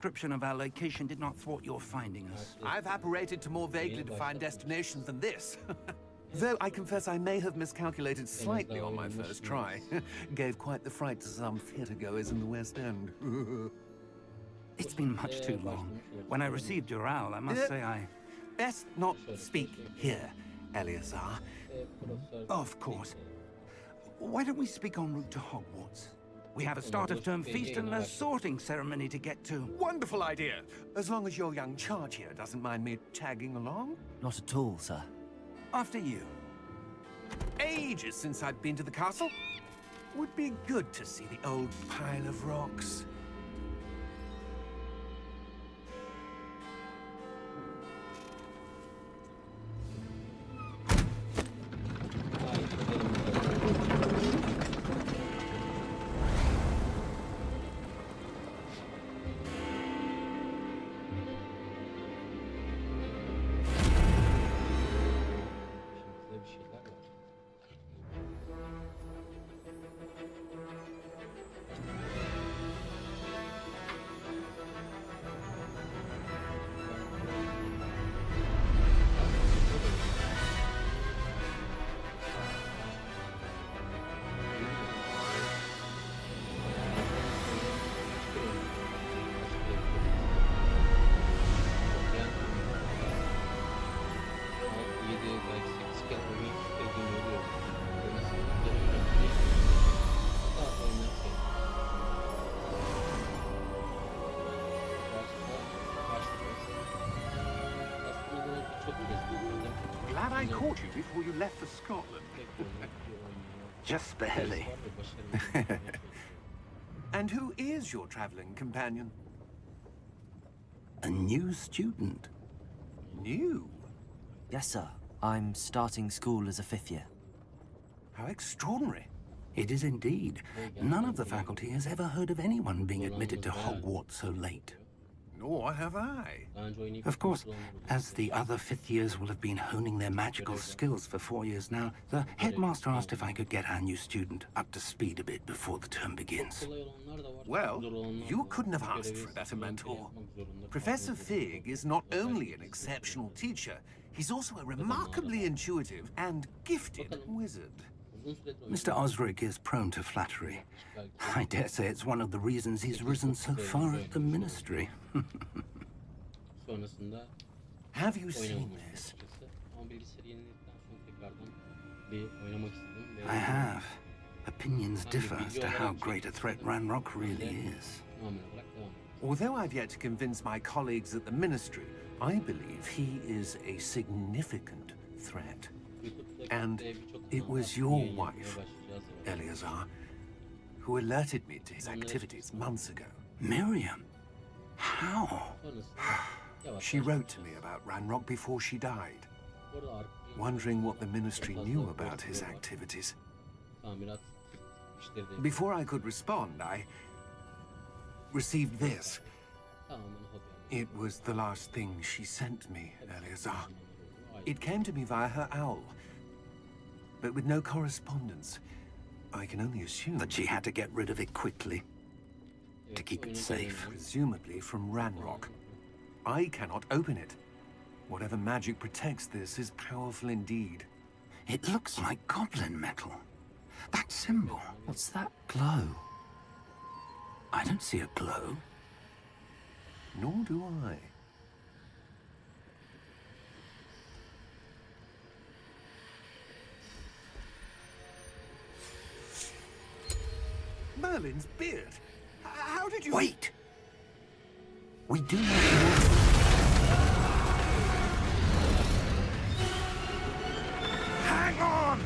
description of our location did not thwart your finding us. I've apparated to more vaguely defined destinations than this. Though I confess I may have miscalculated slightly on my first try. Gave quite the fright to some theatre-goers in the West End. It's been much too long. When I received your owl, I must say I... Best not speak here, Eleazar. Of course. Why don't we speak en route to Hogwarts? We have a start-of-term feast and a sorting ceremony to get to. Wonderful idea! As long as your young charge here doesn't mind me tagging along. Not at all, sir. After you. Ages since I'd been to the castle. Would be good to see the old pile of rocks. Glad I caught you before you left for Scotland. Just barely. And who is your traveling companion? A new student. New? Yes, sir. I'm starting school as a 5th year. How extraordinary. It is indeed. None of the faculty has ever heard of anyone being admitted to Hogwarts so late. Nor have I. Of course, as the other 5th years will have been honing their magical skills for 4 years now, the headmaster asked if I could get our new student up to speed a bit before the term begins. Well, you couldn't have asked for a better mentor. Professor Fig is not only an exceptional teacher, he's also a remarkably intuitive and gifted wizard. Mr. Osric is prone to flattery. I dare say it's one of the reasons he's risen so far at the ministry. Have you seen this? I have. Opinions differ as to how great a threat Ranrock really is. Although I've yet to convince my colleagues at the ministry, I believe he is a significant threat. And it was your wife, Eleazar, who alerted me to his activities months ago. Miriam? How? She wrote to me about Ranrock before she died, wondering what the ministry knew about his activities. Before I could respond, I received this. It was the last thing she sent me, Eleazar. It came to me via her owl, but with no correspondence. I can only assume that she had to get rid of it quickly to keep it safe. Presumably from Ranrock. I cannot open it. Whatever magic protects this is powerful indeed. It looks like goblin metal. That symbol. What's that glow? I don't see a glow. Nor do I. Merlin's beard. How did you... Wait! We do not know... Hang on!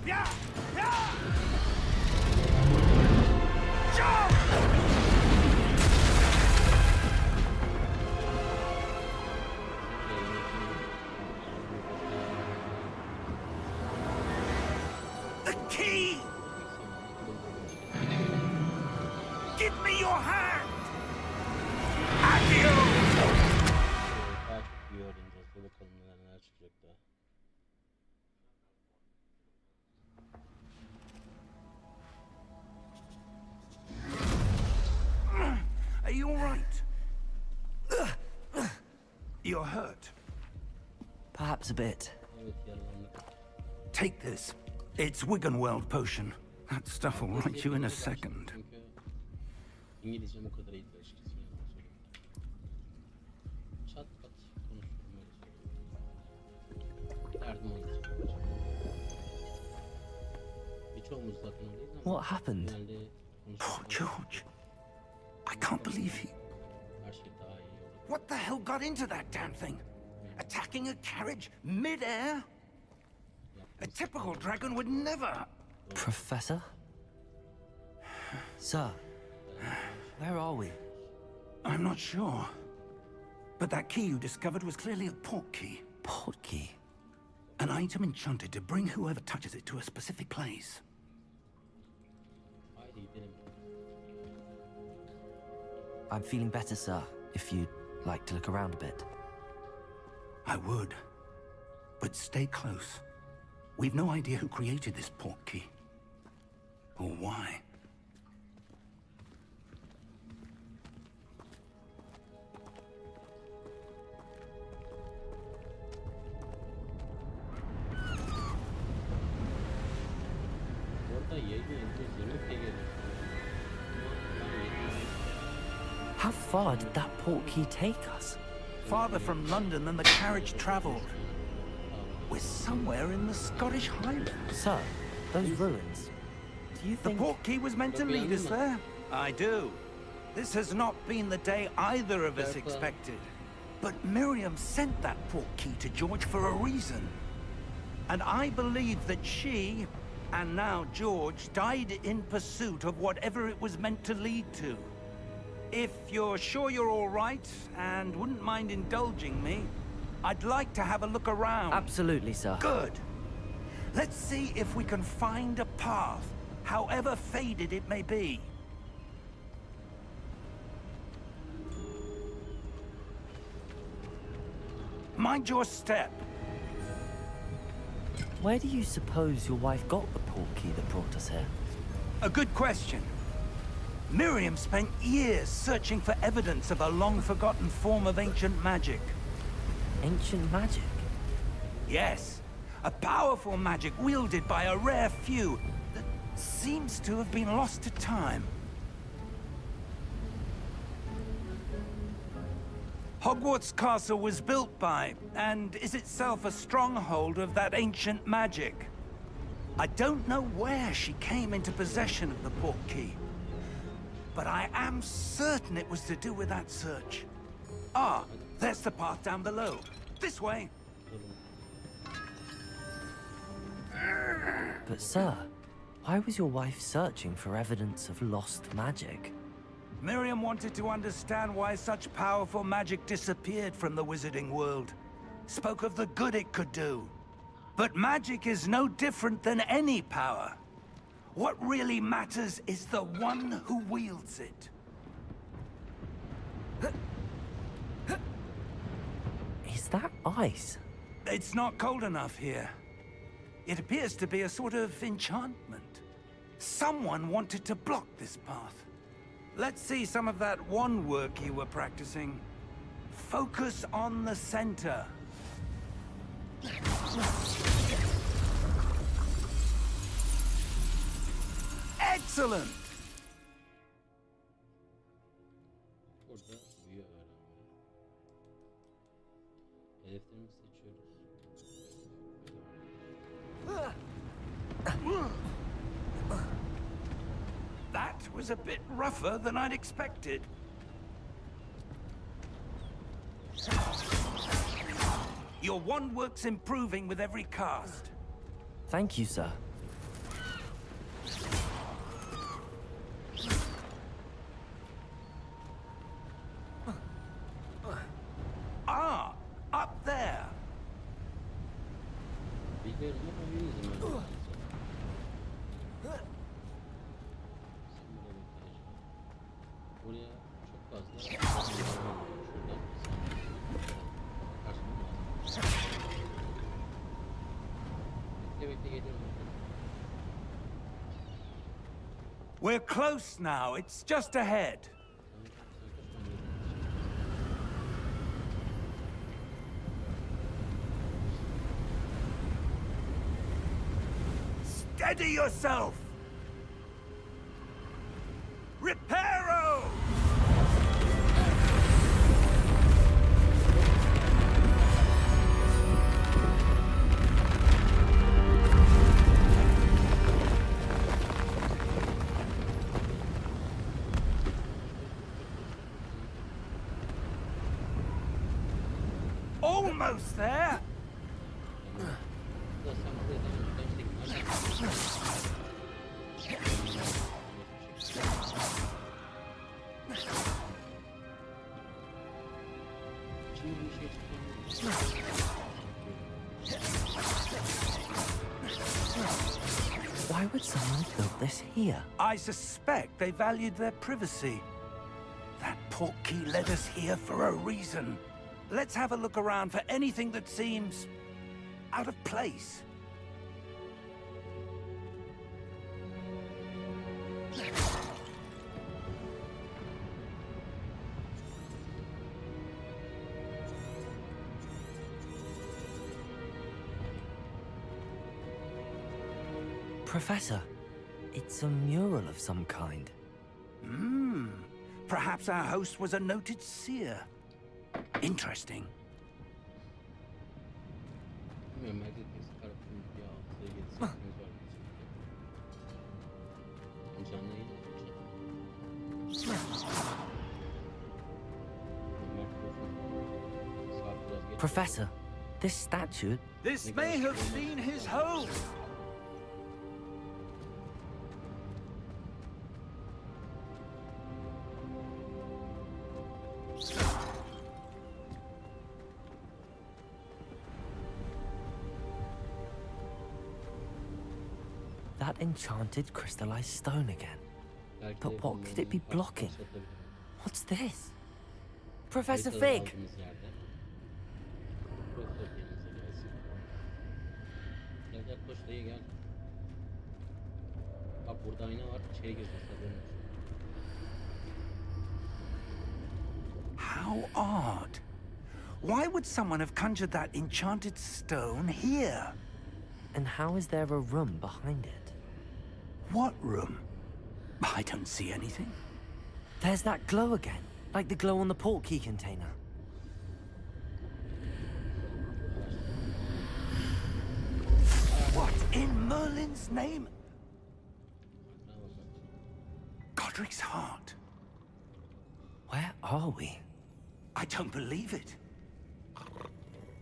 Yeah! Yeah! Jump! Give me your hand! Adios! Daha çok iyi öğreneceğiz. Dur bakalım neler çıkacak daha. Are you all right? You're hurt. Perhaps a bit. Evet, yaralandık. Take this. It's Wiggenweld potion. That stuff will right you in a second. Çünkü İngilizcem o kadar iyi değil açıkçası. Yalan söyleyeyim. Çat pat konuşurum öyle söyleyeyim. Derdim olacak. Birçoğumuz zaten öyleyiz ama What happened? genelde Poor konuşurken George. I can't believe he... her şey daha iyi olur. What the hell got into that damn thing? Attacking a carriage mid-air? A typical dragon would never... Professor? Sir, where are we? I'm not sure. But that key you discovered was clearly a port key. Port key. An item enchanted to bring whoever touches it to a specific place. Haydi gidelim. I'm feeling better, sir, if you'd like to look around a bit. I would. But stay close. We've no idea who created this port key. Or why. Orada yayın yapıyoruz. Yemek de geliyor. How far did that port key take us? Farther from London than the carriage travelled. We're somewhere in the Scottish Highlands. Sir, those ruins. Do you The think... port key was meant to lead us there? I do. This has not been the day either of us expected. But Miriam sent that port key to George for a reason. And I believe that she, and now George, died in pursuit of whatever it was meant to lead to. If you're sure you're all right, and wouldn't mind indulging me, I'd like to have a look around. Absolutely, sir. Good. Let's see if we can find a path, however faded it may be. Mind your step. Where do you suppose your wife got the port key that brought us here? A good question. Miriam spent years searching for evidence of a long-forgotten form of ancient magic. Ancient magic? Yes, a powerful magic wielded by a rare few that seems to have been lost to time. Hogwarts Castle was built by, and is itself a stronghold of that ancient magic. I don't know where she came into possession of the port key, but I am certain it was to do with that search. Ah, there's the path down below. This way. But sir, why was your wife searching for evidence of lost magic? Miriam wanted to understand why such powerful magic disappeared from the wizarding world. Spoke of the good it could do. But magic is no different than any power. What really matters is the one who wields it. Is that ice? It's not cold enough here. It appears to be a sort of enchantment. Someone wanted to block this path. Let's see some of that wand work you were practicing. Focus on the center. Excellent! Burada büyü öğrenmeyi. Hedeflerimizi seçiyoruz. That was a bit rougher than I'd expected. Your wand work's improving with every cast. Thank you, sir. Ah, up there. Biliyorum ama yüzüm öyle. Buraya çok fazla şuradan bekle geliyorum. We're close now. It's just ahead. Steady yourself! Reparo! Almost there! Why would someone have built this here? I suspect they valued their privacy. That portkey led us here for a reason. Let's have a look around for anything that seems out of place. Professor, it's a mural of some kind. Perhaps our host was a noted seer. Interesting. Bilmiyorum, belki tek tarafın bir altıya geçseniz var. Canlı yayın olacak. Professor, this statue... This may have been his home. That enchanted crystallized stone again. But what could it be blocking? What's this? Professor Fig! Gel gel koş dayı gel. Bak burada ayna var. İçeri gireceğiz, haberin olsun. How odd. Why would someone have conjured that enchanted stone here? And how is there a room behind it? What room? I don't see anything. There's that glow again, like the glow on the portkey container. What in Merlin's name? Godric's heart. Where are we? I don't believe it.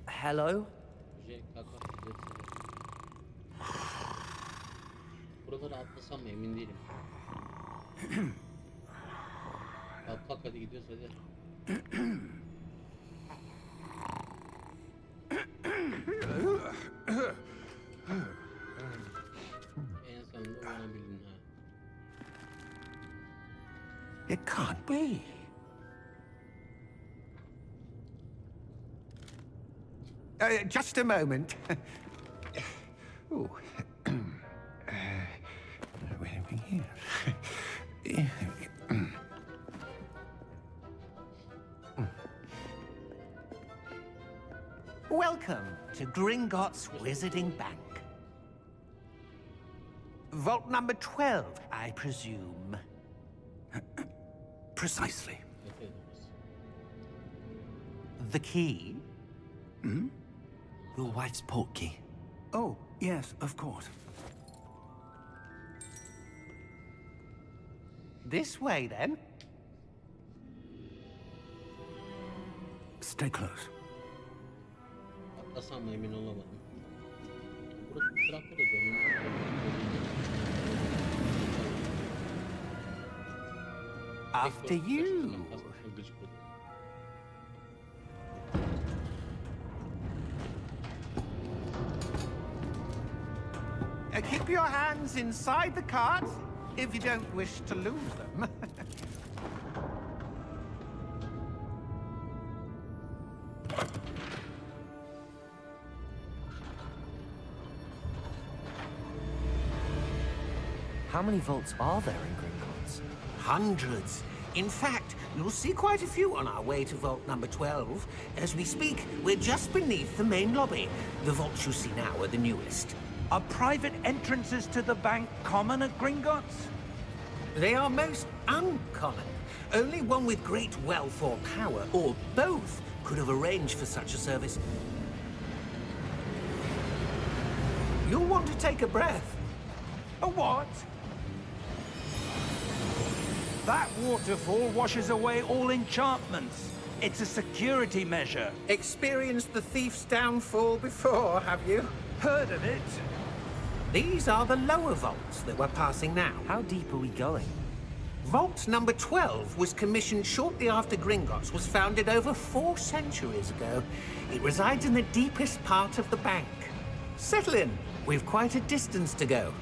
Hello? Buraları atlasam mı emin değilim. Kalk hadi gidiyoruz hadi. En sonunda uyanabildin ha. It can't be. Just a moment. Ooh. Where are we here? Welcome to Gringotts Wizarding Bank. Vault number 12, I presume. Precisely. Atıyoruz. The key? Your wife's portkey. Oh, yes, of course. This way, then. Stay close. Atlasam mı emin olamadım. Burası tarafta da görünüyor. After you. Keep your hands inside the cart if you don't wish to lose them. How many vaults are there in Gringotts? Hundreds. In fact, you'll see quite a few on our way to vault number 12. As we speak, we're just beneath the main lobby. The vaults you see now are the newest. Are private entrances to the bank common at Gringotts? They are most uncommon. Only one with great wealth or power, or both, could have arranged for such a service. You'll want to take a breath. A what? That waterfall washes away all enchantments. It's a security measure. Experienced the thief's downfall before, have you? Heard of it? These are the lower vaults that we're passing now. How deep are we going? Vault number 12 was commissioned shortly after Gringotts was founded over 4 centuries ago. It resides in the deepest part of the bank. Settle in. We've quite a distance to go.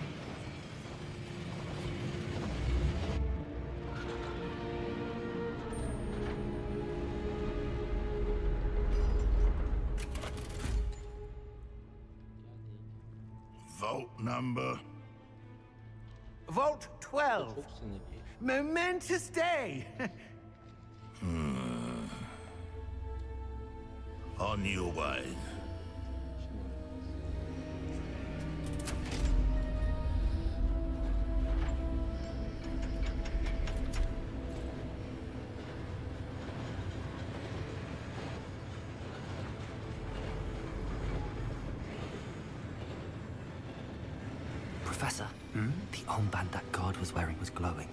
Vault number. Vault 12. Çok sinirli. Momentous day. On your way. Professor, the armband that guard was wearing was glowing.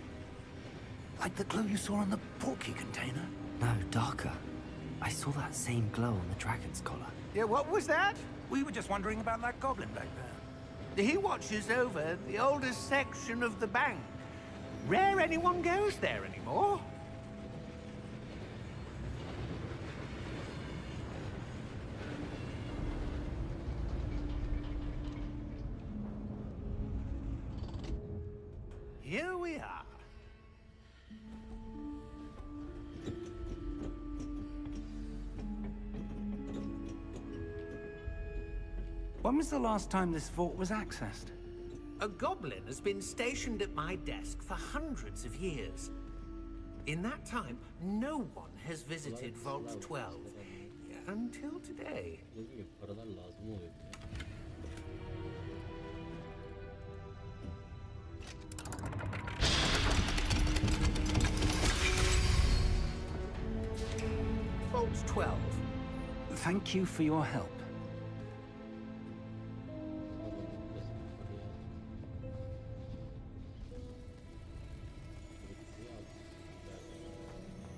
Like the glow you saw on the porky container? No, darker. I saw that same glow on the dragon's collar. Yeah, what was that? We were just wondering about that goblin back there. He watches over the oldest section of the bank. Rare anyone goes there anymore. Here we are. When was the last time this vault was accessed? A goblin has been stationed at my desk for hundreds of years. In that time, no one has visited Vault 12 until today. Dediğim gibi paralar lazım oluyor bize. Vault 12. Thank you for your help.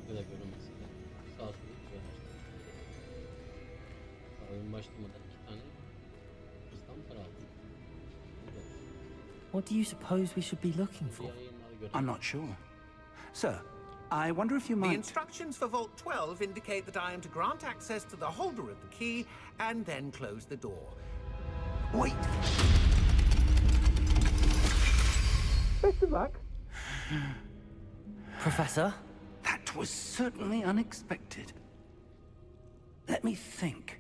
Bu kadar görünmesin de sağ sola güzel oyun başlamadan 2 tane hızdan para aldım. What do you suppose we should be looking for? Diğer yayınları görelim. I'm not sure. Sir, I wonder if you The might... instructions for Vault 12 indicate that I am to grant access to the holder of the key and then close the door. Wait! Best of luck. Professor? That was certainly unexpected. Let me think.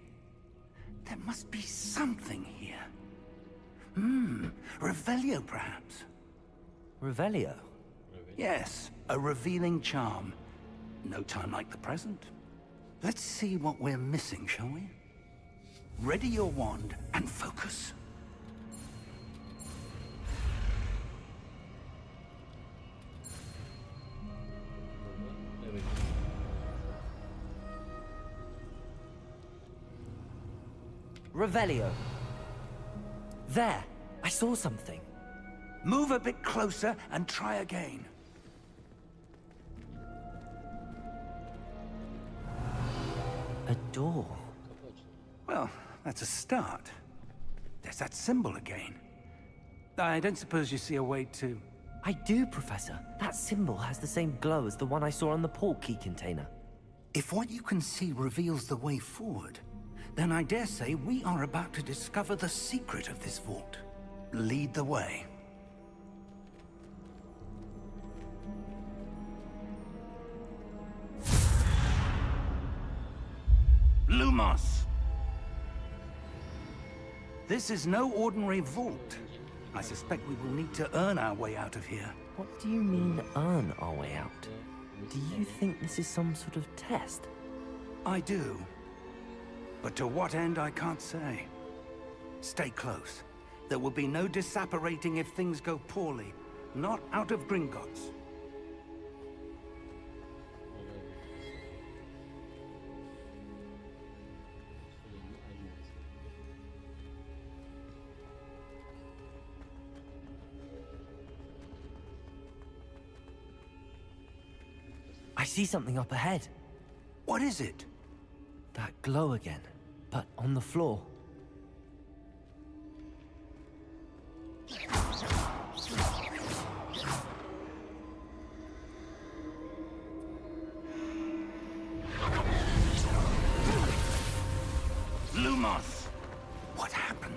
There must be something here. Revelio, perhaps? Revelio? Yes, a revealing charm. No time like the present. Let's see what we're missing, shall we? Ready your wand and focus. Evet. Revelio. There! I saw something. Move a bit closer and try again. A door. Kapı açıldı. Well, that's a start. There's that symbol again. I don't suppose you see a way to... I do, Professor. That symbol has the same glow as the one I saw on the port key container. If what you can see reveals the way forward, then I dare say we are about to discover the secret of this vault. Lead the way. Lumos! This is no ordinary vault. I suspect we will need to earn our way out of here. What do you mean, earn our way out? Do you think this is some sort of test? I do. But to what end, I can't say. Stay close. There will be no disapparating if things go poorly. Not out of Gringotts. I see something up ahead. What is it? That glow again, but on the floor. Lumos! What happened?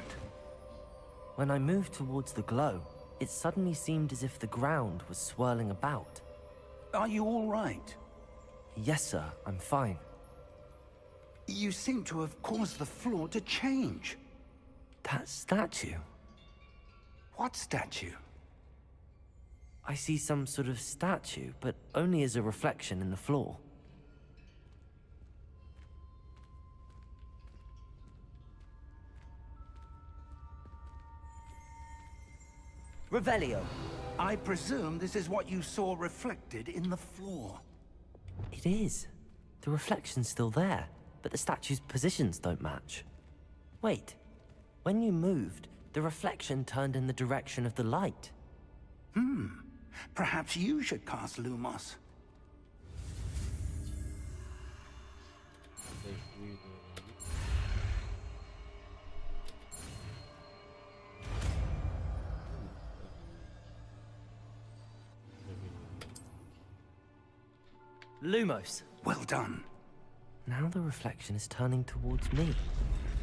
When I moved towards the glow, it suddenly seemed as if the ground was swirling about. Are you all right? Yes, sir, I'm fine. You seem to have caused the floor to change. That statue? What statue? I see some sort of statue, but only as a reflection in the floor. Revelio. I presume this is what you saw reflected in the floor. It is. The reflection's still there, but the statue's positions don't match. Wait. When you moved, the reflection turned in the direction of the light. Perhaps you should cast Lumos. Lumos. Well done. Now the reflection is turning towards me.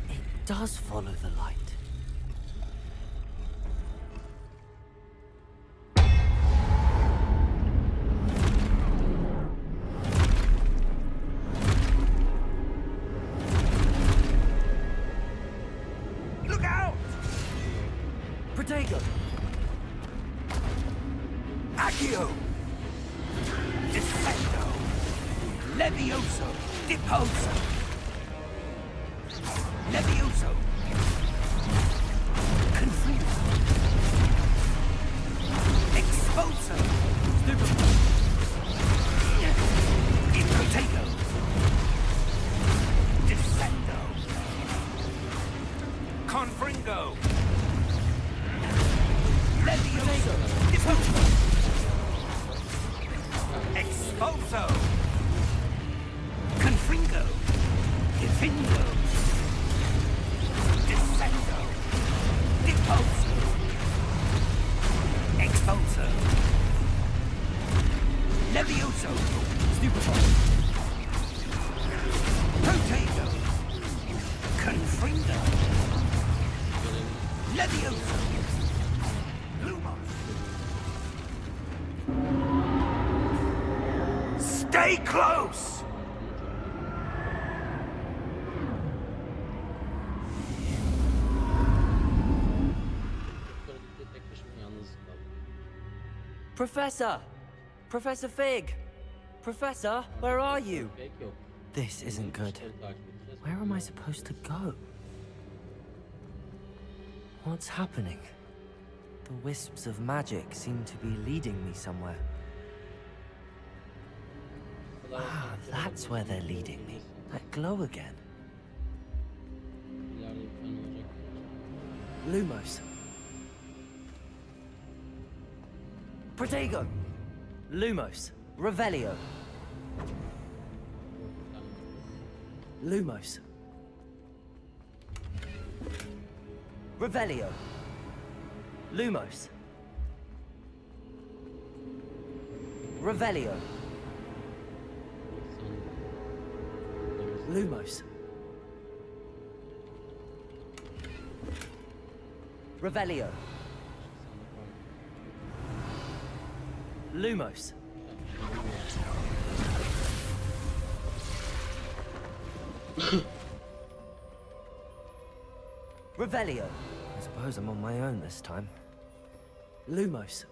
It does follow the light. Look out! Protego! Accio! Descendo! Levioso! Deposo! Levioso! Confringo! Exposo! Protego! Descendo! Confringo! Levioso! Deposo! Exposo! Confringo! Defindo! Descendo! Deposo! Exposo! Levioso! Stupefy! Protego! Confringo! Levioso! Lumos! Stay close! Professor! Professor Fig! Professor, where are you? This isn't good. Where am I supposed to go? What's happening? The wisps of magic seem to be leading me somewhere. Ah, that's where they're leading me. That glow again. Lumos. Protego. Lumos. Revelio. Lumos. Revelio. Lumos. Revelio. Lumos. Revelio. Lumos. Revelio. I suppose I'm on my own this time. Lumos.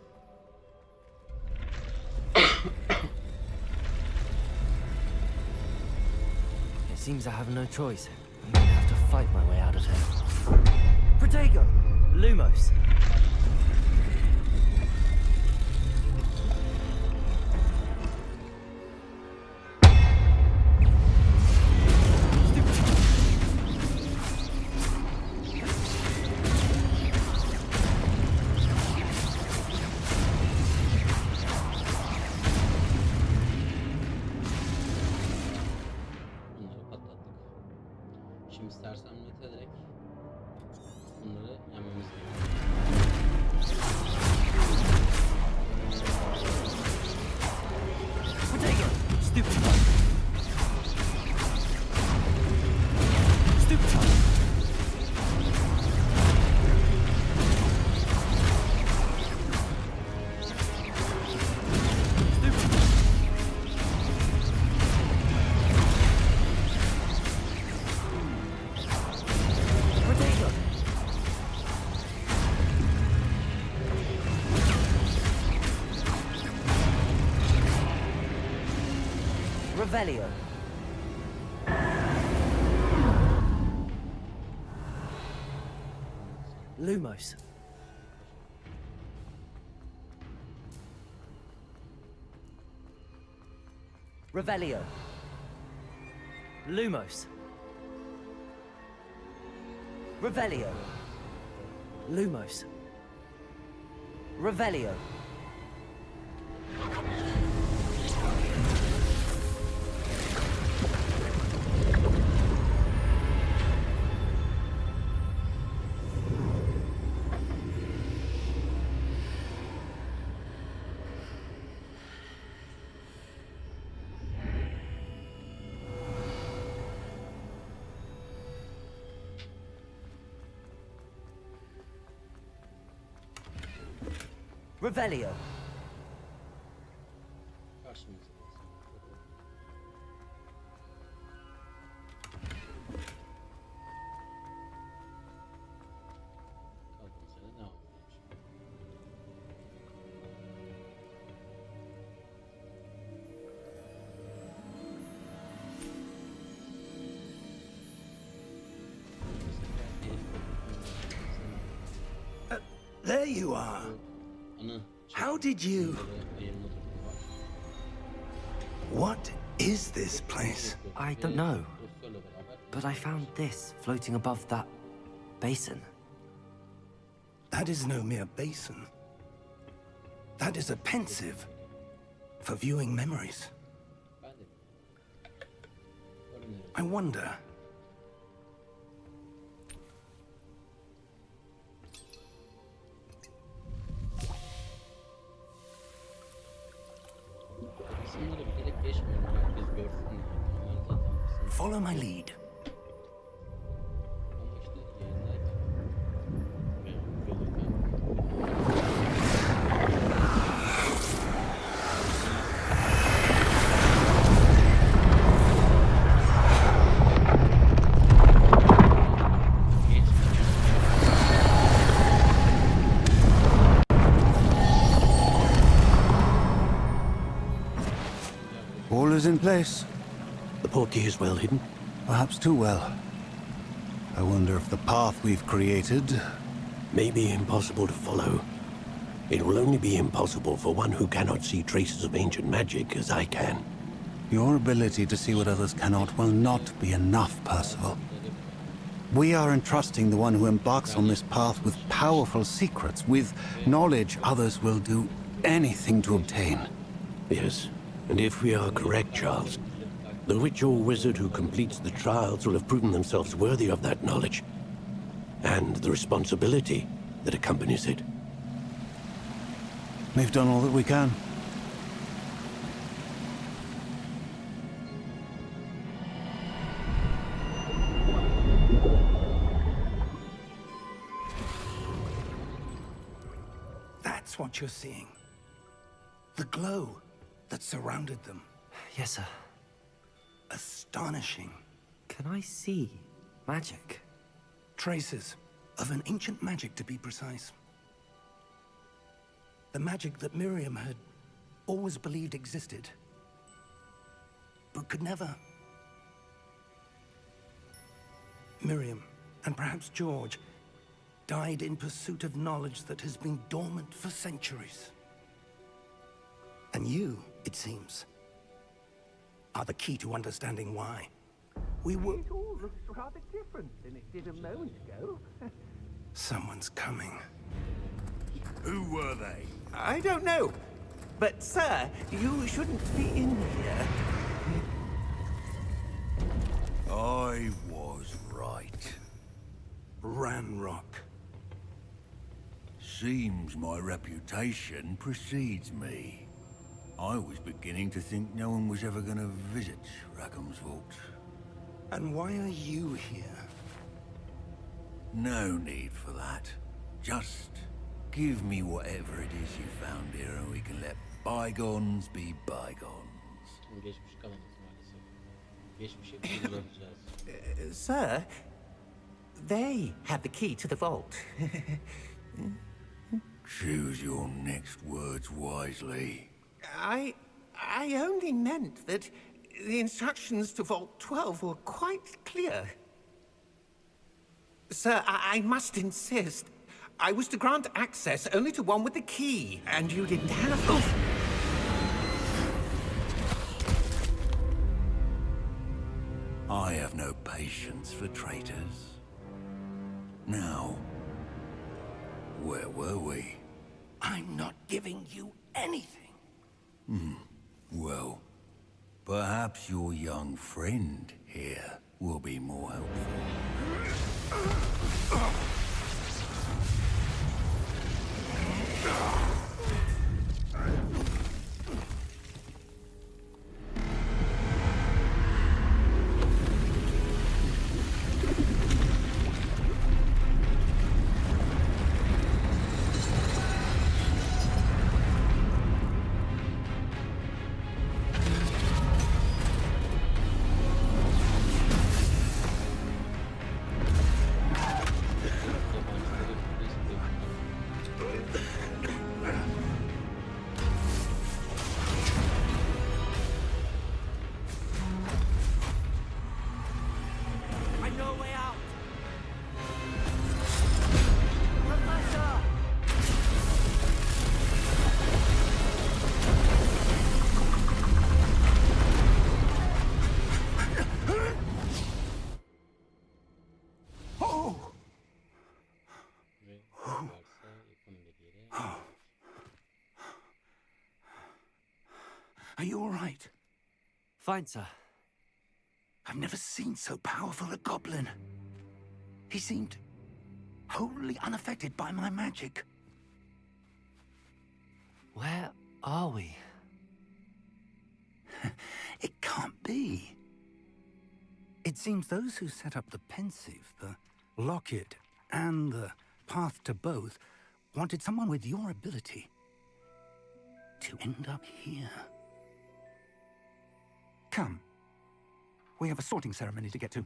It seems I have no choice. I'm gonna have to fight my way out of here. Protego! Lumos. Bunları patlattık. Şimdi sersemlet ederek bunları yenmemiz Protego! Stupid one. Stupid one. Protego! Revelio. Lumos. Revelio. Lumos. Revelio. Lumos. Revelio. Revelio. karşımıza. Kaldığımız yerden devam edelim. There you are. How did you... What is this place? I don't know, but I found this floating above that basin. That is no mere basin. That is a pensive for viewing memories. I wonder... Follow my lead. All is in place. The portkey is well hidden. Perhaps too well. I wonder if the path we've created... May be impossible to follow. It will only be impossible for one who cannot see traces of ancient magic as I can. Your ability to see what others cannot will not be enough, Percival. We are entrusting the one who embarks on this path with powerful secrets, with knowledge others will do anything to obtain. Yes, and if we are correct, Charles, the witch or wizard who completes the trials will have proven themselves worthy of that knowledge, and the responsibility that accompanies it. We've done all that we can. That's what you're seeing. The glow that surrounded them. Yes, sir. Astonishing. Can I see magic? Traces of an ancient magic, to be precise. The magic that Miriam had always believed existed, but could never. Miriam, and perhaps George, died in pursuit of knowledge that has been dormant for centuries. And you, it seems, are the key to understanding why. We were... It all looks rather different than it did a moment ago. Someone's coming. Who were they? I don't know. But, sir, you shouldn't be in here. I was right. Ranrock. Seems my reputation precedes me. I was beginning to think no one was ever going to visit Rackham's vault. And why are you here? No need for that. Just give me whatever it is you found here and we can let bygones be bygones. Geçmiş kalamaz maalesef. Geçmişi kullanacağız. Sir, they had the key to the vault. Choose your next words wisely. I only meant that the instructions to Vault 12 were quite clear. Sir, I must insist. I was to grant access only to one with the key, and you didn't have... Oh. I have no patience for traitors. Now, where were we? I'm not giving you anything. Well, perhaps your young friend here will be more helpful. Are you all right? Fine, sir. I've never seen so powerful a goblin. He seemed wholly unaffected by my magic. Where are we? It can't be. It seems those who set up the pensive, the locket, and the path to both wanted someone with your ability to end up here. Come. We have a sorting ceremony to get to.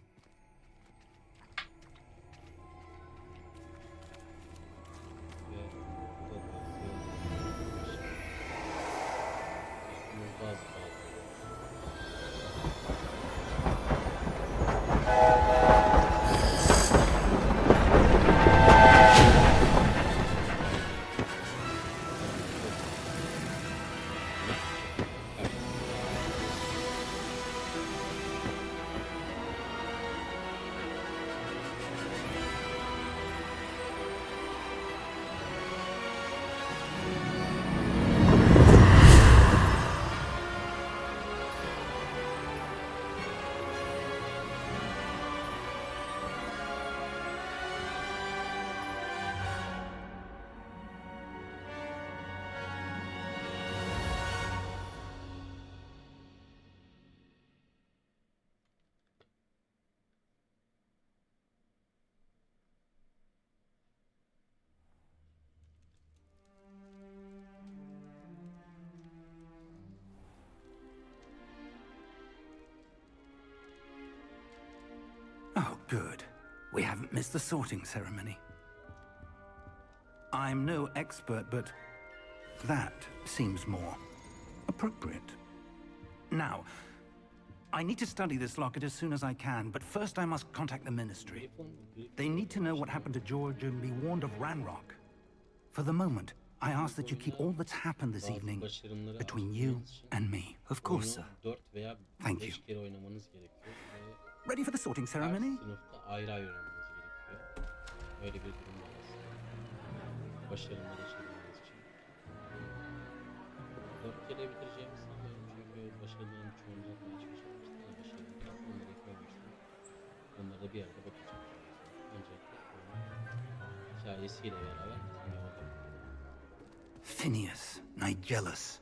Oh, good. We haven't missed the sorting ceremony. I'm no expert, but That seems more appropriate. Now, I need to study this locket as soon as I can, but first I must contact the Ministry. They need to know what happened to George and be warned of Ranrock. For the moment, I ask that you keep all that's happened this evening between you and me. Of course, sir. Thank you. Ready for the sorting ceremony? Sınıfta ayrı ayrı oynamanız gerekiyor. Öyle bir durum var aslında. Başarılı geçebilmeniz için. 4 kere bitireceğimi sanmıyorum çünkü başarıların çoğunu yapmaya çalışmıştım. Ama başarılı kalsın onları eklememiştim. Onlara da bir yerde bakacağım. Öncelikle oyunun hikayesiyle beraber bitirmeye olacak. Phineas, Nigellus,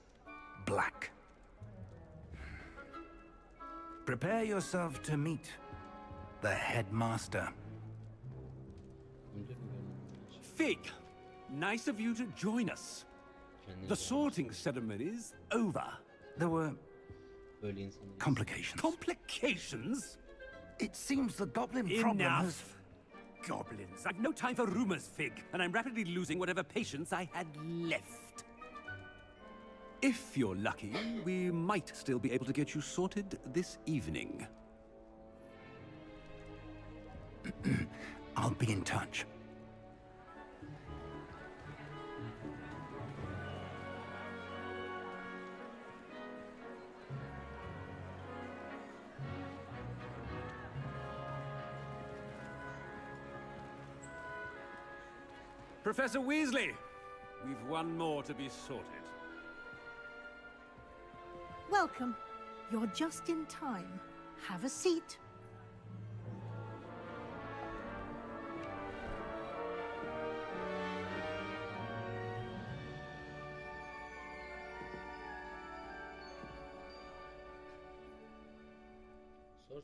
Black. Prepare yourself to meet the headmaster. Fig, nice of you to join us. The sorting ceremony's over. There were Böyle insanlar complications. Complications? It seems the goblin problem has... Enough. Goblins. I've no time for rumors, Fig, and I'm rapidly losing whatever patience I had left. If you're lucky, we might still be able to get you sorted this evening. I'll be in touch. Professor Weasley, we've one more to be sorted. Welcome. You're just in time. Have a seat.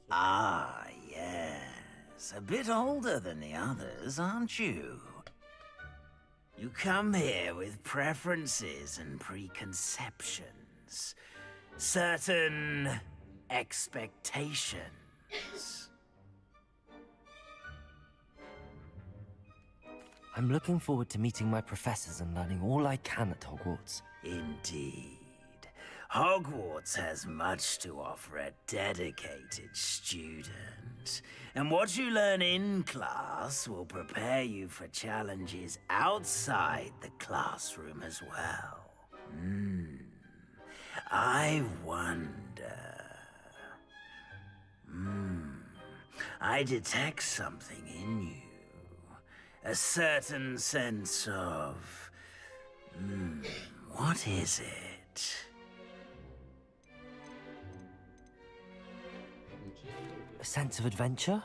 Ah, yes. A bit older than the others, aren't you? You come here with preferences and preconceptions. Certain expectations. I'm looking forward to meeting my professors and learning all I can at Hogwarts. Indeed. Hogwarts has much to offer a dedicated student. And what you learn in class will prepare you for challenges outside the classroom as well. I wonder... I detect something in you. A certain sense of... what is it? A sense of adventure?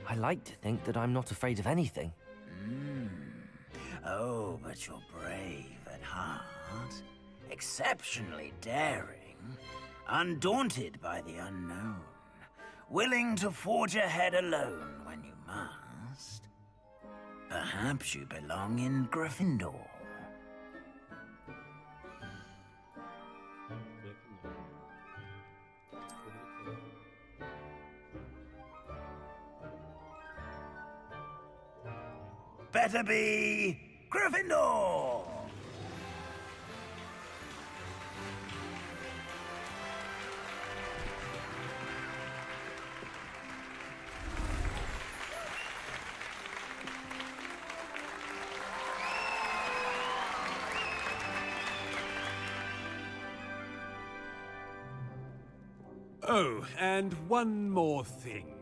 I like to think that I'm not afraid of anything. Oh, but you're brave at heart. Exceptionally daring. Undaunted by the unknown. Willing to forge ahead alone when you must. Perhaps you belong in Gryffindor. Better be Gryffindor! Oh, and one more thing.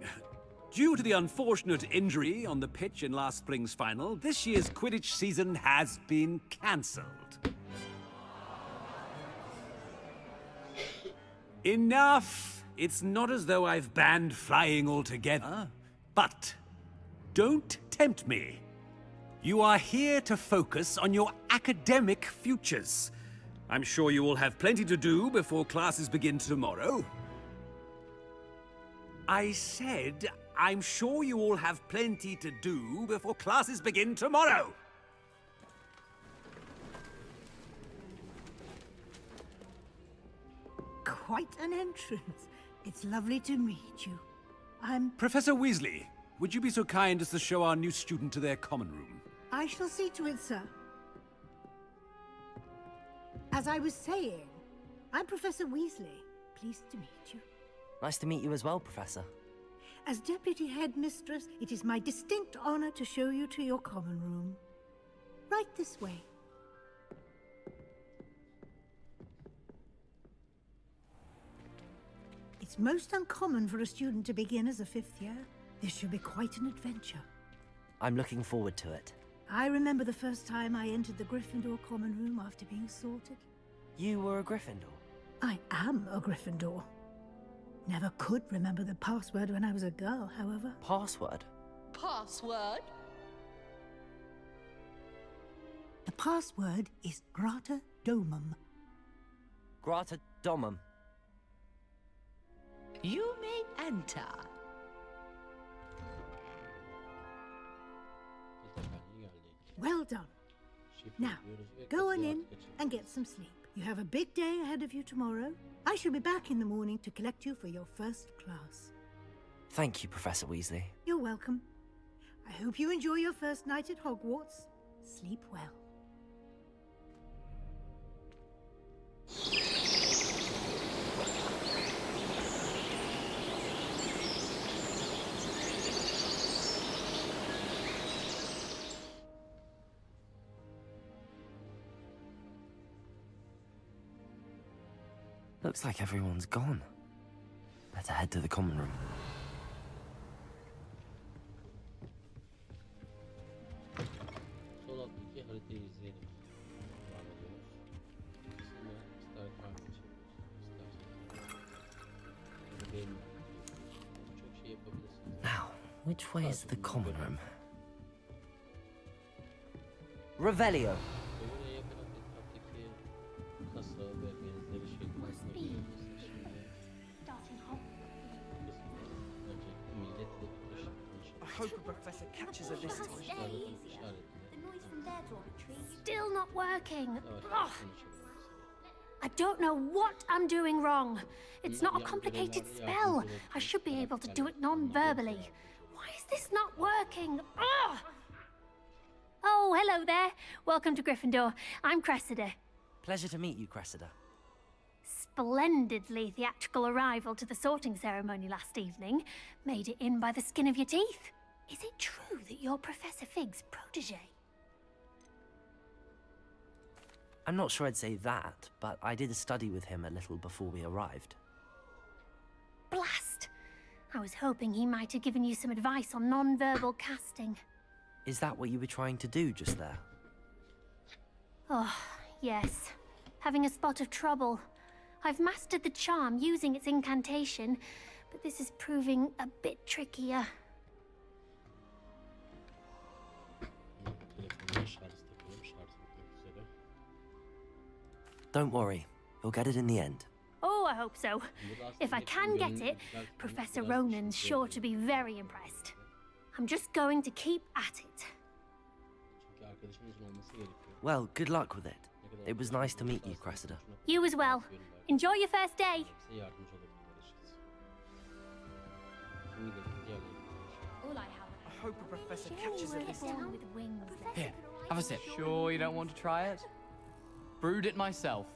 Due to the unfortunate injury on the pitch in last spring's final, this year's Quidditch season has been cancelled. Enough! It's not as though I've banned flying altogether. But don't tempt me. You are here to focus on your academic futures. I'm sure you will have plenty to do before classes begin tomorrow. I said, I'm sure you all have plenty to do before classes begin tomorrow. Quite an entrance. It's lovely to meet you. Professor Weasley, would you be so kind as to show our new student to their common room? I shall see to it, sir. As I was saying, I'm Professor Weasley. Pleased to meet you. Nice to meet you as well, Professor. As Deputy Headmistress, it is my distinct honor to show you to your common room. Right this way. It's most uncommon for a student to begin as a 5th year. This should be quite an adventure. I'm looking forward to it. I remember the first time I entered the Gryffindor common room after being sorted. You were a Gryffindor? I am a Gryffindor. Never could remember the password when I was a girl, however. Password? Password? The password is Grata Domum. Grata Domum. You may enter. Well done. Now, go on in and get some sleep. You have a big day ahead of you tomorrow. I shall be back in the morning to collect you for your first class. Thank you, Professor Weasley. You're welcome. I hope you enjoy your first night at Hogwarts. Sleep well. Looks like everyone's gone. Better head to the common room. Sol alttaki haritayı izleyelim. Devam ediyoruz. Sonra ister kartı çeviriyoruz, isterseniz beğenmeyi. Çok şey yapabilirsiniz. Now, which way is the common room? Revelio. Öbür yakın etraftaki kasa ve benzeri şeyler yapabilirsiniz. Şimdi öncelikle milletle I hope a professor catches her this time. Still not working. Ugh. I don't know what I'm doing wrong. It's not a complicated spell. I should be able to do it non-verbally. Why is this not working? Ugh. Oh, hello there. Welcome to Gryffindor. I'm Cressida. Pleasure to meet you, Cressida. Splendidly theatrical arrival to the sorting ceremony last evening. Made it in by the skin of your teeth. Is it true that you're Professor Fig's protege? I'm not sure I'd say that, but I did study with him a little before we arrived. Blast! I was hoping he might have given you some advice on non-verbal casting. Is that what you were trying to do just there? Oh, yes. Having a spot of trouble. I've mastered the charm using its incantation, but this is proving a bit trickier. Don't worry, you'll get it in the end. Oh, I hope so. If I can get it, Professor Ronan's sure to be very impressed. I'm just going to keep at it. Well, good luck with it. It was nice to meet you, Cressida. You as well. Enjoy your first day. I hope a professor catches her this time. With wings. Here, have a sip. Sure you don't want to try it? Brewed it myself.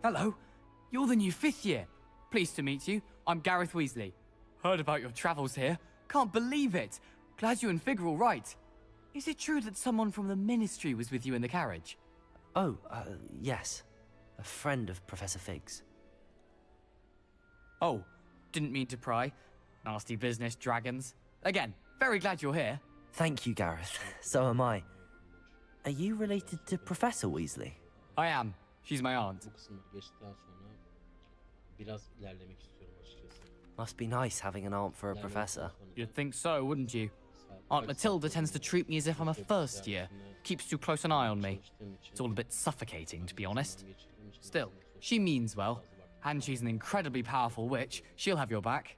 Hello, you're the new 5th year. Pleased to meet you. I'm Gareth Weasley. Heard about your travels here. Can't believe it. Glad you and Fig are all right. Is it true that someone from the Ministry was with you in the carriage? Oh, yes. A friend of Professor Fig's. Oh, didn't mean to pry. Nasty business, dragons. Again, very glad you're here. Thank you, Gareth. So am I. Are you related to Professor Weasley? I am. She's my aunt. Must be nice having an aunt for a professor. You'd think so, wouldn't you? Aunt Matilda tends to treat me as if I'm a first year. Keeps too close an eye on me. It's all a bit suffocating, to be honest. Still, she means well. And she's an incredibly powerful witch. She'll have your back.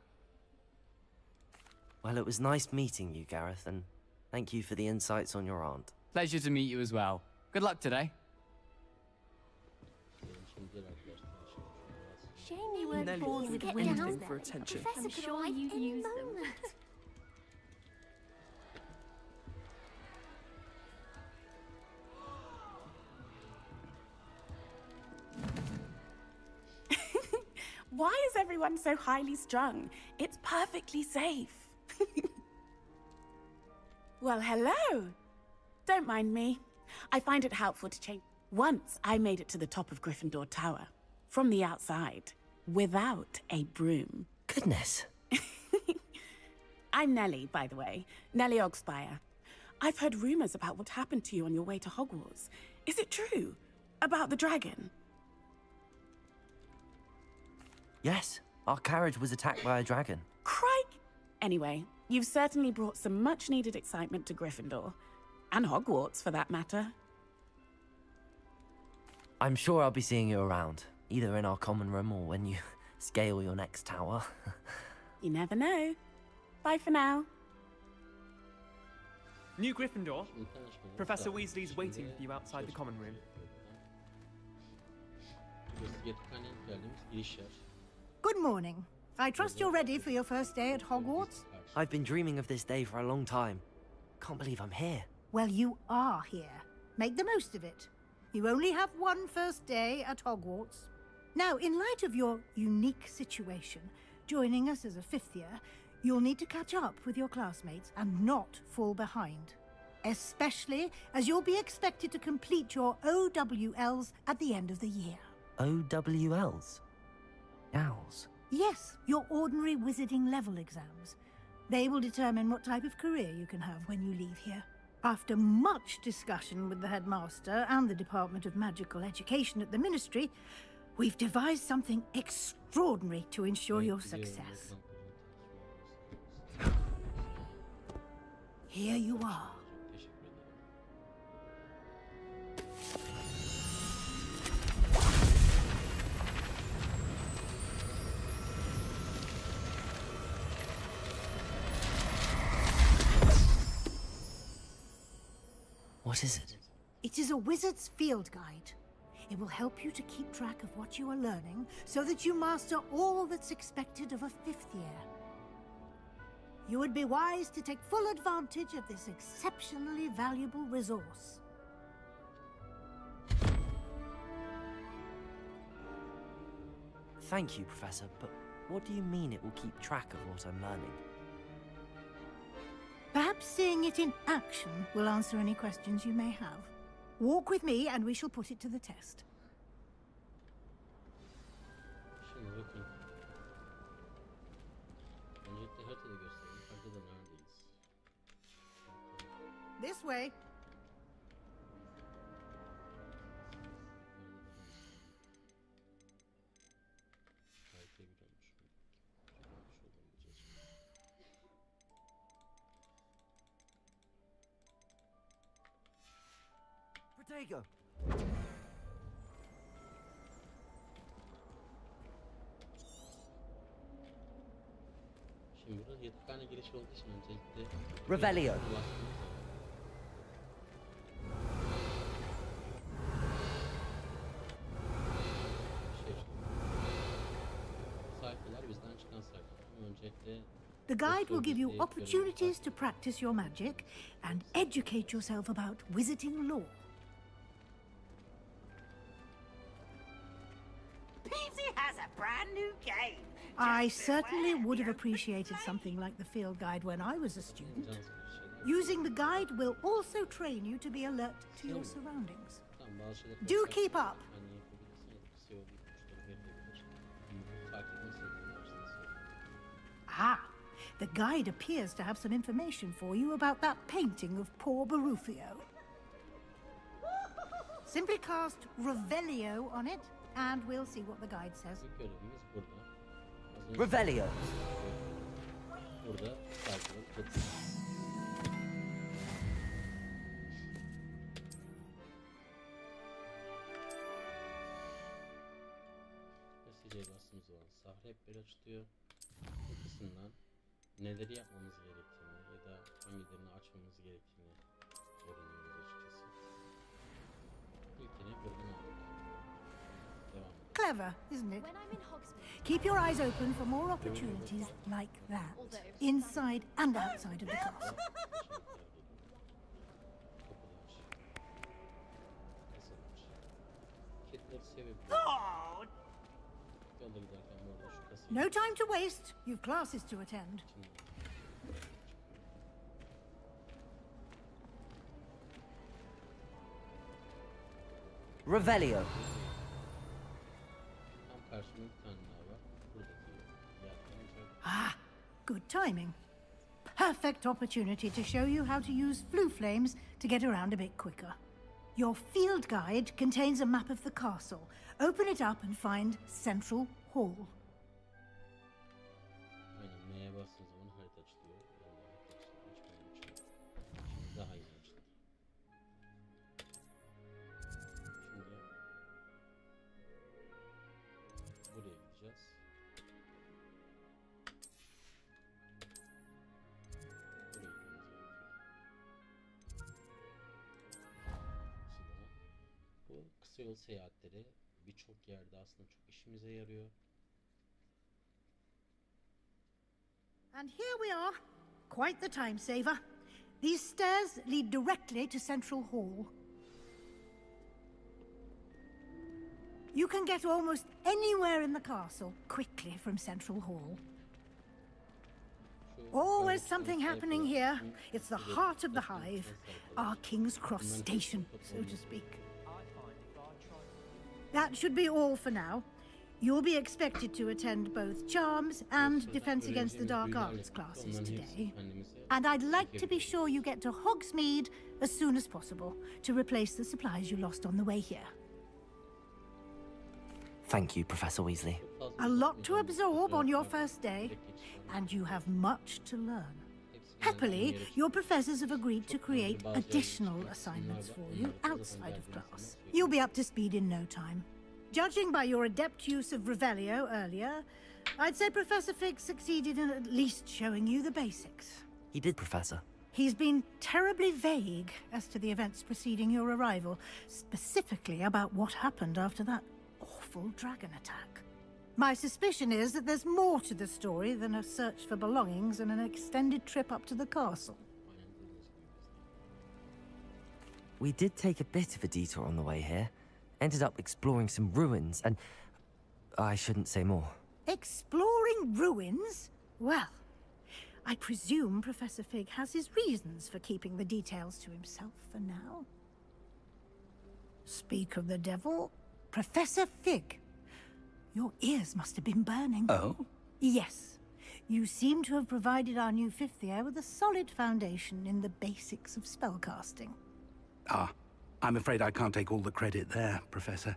Well, it was nice meeting you, Gareth, and thank you for the insights on your aunt. Pleasure to meet you as well. Good luck today. Shame you weren't Nelly born would with do wings. anything for attention. I'm sure you use them. Why is everyone so highly strung? It's perfectly safe. Well, hello. Don't mind me. I find it helpful to change. Once I made it to the top of Gryffindor Tower, from the outside, without a broom. Goodness. I'm Nellie, by the way. Nellie Ogspire. I've heard rumors about what happened to you on your way to Hogwarts. Is it true? About the dragon? Yes, our carriage was attacked by a dragon. Crike! Anyway, you've certainly brought some much-needed excitement to Gryffindor. And Hogwarts, for that matter. I'm sure I'll be seeing you around, either in our common room or when you scale your next tower. You never know. Bye for now. New Gryffindor. Professor Weasley's waiting for you outside the common room. Good morning. I trust you're ready for your first day at Hogwarts? I've been dreaming of this day for a long time. Can't believe I'm here. Well, you are here. Make the most of it. You only have one first day at Hogwarts. Now, in light of your unique situation, joining us as a fifth year, you'll need to catch up with your classmates and not fall behind. Especially as you'll be expected to complete your OWLs at the end of the year. OWLs? Owls? Yes, your ordinary wizarding level exams. They will determine what type of career you can have when you leave here. After much discussion with the headmaster and the Department of Magical Education at the Ministry, we've devised something extraordinary to ensure your success. Here you are. What is it? It is a wizard's field guide. It will help you to keep track of what you are learning so that you master all that's expected of a fifth year. You would be wise to take full advantage of this exceptionally valuable resource. Thank you, Professor, but what do you mean it will keep track of what I'm learning? Perhaps seeing it in action will answer any questions you may have. Walk with me and we shall put it to the test. Şimdi bakın. Öncelikle haritada göstereyim. Haritada neredeyiz? This way. Haritayı biliyormuş. Şuradan gideceğiz. Protego! Şimdi burada 7 tane giriş olduğu için öncelikle Revelio. Sayfalar bizden çıkan sayfalar. Öncelikle The guide will give you opportunities to practice your magic and educate yourself about wizarding lore. Peavsy has a brand new game. I certainly would have appreciated something like the field guide when I was a student. Using the guide will also train you to be alert to your surroundings. Do keep up. Ah, the guide appears to have some information for you about that painting of poor Barufio. Simply cast Revelio on it, and we'll see what the guide says. Revelio. Burada sayfaları topluyoruz. SC bastığımız zaman sahne hep böyle açılıyor. Bu kısımdan neleri yapmamız gerektiğini ya da hangilerini açmamız gerektiğini öğreniyoruz açıkçası. İlkini buradan aldık. Devam edelim. Clever, isn't it? Keep your eyes open for more opportunities like that, inside and outside of the castle. Kitleri sevebiliyorum. Yolda giderken bu arada No time to waste. You've classes to attend. Revelio. Tam karşımda bir tane daha var. Buradaki Ah, good timing. Perfect opportunity to show you how to use flue flames to get around a bit quicker. Your field guide contains a map of the castle. Open it up and find Central Hall. Aynen M'ye bastığın zaman harita açılıyor. Daha iyi açıldı. Şimdi buraya gideceğiz. Bu kısa yol seyahatleri birçok yerde aslında çok işimize yarıyor. And here we are. Quite the time saver. These stairs lead directly to Central Hall. You can get almost anywhere in the castle quickly from Central Hall. Always something happening here. It's the heart of the hive. Our King's Cross station, so to speak. That should be all for now. You'll be expected to attend both Charms and Defense Against the Dark Arts classes today. And I'd like to be sure you get to Hogsmeade as soon as possible to replace the supplies you lost on the way here. Thank you, Professor Weasley. A lot to absorb on your first day, and you have much to learn. Happily, your professors have agreed to create additional assignments for you outside of class. You'll be up to speed in no time. Judging by your adept use of Revelio earlier, I'd say Professor Fig succeeded in at least showing you the basics. He did, Professor. He's been terribly vague as to the events preceding your arrival, specifically about what happened after that awful dragon attack. My suspicion is that there's more to the story than a search for belongings and an extended trip up to the castle. We did take a bit of a detour on the way here. Ended up exploring some ruins and... I shouldn't say more. Exploring ruins? Well, I presume Professor Fig has his reasons for keeping the details to himself for now. Speak of the devil, Professor Fig. Your ears must have been burning. Oh? Yes. You seem to have provided our new fifth year with a solid foundation in the basics of spellcasting. Ah, I'm afraid I can't take all the credit there, Professor.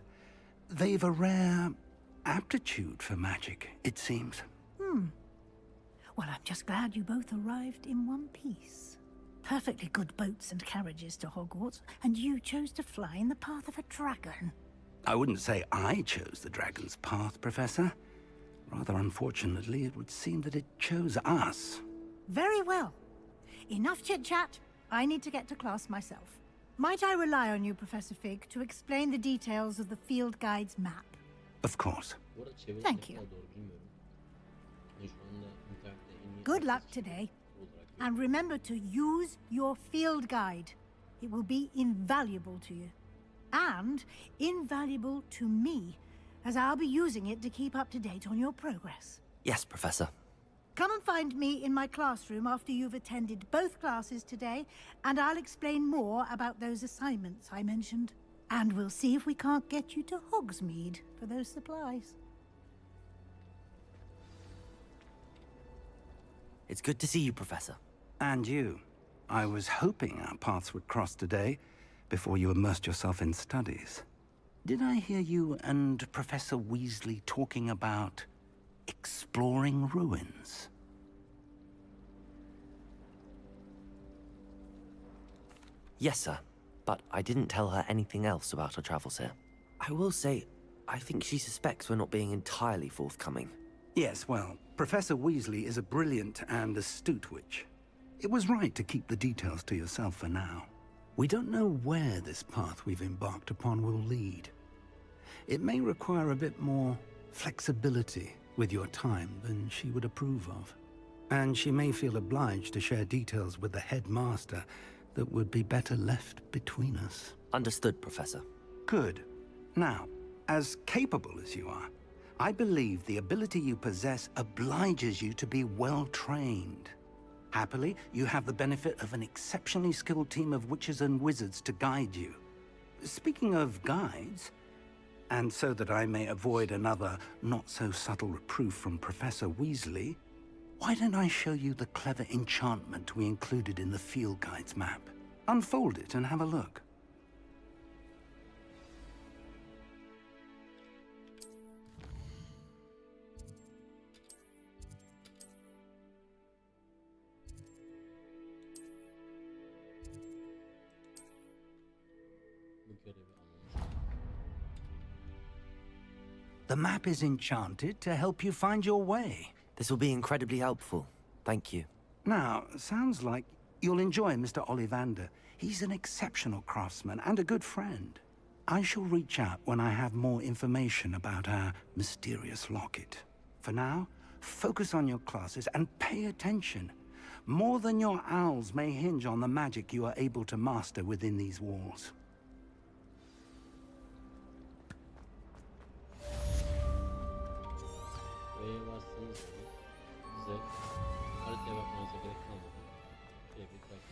They've a rare aptitude for magic, it seems. Well, I'm just glad you both arrived in one piece. Perfectly good boats and carriages to Hogwarts, and you chose to fly in the path of a dragon. I wouldn't say I chose the dragon's path, Professor. Rather unfortunately, it would seem that it chose us. Very well. Enough chit-chat. I need to get to class myself. Might I rely on you, Professor Fig, to explain the details of the field guide's map? Of course. Thank you. Good luck today. And remember to use your field guide. It will be invaluable to you. And invaluable to me, as I'll be using it to keep up to date on your progress. Yes, Professor. Come and find me in my classroom after you've attended both classes today, and I'll explain more about those assignments I mentioned. And we'll see if we can't get you to Hogsmeade for those supplies. It's good to see you, Professor. And you. I was hoping our paths would cross today, before you immersed yourself in studies. Did I hear you and Professor Weasley talking about exploring ruins? Yes, sir. But I didn't tell her anything else about our travels here. I will say, I think she suspects we're not being entirely forthcoming. Yes, well, Professor Weasley is a brilliant and astute witch. It was right to keep the details to yourself for now. We don't know where this path we've embarked upon will lead. It may require a bit more flexibility with your time than she would approve of. And she may feel obliged to share details with the headmaster that would be better left between us. Understood, Professor. Good. Now, as capable as you are, I believe the ability you possess obliges you to be well trained. Happily, you have the benefit of an exceptionally skilled team of witches and wizards to guide you. Speaking of guides, and so that I may avoid another not-so-subtle reproof from Professor Weasley, why don't I show you the clever enchantment we included in the field guide's map? Unfold it and have a look. The map is enchanted to help you find your way. This will be incredibly helpful. Thank you. Now, sounds like you'll enjoy Mr. Ollivander. He's an exceptional craftsman and a good friend. I shall reach out when I have more information about our mysterious locket. For now, focus on your classes and pay attention. More than your owls may hinge on the magic you are able to master within these walls. V'ye bastığınız zaman size haritaya bakmanıza gerek kalmadan şöyle bir bakmanız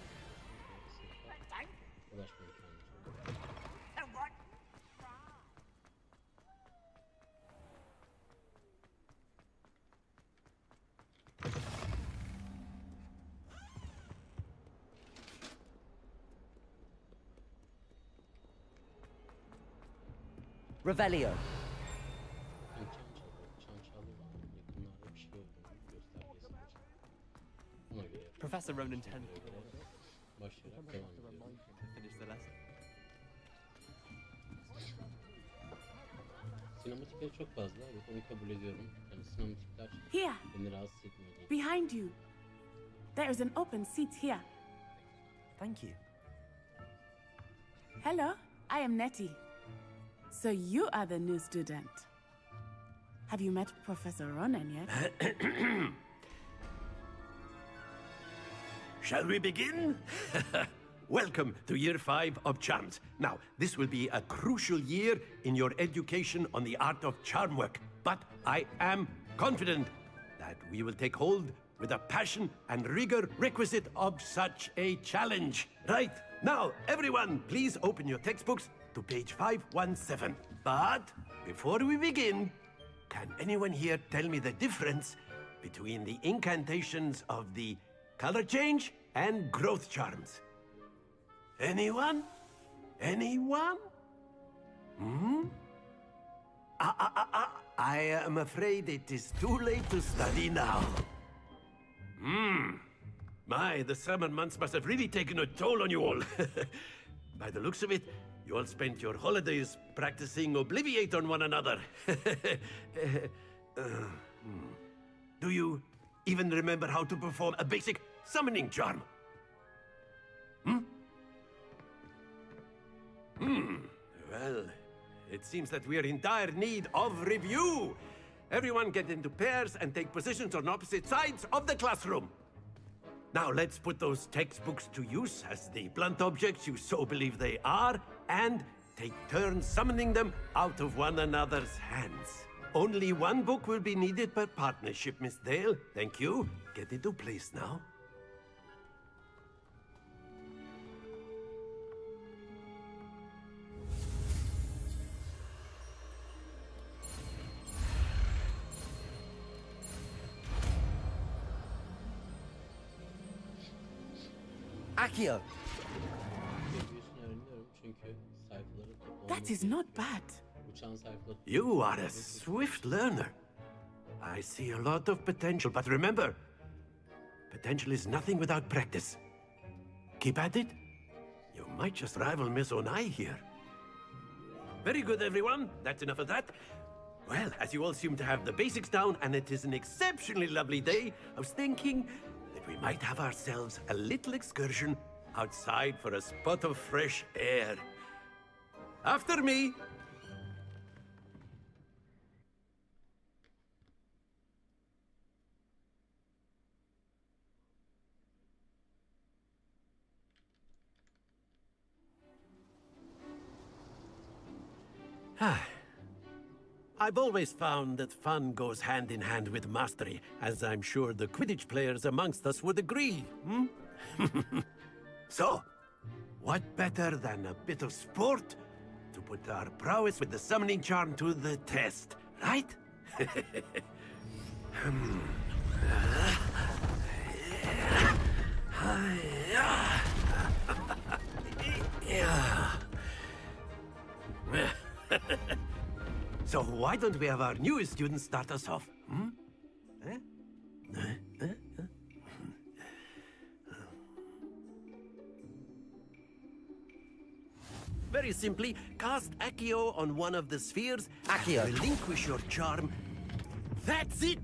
sınıfa ulaşma imkanınız olur. Revelio. Professor Ronan 10. Başlayarak devam ediyorum. Finish the lesson. Sinematikleri çok fazla. Evet, onu kabul ediyorum. Yani sinematikler Here. beni rahatsız etmiyor değil. Behind you. There is an open seat here. Thank you. Hello, I am Nettie. So you are the new student. Have you met Professor Ronan yet? Shall we begin? Welcome to Year 5 of Charms. Now, this will be a crucial year in your education on the art of charm work. But I am confident that we will take hold with the passion and rigor requisite of such a challenge. Right, now, everyone, please open your textbooks to page 517. But before we begin, can anyone here tell me the difference between the incantations of the color change and growth charms? Anyone? Anyone? Hmm? I am afraid it is too late to study now. My, the summer months must have really taken a toll on you all. By the looks of it, you all spent your holidays practicing Obliviate on one another. Do you even remember how to perform a basic summoning charm? Well, it seems that we are in dire need of review. Everyone get into pairs and take positions on opposite sides of the classroom. Now let's put those textbooks to use as the blunt objects you so believe they are, and take turns summoning them out of one another's hands. Only one book will be needed per partnership, Miss Dale. Thank you. Get into place now. Accio. Büyüsünü öğreniyorum çünkü sayfaları toplamak That is not bad. uçan sayfaları You are a swift learner. I see a lot of potential, but remember, potential is nothing without practice. Keep at it. You might just rival Miss Onai here. Very good, everyone. That's enough of that. Well, as you all seem to have the basics down, and it is an exceptionally lovely day, I was thinking that we might have ourselves a little excursion outside for a spot of fresh air. After me. I've always found that fun goes hand in hand with mastery, as I'm sure the Quidditch players amongst us would agree, hmm? So, what better than a bit of sport to put our prowess with the summoning charm to the test, right? So why don't we have our newest student start us off? Hmm? Very simply, cast Accio on one of the spheres. Accio. Relinquish your charm. That's it!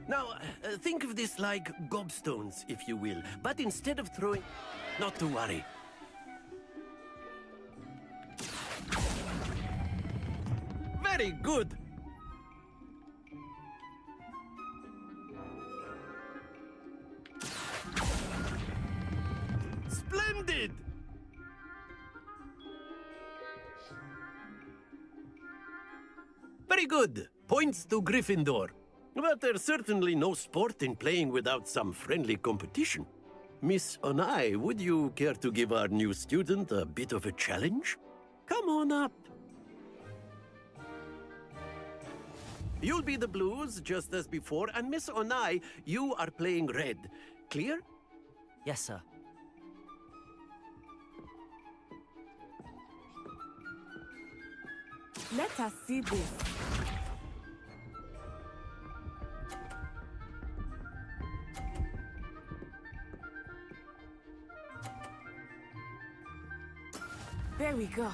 Now, think of this like gobstones, if you will. But instead of throwing... Not to worry. Very good! Splendid! Very good. Points to Gryffindor. But there's certainly no sport in playing without some friendly competition. Miss Onai, would you care to give our new student a bit of a challenge? Come on up. You'll be the blues, just as before, and Miss Onai, you are playing red. Clear? Yes, sir. Let us see this. There we go.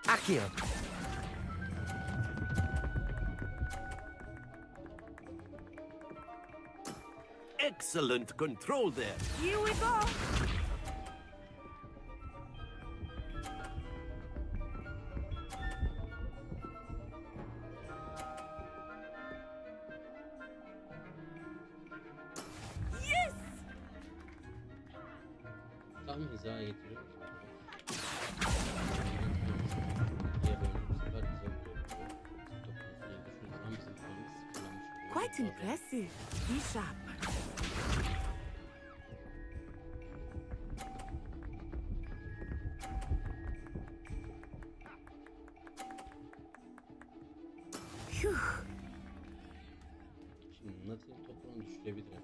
Accio. Excellent control there. Here we go. Yes! Tam hizaya getiriyor. Quite impressive. Be sharp. Phew. Şimdi Nat'in toprağını düşürebilirim.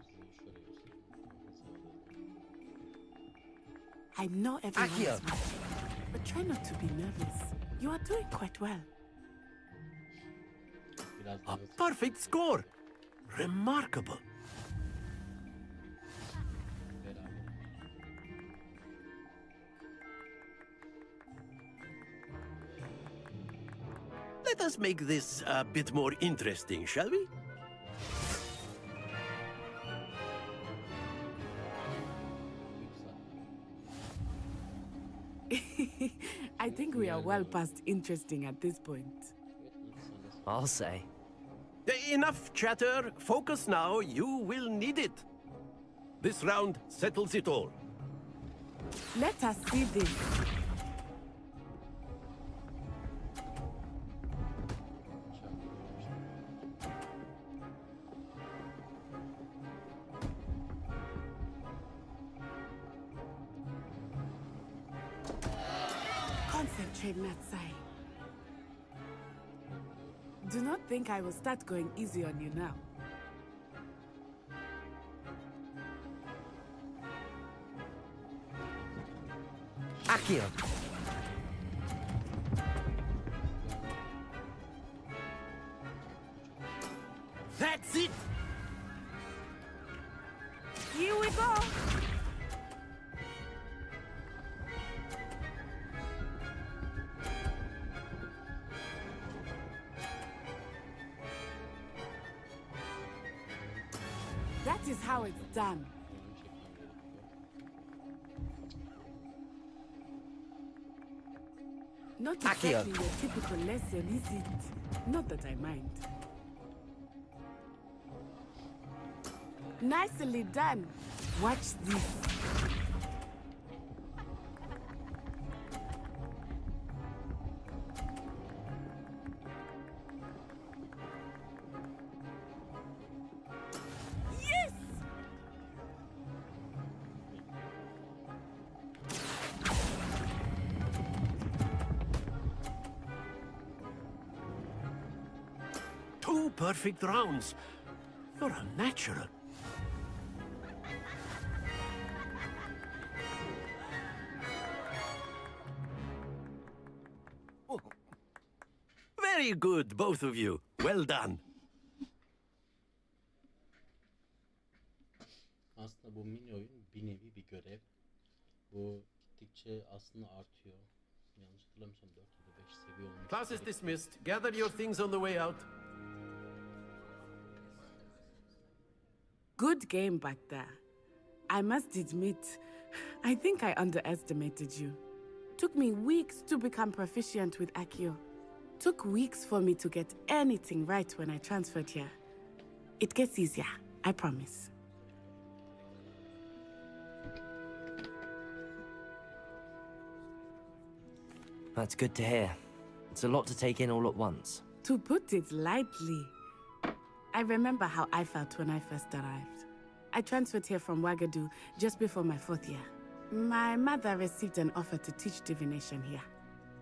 Şöyle göstereyim. I know everyone Accio. is watching, but try not to be nervous. You are doing quite well. A perfect score! Remarkable! Let us make this a bit more interesting, shall we? I think we are well past interesting at this point. I'll say. Enough chatter. Focus now. You will need it. This round settles it all. Let us see this. Concentrate, Natsai. Do not think I will start going easy on you now. Accio. That's it! Here we go! That is how it's done. Not exactly Accio. your typical lesson, is it? Not that I mind. Nicely done. Watch this. perfect rounds. You're a natural. Oh. Very good, both of you. Well done. Aslında bu mini oyun bir nevi bir görev. Bu gittikçe aslında artıyor. Yanlış hatırlamıyorsam 4 ya da 5 seviye olmuş. Class is dismissed. Gather your things on the way out. Good game back there. I must admit, I think I underestimated you. Took me weeks to become proficient with Accio. Took weeks for me to get anything right when I transferred here. It gets easier, I promise. That's good to hear. It's a lot to take in all at once. To put it lightly, I remember how I felt when I first arrived. I transferred here from Wagadu just before my 4th year. My mother received an offer to teach divination here.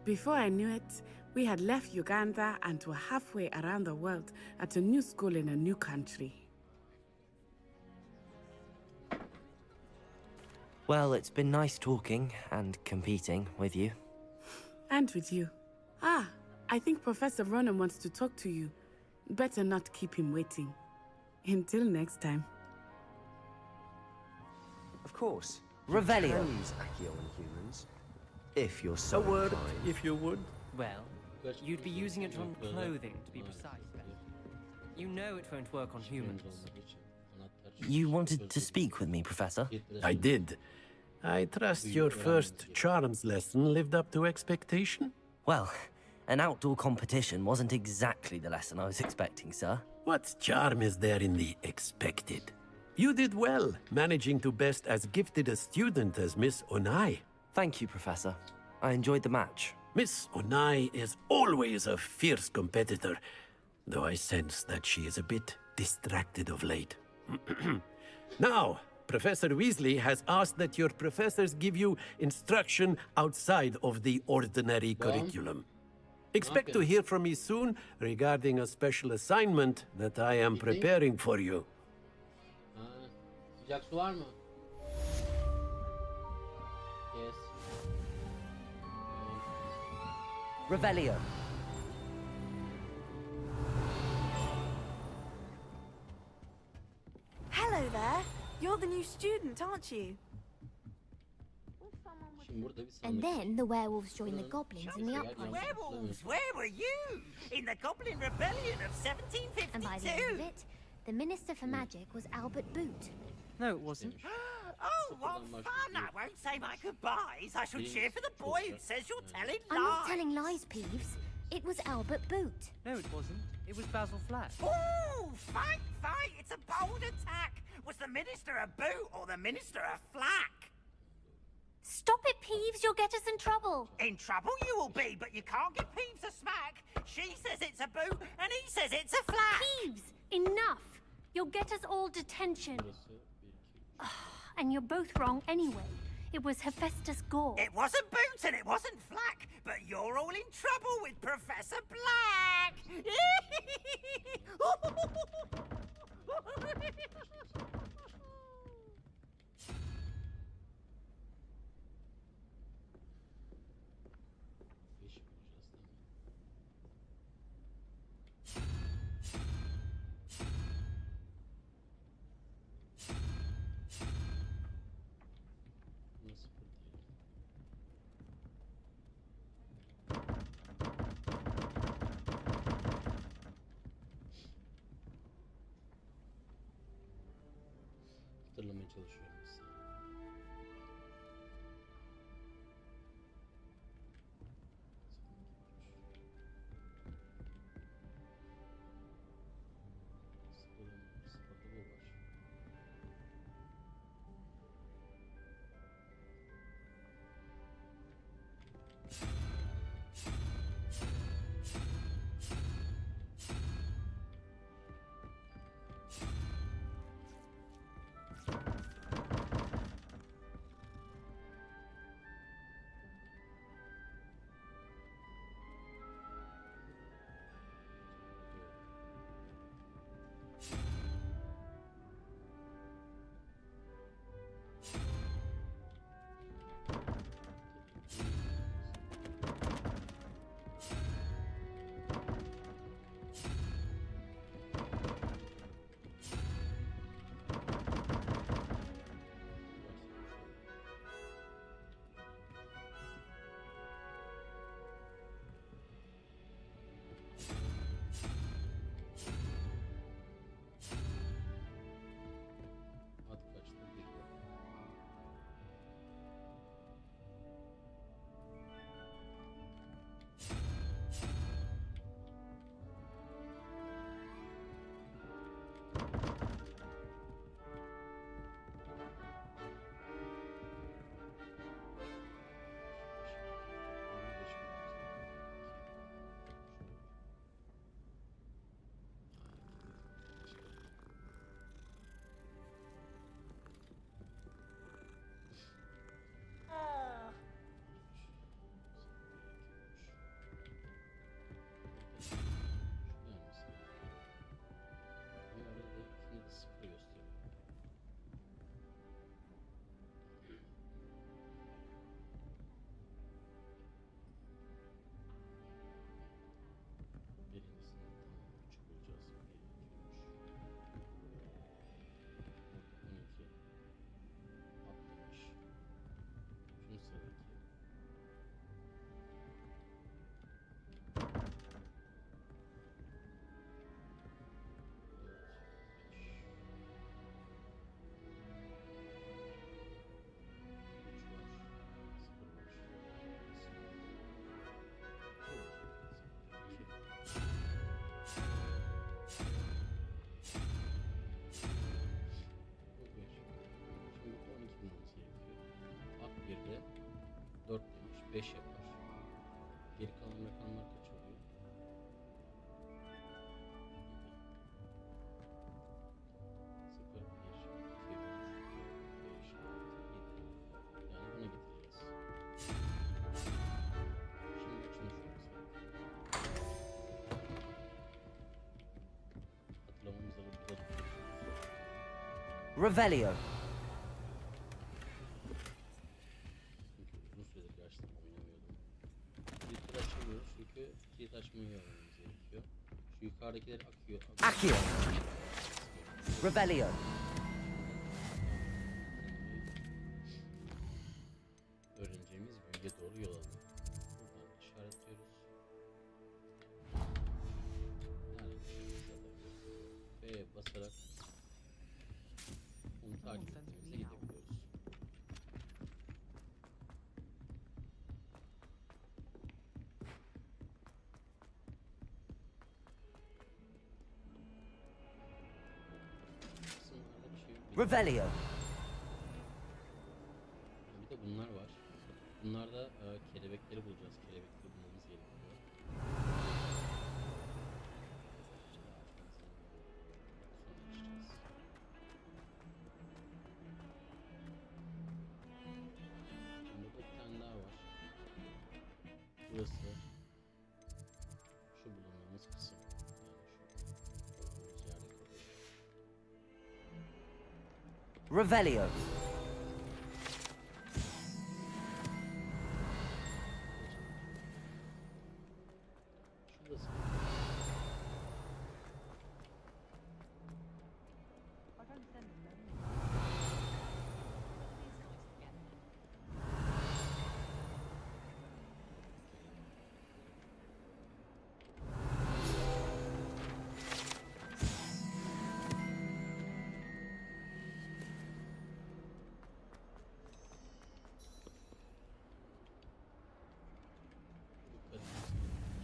Before I knew it, we had left Uganda and were halfway around the world at a new school in a new country. Well, it's been nice talking and competing with you. And with you. Ah, I think Professor Ronan wants to talk to you. Better not keep him waiting. Until next time. Of course. Revelio. You can use Accio on humans, if you're so A word, inclined. if you would. Well, you'd be using it on clothing, to be precise. You know it won't work on humans. You wanted to speak with me, Professor? I did. I trust your first charms lesson lived up to expectation? Well, an outdoor competition wasn't exactly the lesson I was expecting, sir. What charm is there in the expected? You did well, managing to best as gifted a student as Miss Onai. Thank you, Professor. I enjoyed the match. Miss Onai is always a fierce competitor, though I sense that she is a bit distracted of late. Now, Professor Weasley has asked that your professors give you instruction outside of the ordinary curriculum. Expect to hear from me soon regarding a special assignment that I am preparing for you. Sıcak su var mı? Yes. Revelio. Hello there. You're the new student, aren't you? And then the werewolves joined the goblins in the uprising. Werewolves? Where were you? In the Goblin Rebellion of 1752? And by the end of it, the Minister for Magic was Albert Boot. No, it wasn't. Oh, what fun! I won't say my goodbyes. I shall cheer for the boy who says you're telling lies. I'm not telling lies, Peeves. It was Albert Boot. No, it wasn't. It was Basil Flack. Oh, fight, fight! It's a bold attack. Was the Minister a boot or the Minister a flack? Stop it, Peeves. You'll get us in trouble. In trouble you will be, but you can't give Peeves a smack. She says it's a boot, and he says it's a flack. Peeves, enough. You'll get us all detention. And you're both wrong anyway. It was Hephaestus Gore. It wasn't boot and it wasn't flack, but you're all in trouble with Professor Black. Hatırlamaya çalışıyorum. 5 yapar. Geri kalan rakamlar kaç oluyor? 0, 1, 2, 3, 4, 5, 6, 7. Yani buna getireceğiz. Şimdi şunu hatırlamamızda burada Revelio. uzun süredir gerçekten oynamıyordum. Kilitleri açamıyoruz çünkü kilit açmayı öğrenmemiz gerekiyor. Şu yukarıdakiler akıyor. Accio. Revelio. Öğreneceğimiz büyüye doğru yol alın. Buradan işaretliyoruz. F'ye basarak onu takip ettiğimizde gidebiliyoruz. Kısımlarda bir şey yok. Revelio. Bir de bunlar var. Bunlarda kelebekleri bulacağız. Kelebekleri bulmamız gerekiyor. Şimdi burada bir tane daha var. Burası şu bulunduğumuz kısım. Yani şu olduğumuz yerde kalıyor. Revelio. Şurası.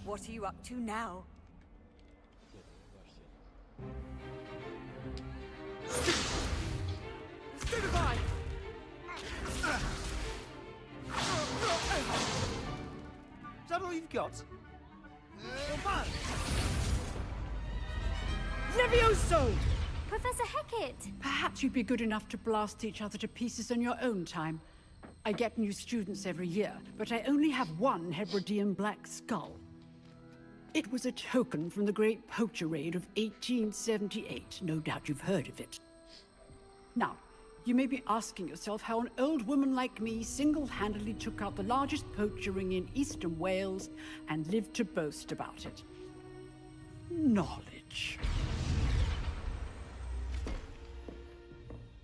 What are you up to now? Stupefy! Is that all you've got? Levioso! Professor Hecat! Perhaps you'd be good enough to blast each other to pieces in your own time. I get new students every year, but I only have one Hebridean black skull. It was a token from the Great Poacher Raid of 1878. No doubt you've heard of it. Now, you may be asking yourself how an old woman like me single-handedly took out the largest poacher ring in eastern Wales and lived to boast about it. Knowledge.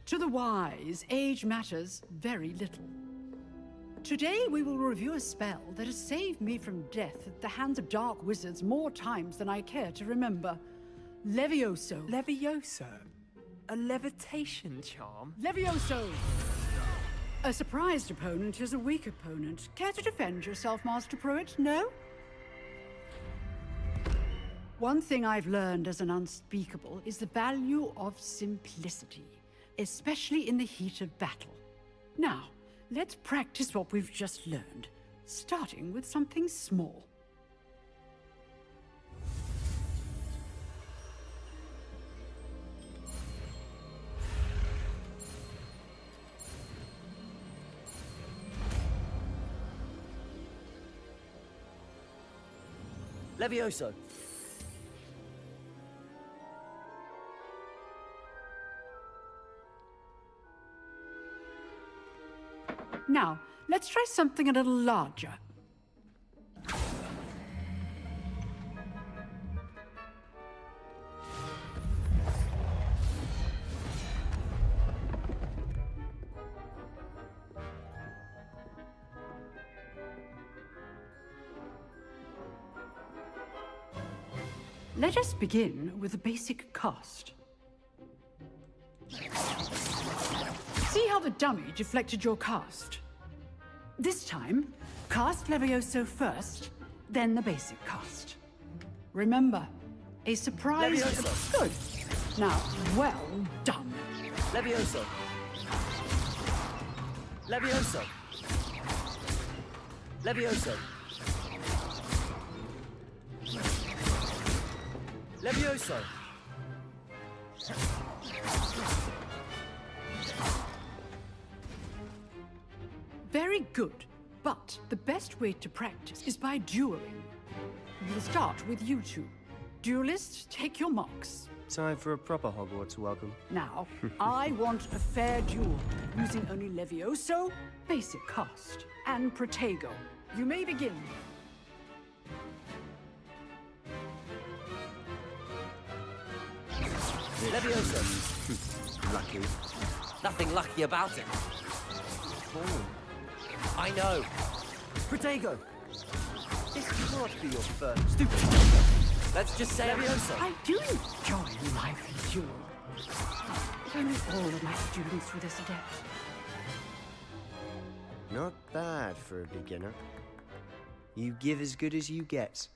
To the wise, age matters very little. Today we will review a spell that has saved me from death at the hands of dark wizards more times than I care to remember. Levioso. Levioso? A levitation charm? Levioso! A surprised opponent is a weak opponent. Care to defend yourself, Master Pruitt? No? One thing I've learned as an unspeakable is the value of simplicity, especially in the heat of battle. Now, let's practice what we've just learned, starting with something small. Levioso. Now, let's try something a little larger. Let us begin with a basic cast. See how the dummy deflected your cast? This time, cast Levioso first, then the basic cast. Remember, a surprise... Levioso. Good. Now, well done. Levioso. Levioso. Levioso. Levioso. Very good. But the best way to practice is by dueling. We'll start with you two. Duelists, take your marks. Time for a proper Hogwarts welcome. Now, I want a fair duel, using only Levioso, basic cast, and Protego. You may begin. Levioso. Lucky. Nothing lucky about it. I know. Protego. This can't be your first. Stupid. Let's just say Levioso. I do enjoy lively duel. If only all of my students were this adept. Not bad for a beginner. You give as good as you get.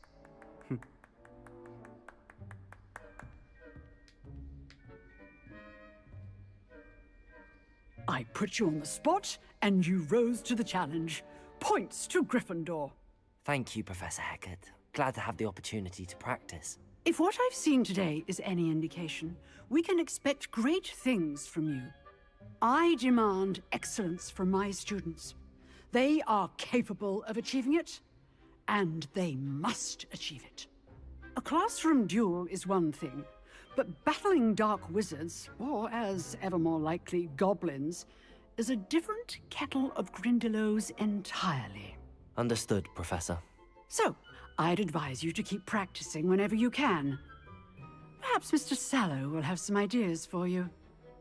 I put you on the spot, and you rose to the challenge. Points to Gryffindor. Thank you, Professor Hecat. Glad to have the opportunity to practice. If what I've seen today is any indication, we can expect great things from you. I demand excellence from my students. They are capable of achieving it, and they must achieve it. A classroom duel is one thing, but battling dark wizards, or as ever more likely, goblins, is a different kettle of Grindylows entirely. Understood, Professor. So, I'd advise you to keep practicing whenever you can. Perhaps Mr. Sallow will have some ideas for you.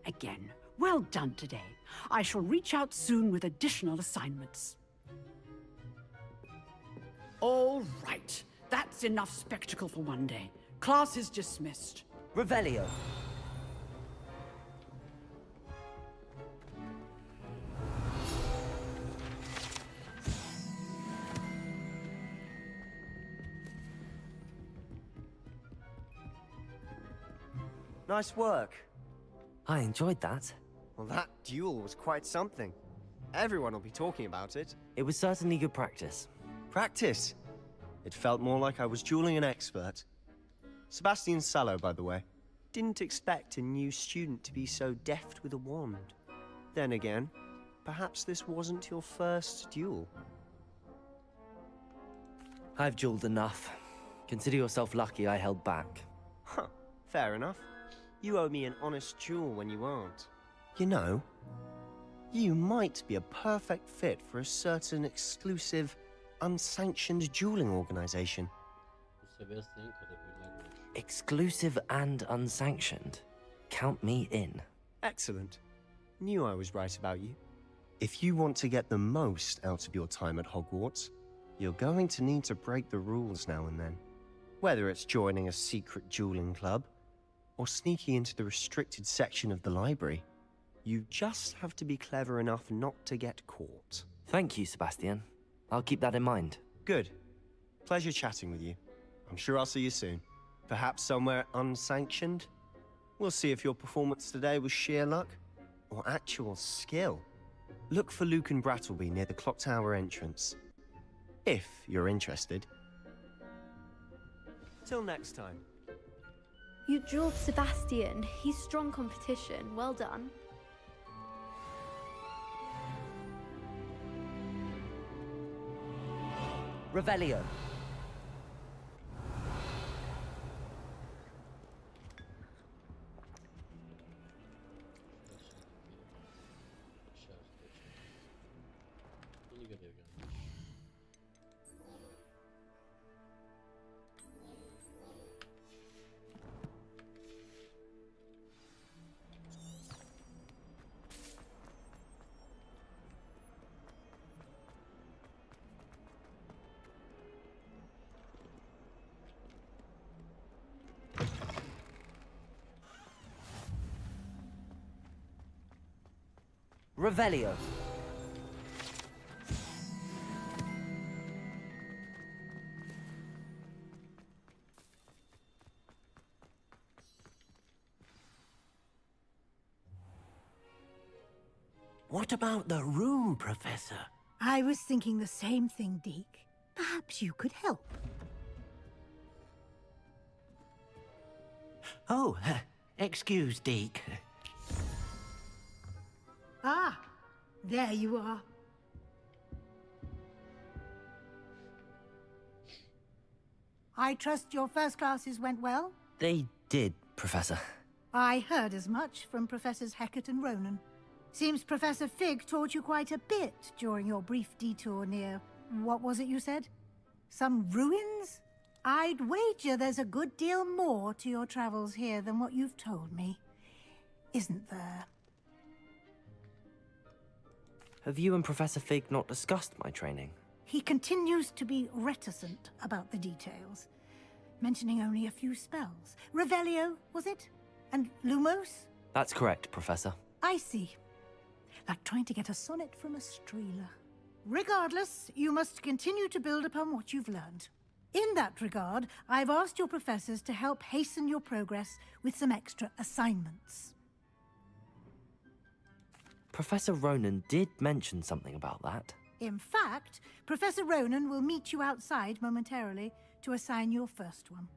Again, well done today. I shall reach out soon with additional assignments. All right. That's enough spectacle for one day. Class is dismissed. Revelio. Nice work. I enjoyed that. Well, that duel was quite something. Everyone will be talking about it. It was certainly good practice. Practice? It felt more like I was dueling an expert. Sebastian Sallow, by the way. Didn't expect a new student to be so deft with a wand. Then again, perhaps this wasn't your first duel. I've dueled enough. Consider yourself lucky I held back. Huh, fair enough. You owe me an honest duel when you aren't. You know, you might be a perfect fit for a certain exclusive, unsanctioned dueling organization. Exclusive and unsanctioned. Count me in. Excellent. Knew I was right about you. If you want to get the most out of your time at Hogwarts, you're going to need to break the rules now and then. Whether it's joining a secret dueling club, or sneaking into the restricted section of the library, you just have to be clever enough not to get caught. Thank you, Sebastian. I'll keep that in mind. Good. Pleasure chatting with you. I'm sure I'll see you soon. Perhaps somewhere unsanctioned? We'll see if your performance today was sheer luck or actual skill. Look for Luke and Brattleby near the clock tower entrance. If you're interested. Till next time. You dueled Sebastian. He's strong competition. Well done. Revelio. Revelio. What about the room, Professor? I was thinking the same thing, Deke. Perhaps you could help. Oh, excuse, Deke. Ah, there you are. I trust your first classes went well? They did, Professor. I heard as much from Professors Hecat and Ronan. Seems Professor Fig taught you quite a bit during your brief detour near... what was it you said? Some ruins? I'd wager there's a good deal more to your travels here than what you've told me. Isn't there? Have you and Professor Fig not discussed my training? He continues to be reticent about the details, mentioning only a few spells. Revelio, was it? And Lumos? That's correct, Professor. I see. Like trying to get a sonnet from a streeler. Regardless, you must continue to build upon what you've learned. In that regard, I've asked your professors to help hasten your progress with some extra assignments. Professor Ronan did mention something about that. In fact, Professor Ronan will meet you outside momentarily to assign your first one.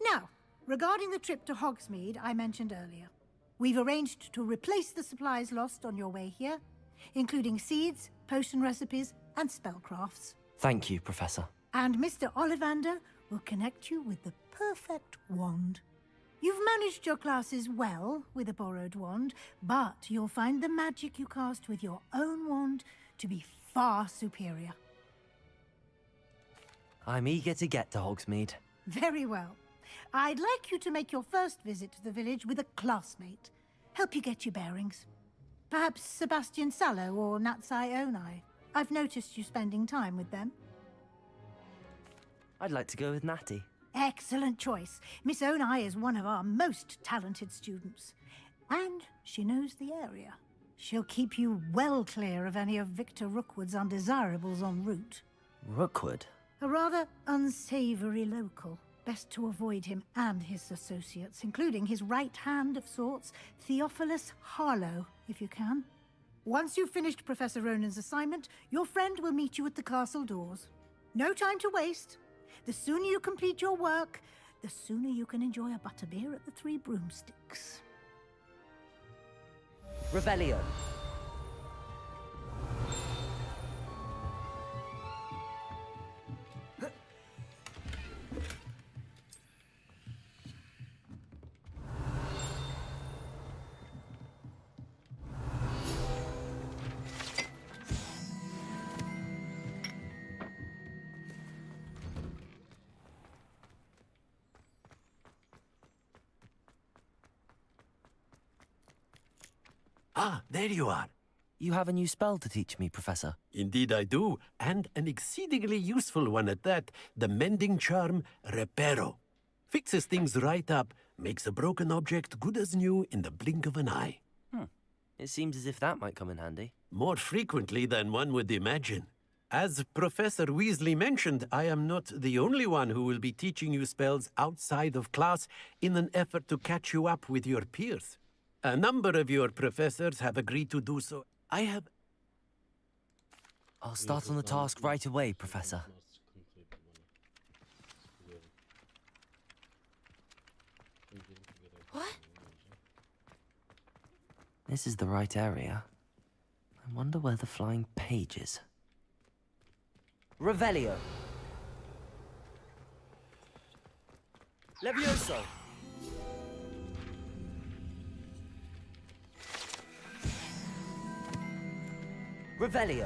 Now, regarding the trip to Hogsmeade I mentioned earlier, we've arranged to replace the supplies lost on your way here, including seeds, potion recipes, and spellcrafts. Thank you, Professor. And Mr. Ollivander will connect you with the perfect wand. You've managed your classes well with a borrowed wand, but you'll find the magic you cast with your own wand to be far superior. I'm eager to get to Hogsmeade. Very well. I'd like you to make your first visit to the village with a classmate. Help you get your bearings. Perhaps Sebastian Sallow or Natsai Onai. I've noticed you spending time with them. I'd like to go with Natty. Excellent choice. Miss Onai is one of our most talented students. And she knows the area. She'll keep you well clear of any of Victor Rookwood's undesirables en route. Rookwood? A rather unsavory local. Best to avoid him and his associates, including his right hand of sorts, Theophilus Harlow, if you can. Once you've finished Professor Ronan's assignment, your friend will meet you at the castle doors. No time to waste. The sooner you complete your work, the sooner you can enjoy a butterbeer at the Three Broomsticks. Revelio. Ah, there you are. You have a new spell to teach me, Professor. Indeed I do, and an exceedingly useful one at that. The mending charm, Reparo. Fixes things right up, makes a broken object good as new in the blink of an eye. It seems as if that might come in handy. More frequently than one would imagine. As Professor Weasley mentioned, I am not the only one who will be teaching you spells outside of class in an effort to catch you up with your peers. A number of your professors have agreed to do so. I'll start on the task right away, Professor. What? This is the right area. I wonder where the flying page is. Revelio. Levioso. Revelio.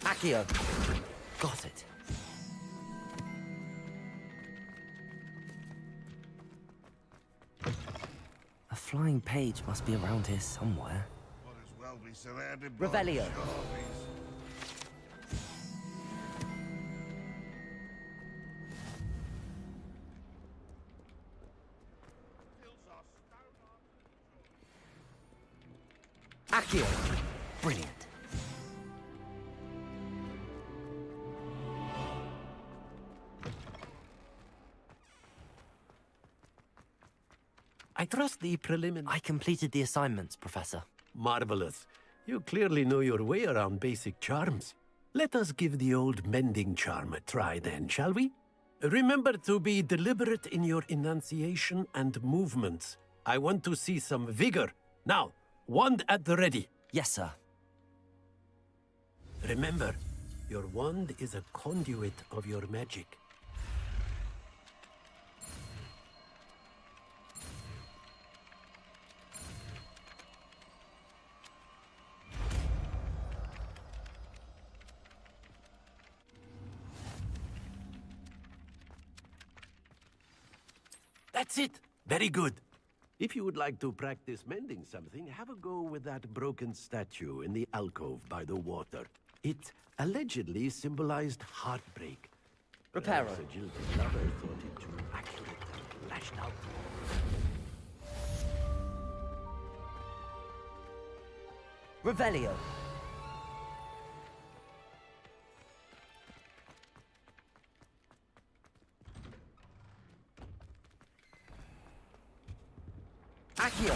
Accio. Got it. A flying page must be around here somewhere. Revelio. Accio. Brilliant. I trust the preliminary... I completed the assignments, Professor. Marvelous. You clearly know your way around basic charms. Let us give the old mending charm a try then, shall we? Remember to be deliberate in your enunciation and movements. I want to see some vigor. Now, wand at the ready. Yes, sir. Remember, your wand is a conduit of your magic. That's it. Very good. If you would like to practice mending something, have a go with that broken statue in the alcove by the water. It allegedly symbolized heartbreak. Reparo. Perhaps a jilted lover thought it too accurate and lashed out. Revelio. Accio.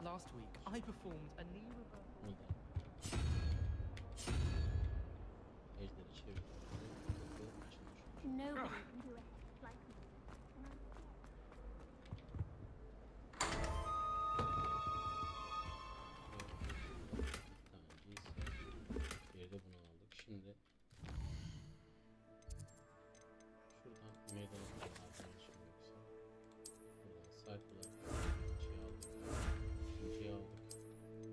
Last week, I performed a knee reverse. Nobody can do it like me. Geride bunu aldık. Şimdi şuradan meydan okuyalım arkadaşım yoksa. Buradan sayfalar aldık. İkinciyi aldık.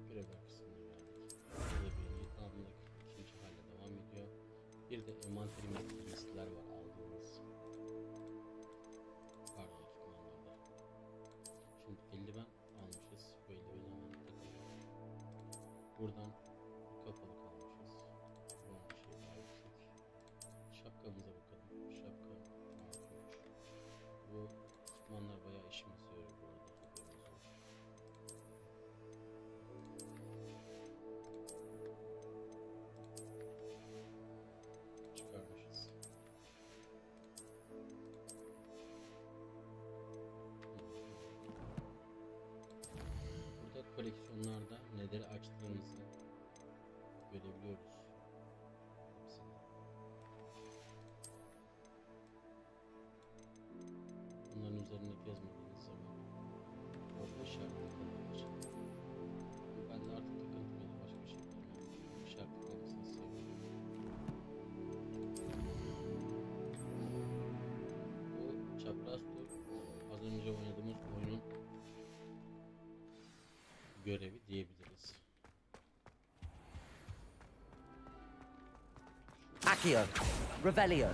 Görev kısmını verdik. Burada birinci tamamladık. İkinci halle devam ediyor. Bir de envanterimizde listeler var aldığımız. Pardon ekipmanlarda. Şimdi eldiven almışız. Bu eldiveni hemen takalım. Buradan kapalı kalmışız. Buradan bir şey daha yüksek. Şapkamıza bakalım. Şapka artıyor. Bu ekipmanlar bayağı işimize yarıyor bu arada. Çıkarmışız. Burada koleksiyonlarda neleri açtığımızı görebiliyoruz. Hepsini. Bunların üzerine gezmediğiniz zaman orada işaretli kalıyor. Ben de artık takıntımıyla başka bir şey bilmiyorum. İşaretli kalmasını seviyorum. Bu çapraz tur az önce oynadığımız oyunun görevi diyebiliriz. Accio. Revelio.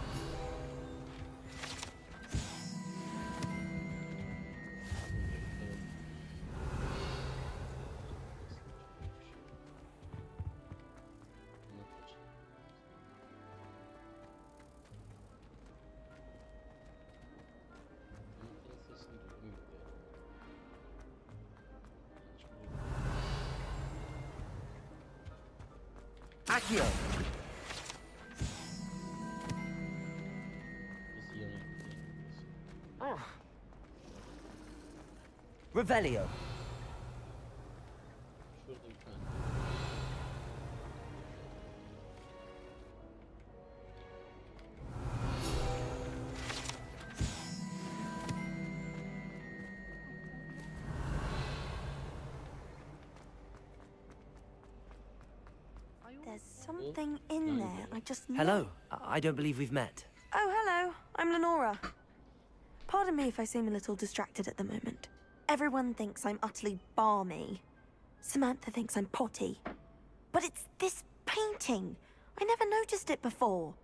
Accio. Revelio. Şurada bir tane. There's something something in there. I just know. Hello. I don't believe we've met. Oh, hello. I'm Lenora. Pardon me if I seem a little distracted at the moment. Everyone thinks I'm utterly balmy. Samantha thinks I'm potty. But it's this painting. I never noticed it before.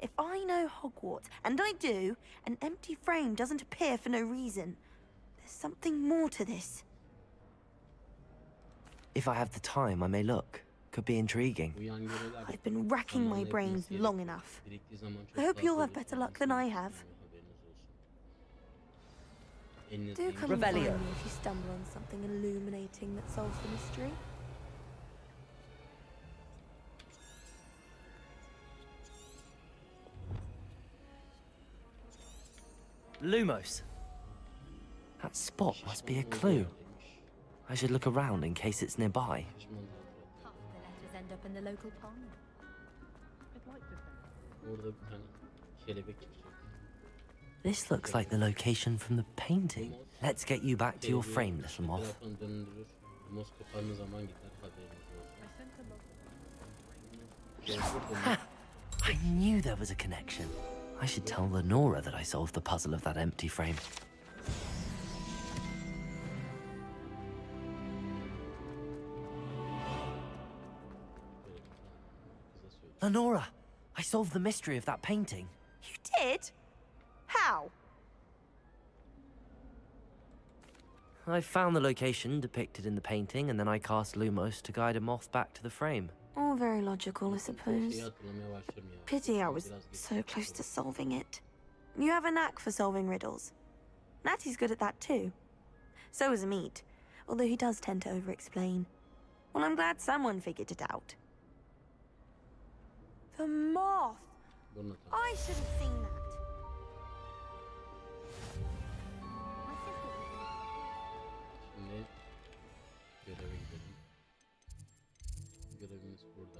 If I know Hogwarts, and I do, an empty frame doesn't appear for no reason. There's something more to this. If I have the time, I may look. Could be intriguing. I've been racking my brains long enough. I hope you'll have better luck than I have. Do come and find me if you stumble on something illuminating that solves the mystery. Lumos. That spot must be a clue. I should look around in case it's nearby. Half the letters end up in the local pond. Orada bir tane kelebek çıkacak. This looks like the location from the painting. Let's get you back to your frame, little moth. Telefon döndürür. Mouse kopardığı zaman gider, haberiniz olsun. Ha! I knew there was a connection. I should tell Lenora that I solved the puzzle of that empty frame. Lenora, I solved the mystery of that painting. You did? How? I found the location depicted in the painting, and then I cast Lumos to guide a moth back to the frame. All very logical, I suppose. Pity I was so close to solving it. You have a knack for solving riddles. Natty's good at that too. So is Amit, although he does tend to over-explain. Well, I'm glad someone figured it out. The moth! I should have seen that. Şimdi göreve gidelim. Görevimiz burada.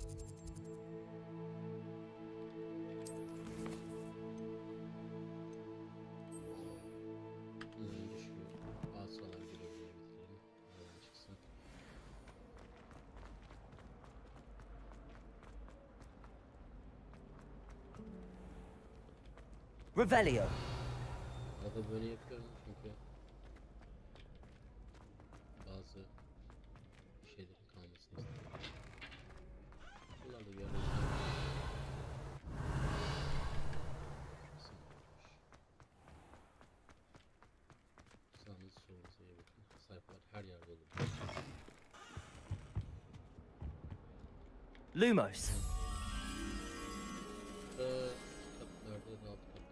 Önce şu asalar görevini bitirelim. Oradan çıksın. Revelio. Arada böyle yapıyorum çünkü bazı şeylerin kalmasını istiyorum. Bunlarla bir arayışlar. Sağınız solunuza iyi bakın. Sayfalar her yerde olur. Lumos. Katlarda ya da alt katlarda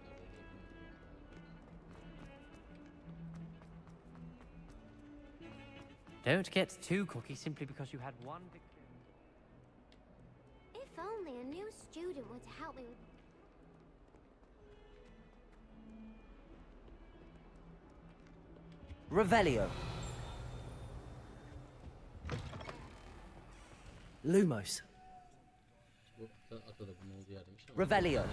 Don't get too cocky simply because you had one victory. If only a new student were to help me with... Revelio. Lumos. Bu ata da bunun olduğu yer demiş ama. Revelio.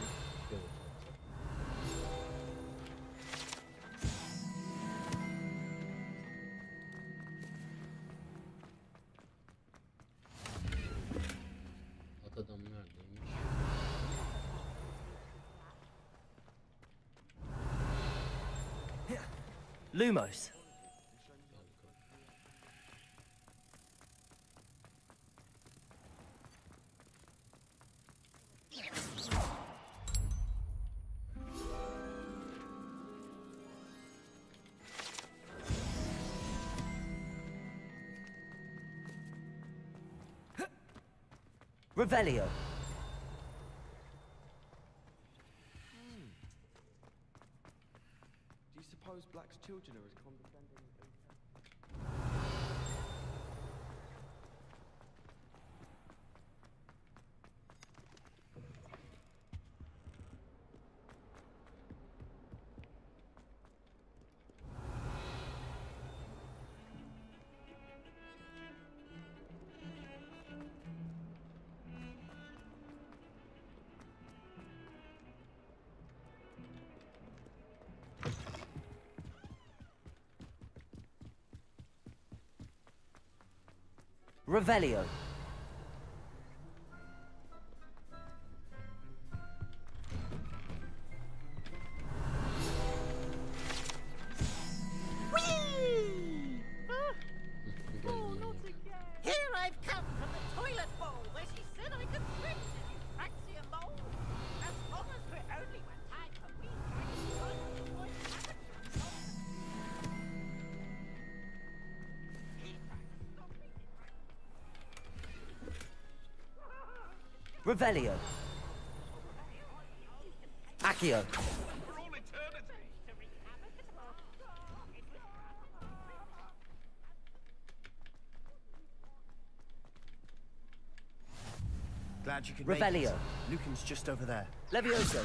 Atadan neredeymiş? Lumos. Revelio. Do you suppose Black's children are as condescending as they Revelio. Revelio. Accio. Glad you could Revelio. make it. Lucan's just over there. Levioso.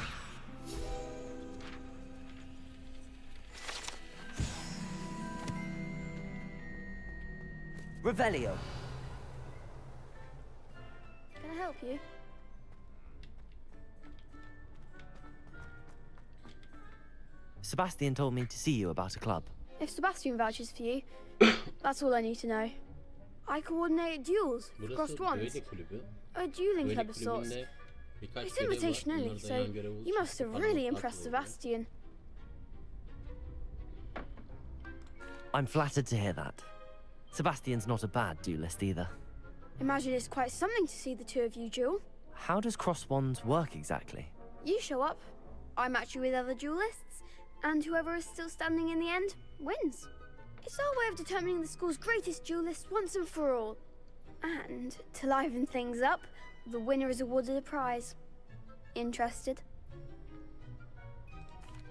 Revelio. Can I help you? Sebastian told me to see you about a club. If Sebastian vouches for you, that's all I need to know. I coordinate duels for crossed ones. A dueling club of sorts. It's invitation only, so you must have really impressed Sebastian. I'm flattered to hear that. Sebastian's not a bad duelist either. Imagine it's quite something to see the two of you duel. How does cross wands work exactly? You show up, I match you with other duelists, and whoever is still standing in the end wins. It's our way of determining the school's greatest duelist once and for all. And to liven things up, the winner is awarded a prize. Interested?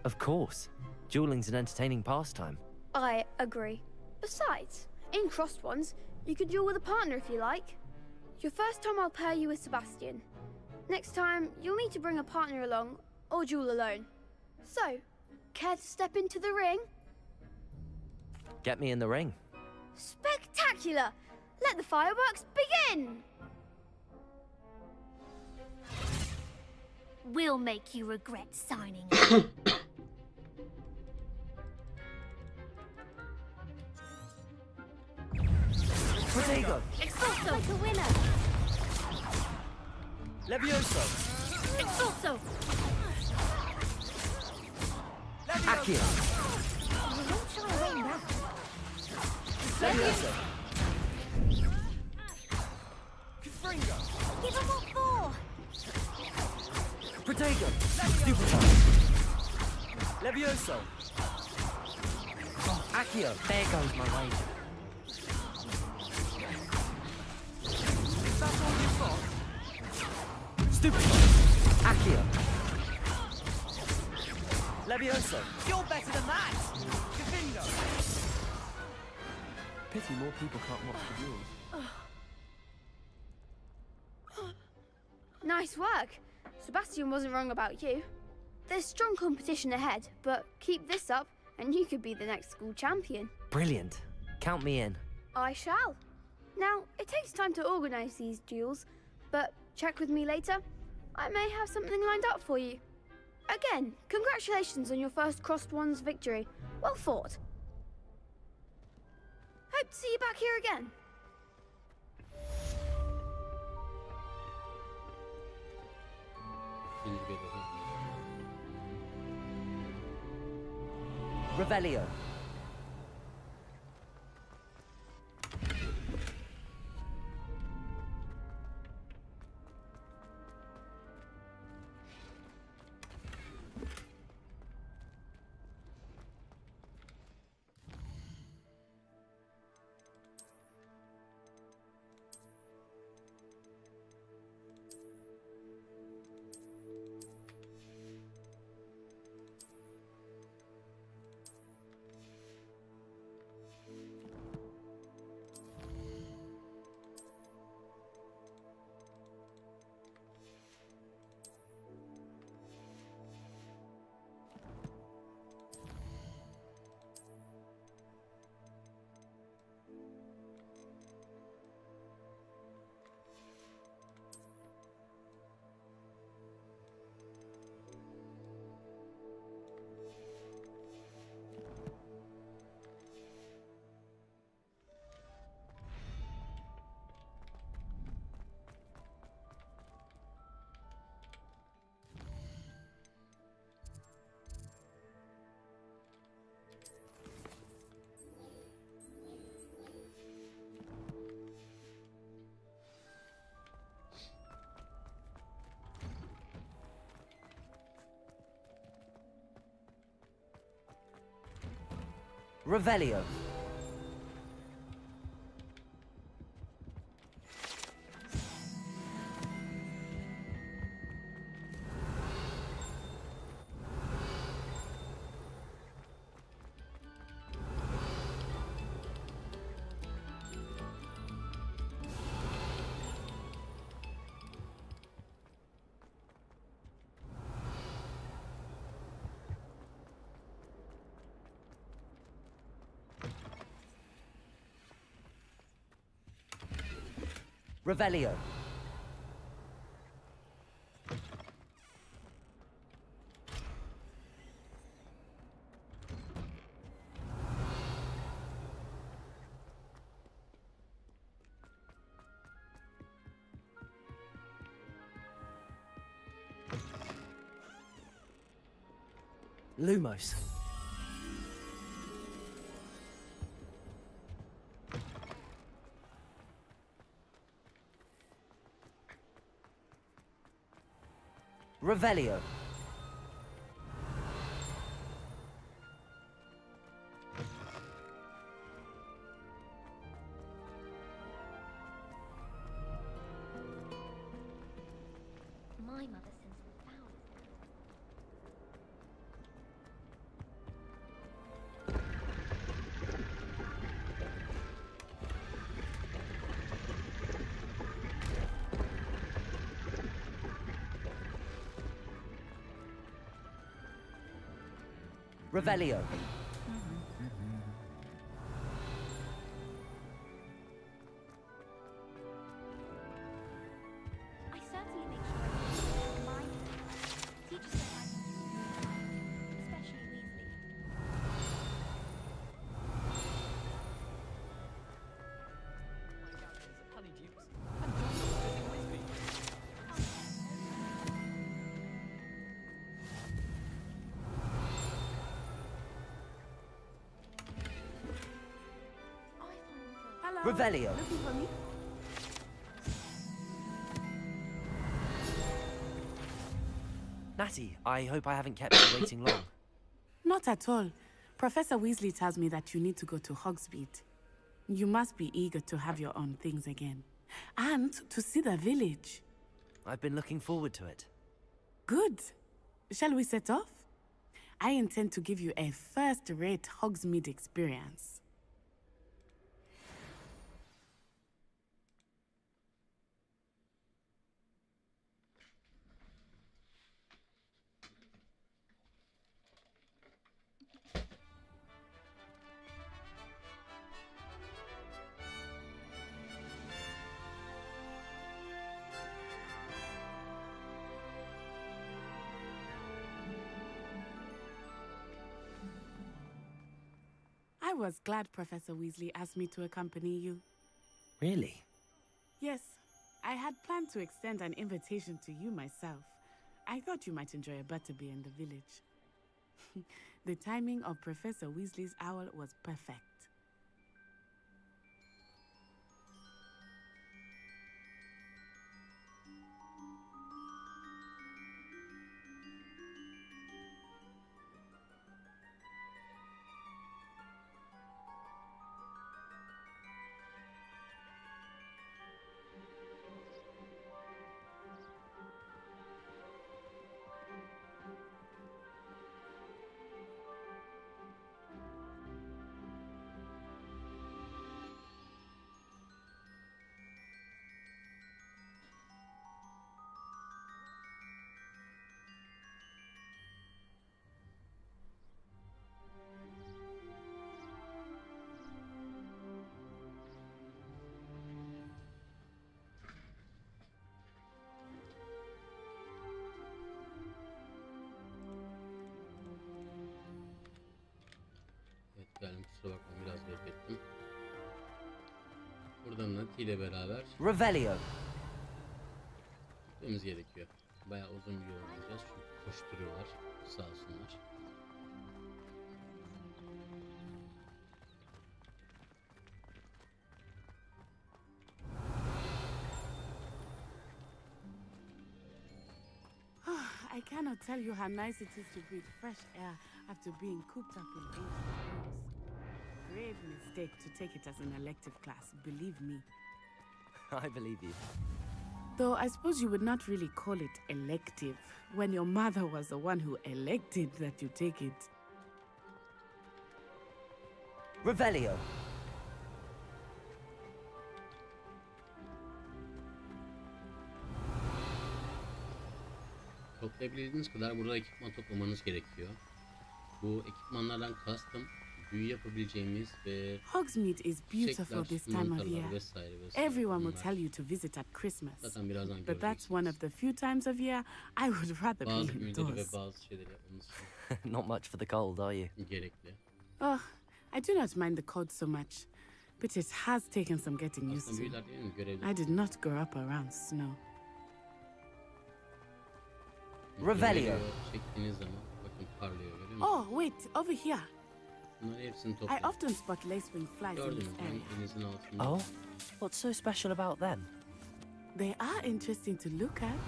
Of course. Dueling's an entertaining pastime. I agree. Besides, in crossed ones, you could duel with a partner if you like. Your first time I'll pair you with Sebastian. Next time, you'll need to bring a partner along, or duel alone. So, care to step into the ring? Get me in the ring. Spectacular! Let the fireworks begin! We'll make you regret signing. Protego. Expulso! Like a winner! Levioso. Expulso! Accio. You won't shy away now. Levioso. Give him what for! Protego. Stupefy. Levioso. Oh, Accio. There goes my wager. That's all you've got? Stupefy. Accio. Levioso. You're better than that! Defendo! Pity more people can't watch the duels. Nice work. Sebastian wasn't wrong about you. There's strong competition ahead, but keep this up and you could be the next school champion. Brilliant. Count me in. I shall. Now, it takes time to organise these duels, but check with me later. I may have something lined up for you. Again, congratulations on your first crossed ones victory. Well fought. Hope to see you back here again. Revelio. Revelio. Revelio. Lumos. Revelio. My mother sends me flowers. Revelio. I certainly make sure I remind teachers that especially Weasley. Honeydukes and John Weasley. Hello. Revelio. Looking for me? Natty, I hope I haven't kept you waiting long. Not at all. Professor Weasley tells me that you need to go to Hogsmeade. You must be eager to have your own things again. And to see the village. I've been looking forward to it. Good. Shall we set off? I intend to give you a first-rate Hogsmeade experience. I was glad Professor Weasley asked me to accompany you. Really? Yes, I had planned to extend an invitation to you myself. I thought you might enjoy a butterbeer in the village. The timing of Professor Weasley's owl was perfect. Yani kusura bakma biraz beklettim. Buradan Nati ile beraber Revelio. gitmemiz gerekiyor. Bayağı uzun bir yol gideceğiz çünkü koşturuyorlar sağ olsunlar. I cannot tell you how nice it is to breathe fresh air after being cooped up in ancient rooms. Grave mistake to take it as an elective class, believe me. I believe you. Though I suppose you would not really call it elective when your mother was the one who elected that you take it. Revelio. Toplayabildiğiniz kadar burada ekipman toplamanız gerekiyor. Bu ekipmanlardan kastım büyü yapabileceğimiz ve Hogsmeade is beautiful çiçekler, this time of mantarlar year. vesaire vesaire. Everyone will Bunlar tell you to visit at Christmas. zaten birazdan But that's one of the few times of year I would rather bazı be büyüleri ve indoors. bazı şeyleri yapmamız Not much for the cold, are you? gerekli. Oh, I do not mind the cold so much, but it has taken some getting used Aslında to. büyüler değil mi? Görevli. I did not grow up around snow. Revelio. Çektiğiniz zaman bakın parlıyor görüyor musunuz? Oh, wait, over here. Bunların hepsini I toplayın. often spot lacewing flies in Gördünüz this mü? area. Elinizin altında. Oh? What's so special about them? They are interesting to look at,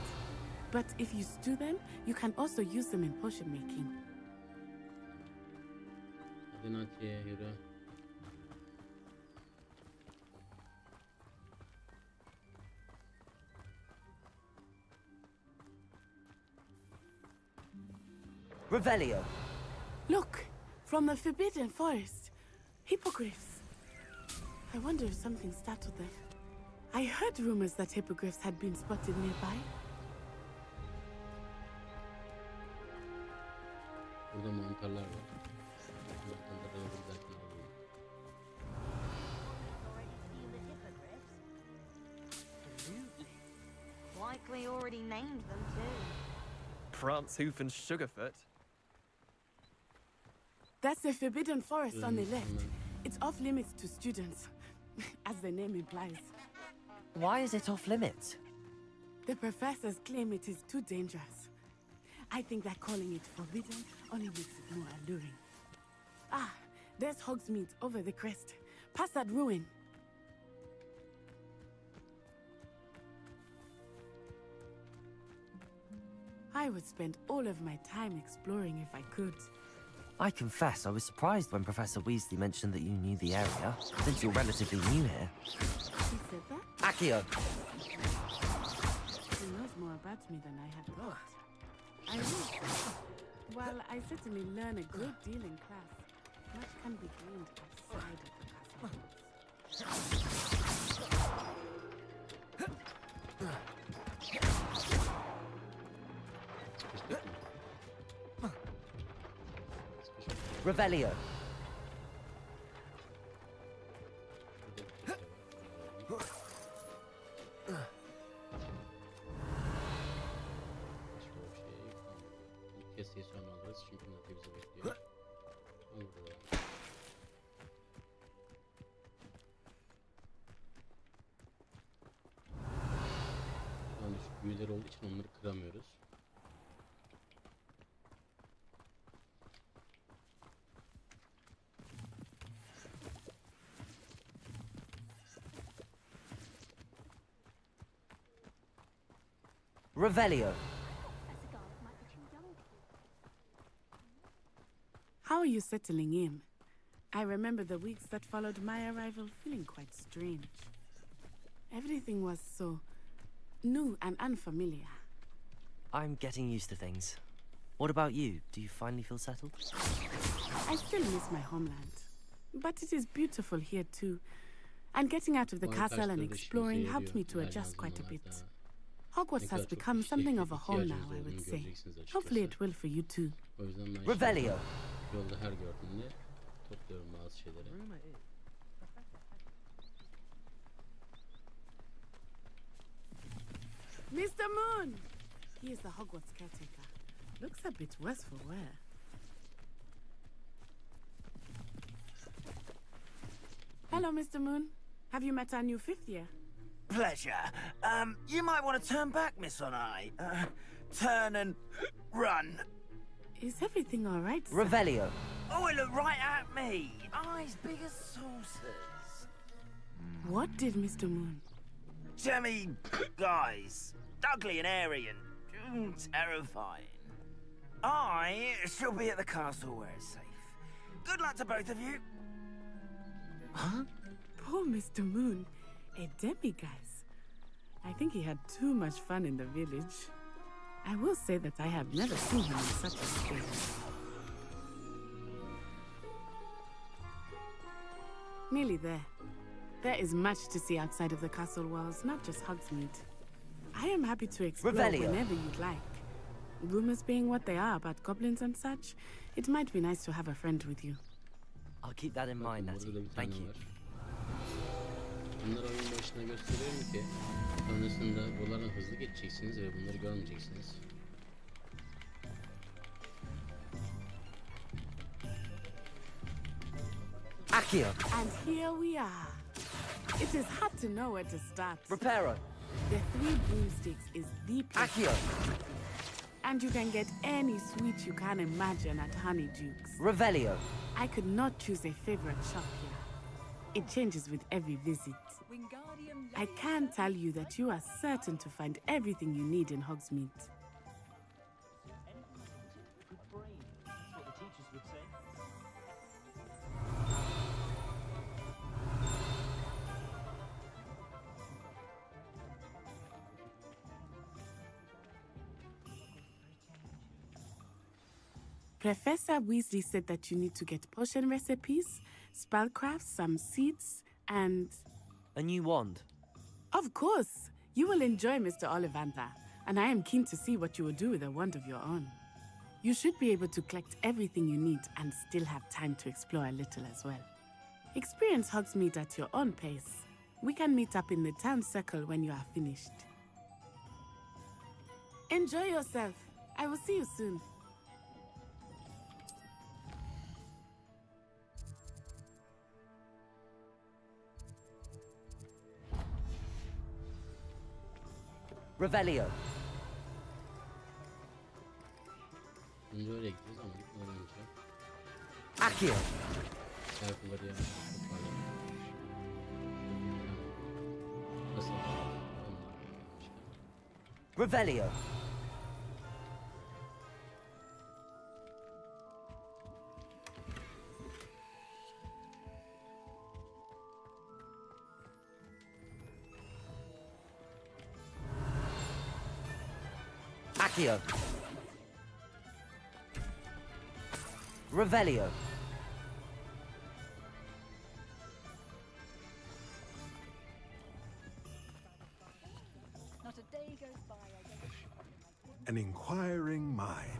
but if you stew them, you can also use them in potion making. Hadi Natiye yürü. Revelio. Look, from the Forbidden Forest. Hippogriffs. I wonder if something startled them. I heard rumors that hippogriffs had been spotted nearby. Burada mantarlar var. Mantarları zaten alalım. Likely already named them too. Prance, Hoof, and Sugarfoot. That's the Forbidden Forest on the left. It's off limits to students, as the name implies. Why is it off limits? The professors claim it is too dangerous. I think that calling it forbidden only makes it more alluring. Ah, there's Hogsmeade over the crest. Past that ruin. I would spend all of my time exploring if I could. I confess I was surprised when Professor Weasley mentioned that you knew the area, since you're relatively new here. He said that? Accio. He knows more about me than I had thought. I will. Well, I certainly learn a great deal in class. Much can be gained outside of the castle. Revelio. Kesiyi sonra alırız çünkü Nati bizi bekliyor. Al buraya. Şu an düşük büyüler olduğu için onları kıramıyoruz. Revelio. How are you settling in? I remember the weeks that followed my arrival feeling quite strange. Everything was so new and unfamiliar. I'm getting used to things. What about you? Do you finally feel settled? I still miss my homeland, but it is beautiful here too. And getting out of the castle and exploring helped me to adjust quite a bit. Hogwarts has become something of a home now, I would say. Hopefully it will for you too. Revelio. Yolda her gördüğümde topluyorum bazı şeyleri. Mr. Moon! He is the Hogwarts caretaker. Looks a bit worse for wear. Hello, Mr. Moon. Have you met our new fifth year? Pleasure. You might want to turn back, Miss Onai. Turn and run. Is everything all right, sir? Revelio. Oh, it looked right at me. Eyes big as saucers. What did Mr. Moon? Jemmy guys. Ugly and airy and terrifying. I shall be at the castle where it's safe. Good luck to both of you. Huh? Poor Mr. Moon. A demiguise. I think he had too much fun in the village. I will say that I have never seen him in such a state. Nearly there. There is much to see outside of the castle walls, not just Hogsmeade. I am happy to explore Revelio. whenever you'd like. Rumors being what they are about goblins and such, it might be nice to have a friend with you. I'll keep that in mind, Bakın burada Natty. da bir tane Thank you. var. Bunları oyun başına gösteriyorum ki sonrasında buralardan hızlı geçeceksiniz ve bunları görmeyeceksiniz. Accio. And here we are. It is hard to know where to start. Reparo. The 3 broomsticks is the place. Accio. And you can get any sweet you can imagine at Honeyduke's. Revelio. I could not choose a favorite shop here. It changes with every visit. I can tell you that you are certain to find everything you need in Hogsmeade. Professor Weasley said that you need to get potion recipes, spellcraft, some seeds, and... A new wand. Of course! You will enjoy Mr. Ollivander, and I am keen to see what you will do with a wand of your own. You should be able to collect everything you need and still have time to explore a little as well. Experience Hogsmeade at your own pace. We can meet up in the town circle when you are finished. Enjoy yourself. I will see you soon. Revelio. Şimdi oraya gideceğiz ama gitmeden önce Accio. sayfaları toparlayalım. Nasıl? Revelio. Accio. Revelio. Not a day goes by I don't. An inquiring mind.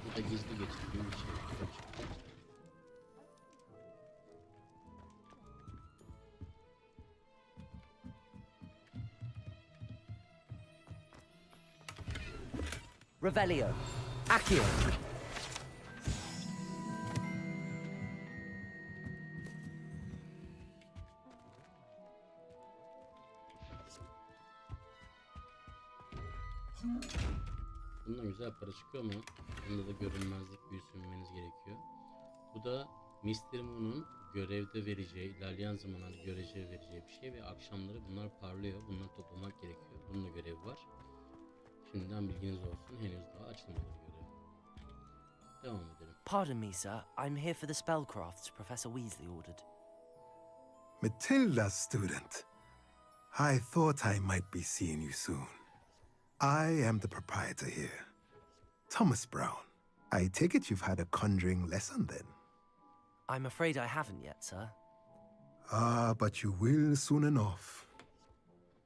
Bu da gizli geçirdiğim bir şey. Revelio. Accio. Bundan güzel para çıkıyor ama bunda da görünmezlik büyüsü bilmeniz gerekiyor. Bu da Mr. Moon'un görevde vereceği, ilerleyen zamanlarda göreceği vereceği bir şey ve akşamları bunlar parlıyor. Bunları toplamak gerekiyor. Bunun da görevi var. Şimdiden bilginiz olsun. Henüz daha açılmadı görev. Devam edelim. Pardon me, sir. I'm here for the spellcrafts Professor Weasley ordered. Matilda, student. I thought I might be seeing you soon. I am the proprietor here, Thomas Brown. I take it you've had a conjuring lesson then? I'm afraid I haven't yet, sir. Ah, but you will soon enough.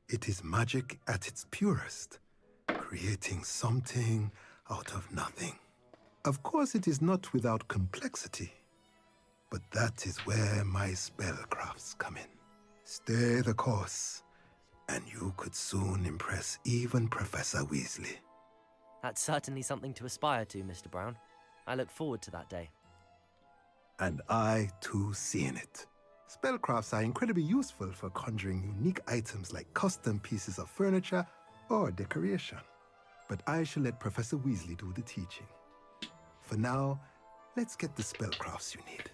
It is magic at its purest, creating something out of nothing. Of course, it is not without complexity, but that is where my spellcrafts come in. Stay the course, and you could soon impress even Professor Weasley. That's certainly something to aspire to, Mr. Brown. I look forward to that day. And I, too, see in it. Spellcrafts are incredibly useful for conjuring unique items like custom pieces of furniture or decoration. But I shall let Professor Weasley do the teaching. For now, let's get the spellcrafts you need.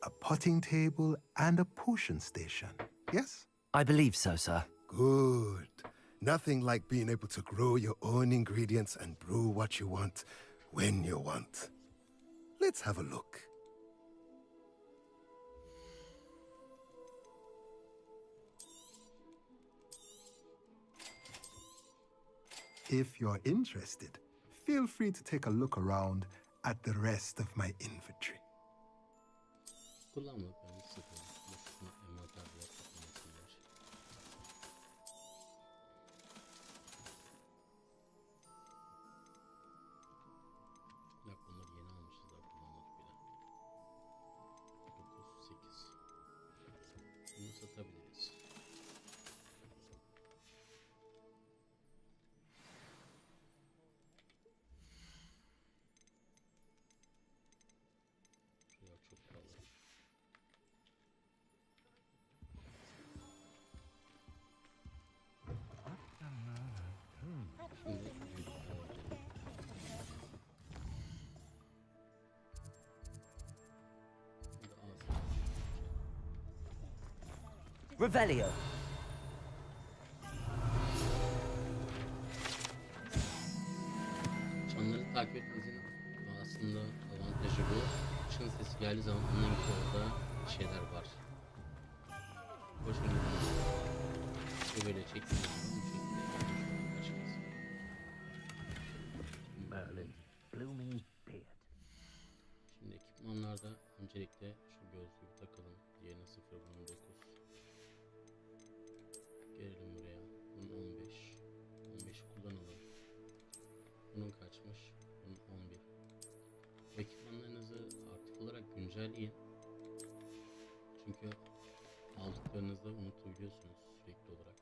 A potting table and a potion station, yes? I believe so, sir. Good. Nothing like being able to grow your own ingredients and brew what you want when you want. Let's have a look. If you're interested, feel free to take a look around at the rest of my inventory. Kullanmadık yani sıfır. Envanter bile tutmasınlar. Revelio. Çanları takip etmenizin aslında avantajı bu. Çın sesi geldiği zaman anlayın ki orada bir şeyler var. Hoşuna gidiyor. Bu böyle çektiğiniz zaman bu şekilde açıkçası. Merlin, blooming beard. Şimdi ekipmanlarda öncelikle şu gözlüğü takalım. Diğerine 0, bunun 9. Gelelim buraya. Bunun 15. 15'i kullanalım. Bunun kaçmış? Bunun 11. Ekipmanlarınızı aktif olarak güncelleyin. Çünkü aldıklarınızda unutabiliyorsunuz sürekli olarak.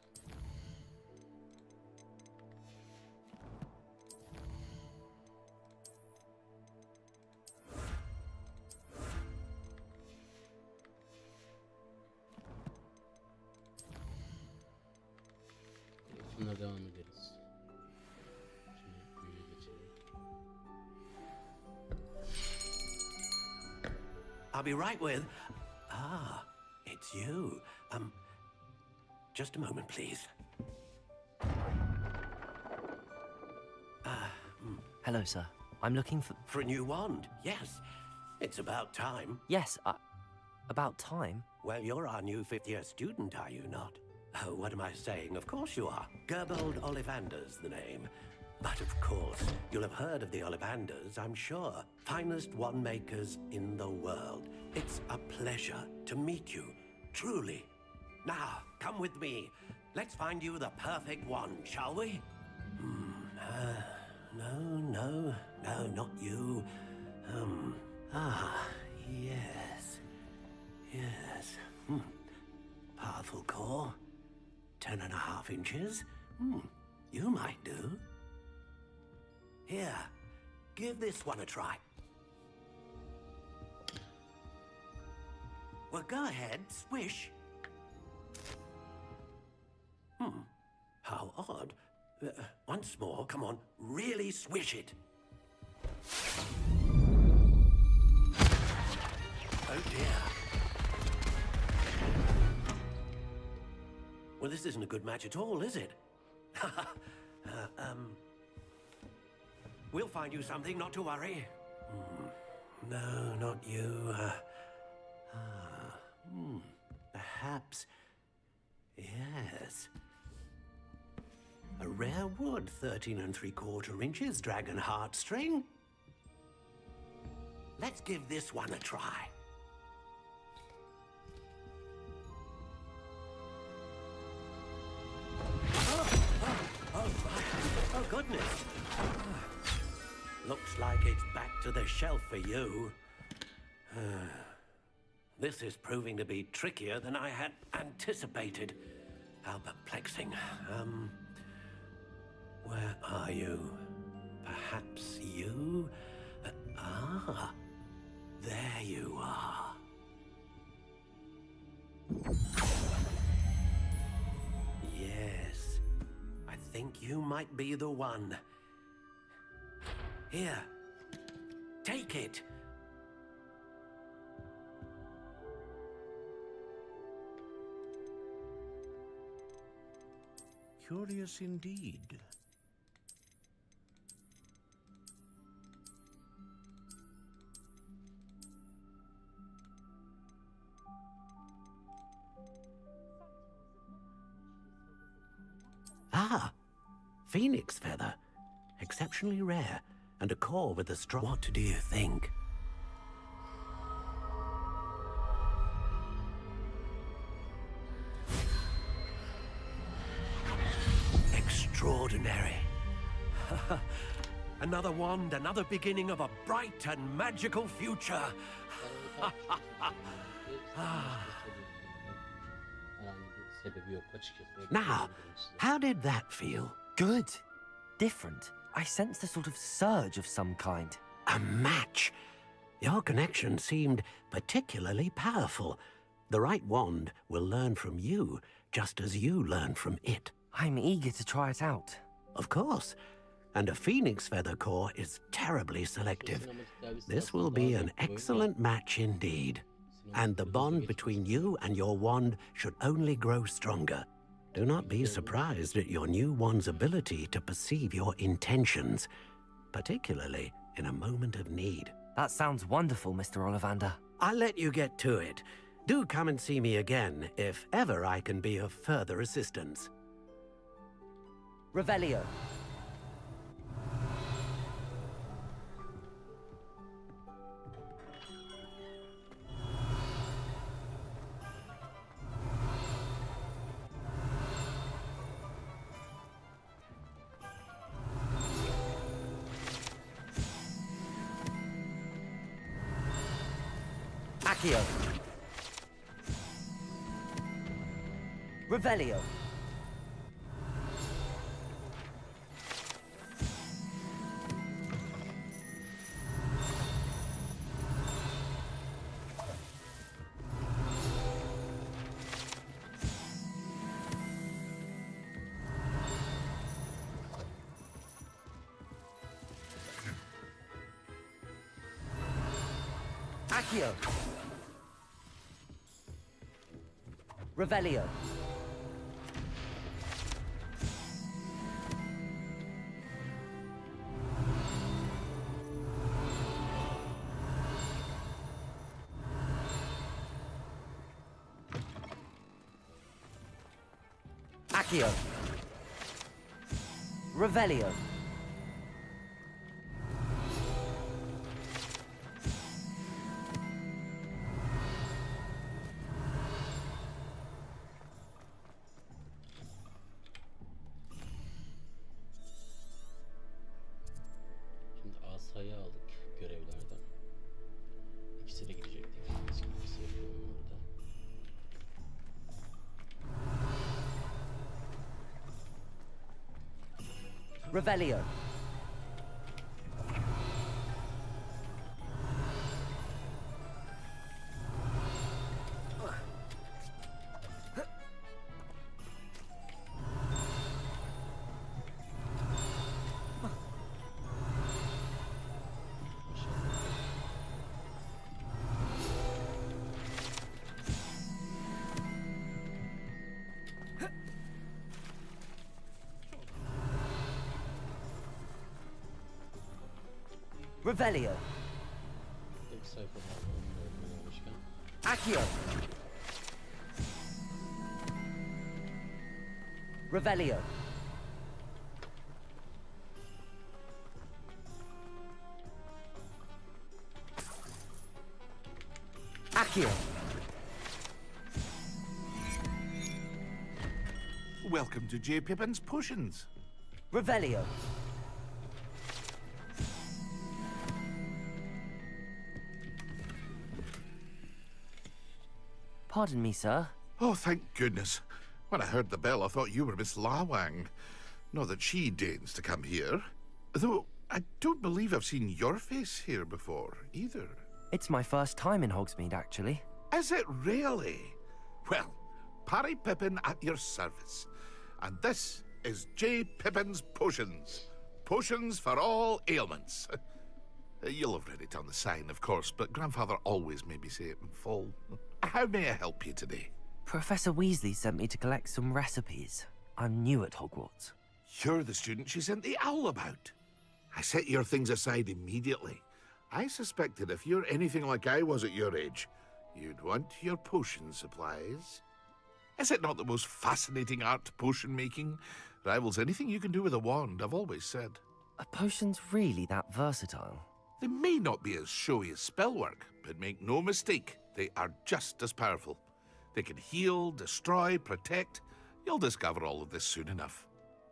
Şunlara devam ederiz. Şimdi büyüye geçelim. I'll be right with... Ah, it's you. Just a moment, please. Hello, sir. I'm looking for... For a new wand, yes. It's about time. Yes, about time? Well, you're our new fifth-year student, are you not? Oh, what am I saying? Of course you are. Gerbold Ollivander's the name. But of course, you'll have heard of the Ollivanders, I'm sure. Finest wand makers in the world. It's a pleasure to meet you, truly. Now, come with me. Let's find you the perfect wand, shall we? No, not you. Yes. Powerful core. 10.5 inches. You might do. Here, give this one a try. Well, go ahead, swish. How odd. Once more, come on, really swish it. Oh dear. Well, this isn't a good match at all, is it? We'll find you something, not to worry. No, not you. Perhaps... Yes. A rare wood, 13 3/4 inches, dragon heartstring. Let's give this one a try. Oh, goodness. Looks like it's back to the shelf for you. This is proving to be trickier than I had anticipated. How perplexing. Where are you? Perhaps you? There you are. Yes, I think you might be the one. Here, take it. Curious indeed. Ah, phoenix feather. Exceptionally rare, and a core with a strong... What do you think? Extraordinary. Another wand, another beginning of a bright and magical future. Now, how did that feel? Good. Different. I sensed a sort of surge of some kind. A match. Your connection seemed particularly powerful. The right wand will learn from you, just as you learn from it. I'm eager to try it out. Of course. And a phoenix feather core is terribly selective. This will be an excellent match indeed. and the bond between you and your wand should only grow stronger. Do not be surprised at your new wand's ability to perceive your intentions, particularly in a moment of need. That sounds wonderful, Mr. Ollivander. I'll let you get to it. Do come and see me again if ever I can be of further assistance. Revelio. Accio. Revelio. Accio. Revelio. Accio. Revelio. Şimdi asayı aldık görevlerden. İkisi de gidecektik. İkisi yapıyorum orada. Revelio. Revelio. İlk sayfalarda onları yapmışken. Accio. Revelio. Accio. Welcome to J. Pippin's Potions. Revelio. Pardon me, sir. Oh, thank goodness. When I heard the bell, I thought you were Miss Lawang. Not that she deigns to come here. Though, I don't believe I've seen your face here before, either. It's my first time in Hogsmeade, actually. Is it really? Well, Parry Pippin at your service. And this is J. Pippin's Potions. Potions for all ailments. You'll have read it on the sign, of course, but Grandfather always made me say it in full. How may I help you today? Professor Weasley sent me to collect some recipes. I'm new at Hogwarts. You're the student she sent the owl about. I set your things aside immediately. I suspected if you're anything like I was at your age, you'd want your potion supplies. Is it not the most fascinating art, potion making? Rivals anything you can do with a wand, I've always said. Are potions really that versatile? They may not be as showy as spellwork, but make no mistake, they are just as powerful. They can heal, destroy, protect. You'll discover all of this soon enough.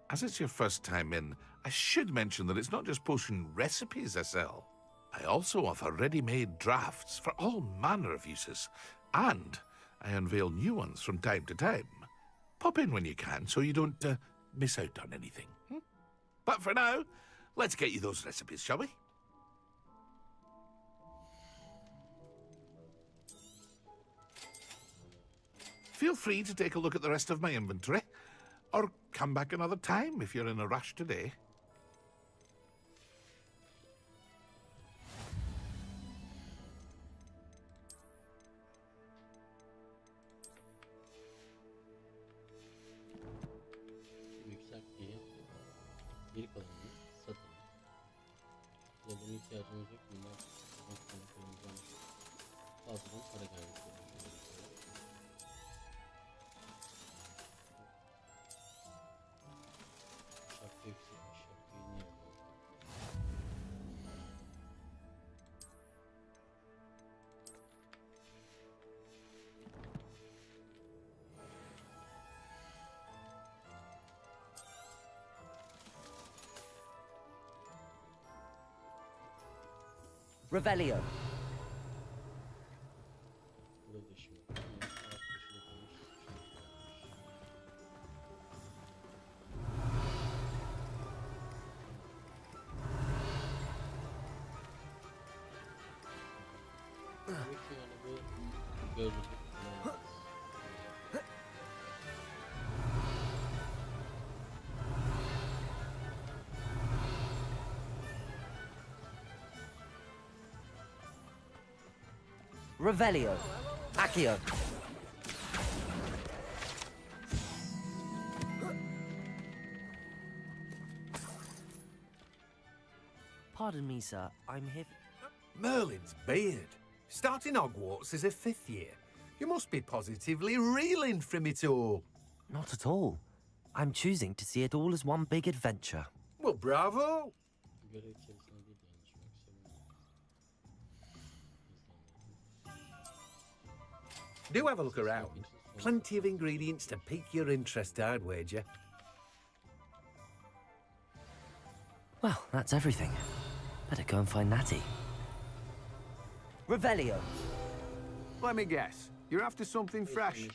As it's your first time in, I should mention that it's not just potion recipes I sell. I also offer ready-made drafts for all manner of uses, and I unveil new ones from time to time. Pop in when you can so you don't miss out on anything. But for now, let's get you those recipes, shall we? Feel free to take a look at the rest of my inventory, or come back another time if you're in a rush today. Geri kalanını satalım. Bunun ihtiyacımız yok. Bunlar fazladan para gelmiş oluyor. Şapka yükselmiş. Şapkayı niye yapalım? Revelio. Burada şimdi. Alt köşede kalmış. Demek ki yani bu gözlük kullanılmaz. Revelio. Accio. Pardon me, sir. I'm here. Merlin's beard. Starting Hogwarts as a 5th year. You must be positively reeling from it all. Not at all. I'm choosing to see it all as one big adventure. Well, bravo. Görev içerisinde değil yanlış Do have a look around. Plenty of ingredients to pique your interest, I'd wager. Well, that's everything. Better go and find Natty. Revelio. Let me guess. You're after something fresh.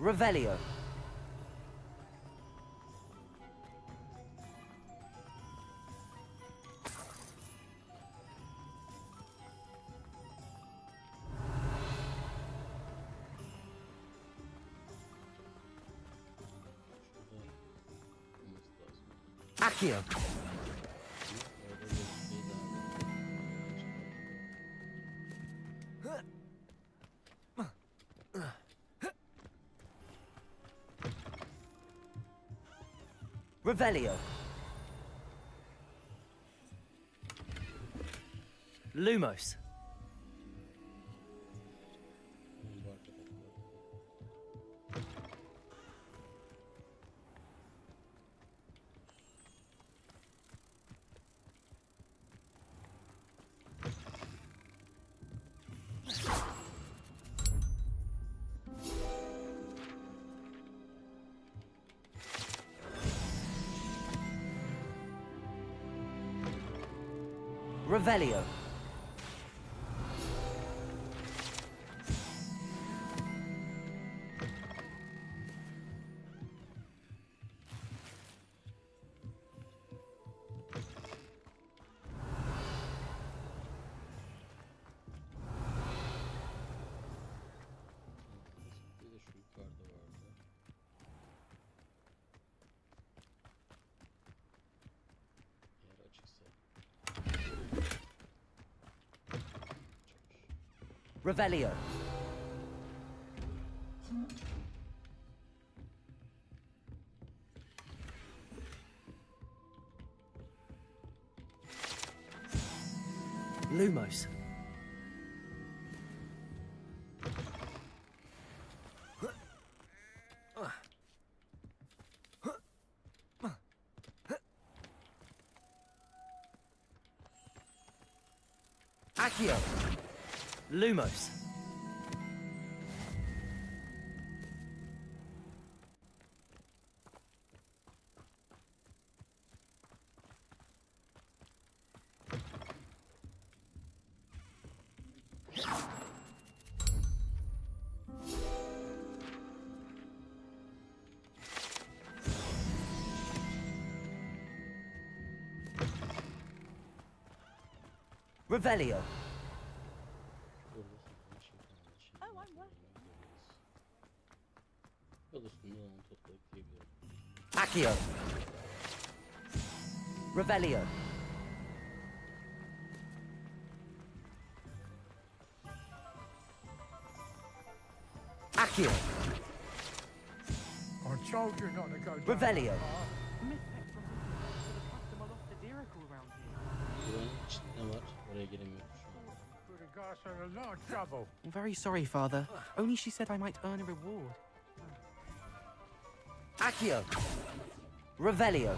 Revelio. Accio. Revelio. Lumos. Revelio. Bir de şu yukarıda vardı. Eğer açıksa. Revelio. Lumos. Accio. Lumos. Revelio. Accio. Revelio. Accio. I told you not to go down. Revelio. Put a guy in a lot of trouble. I'm very sorry, Father. Only she said I might earn a reward. Accio. Revelio.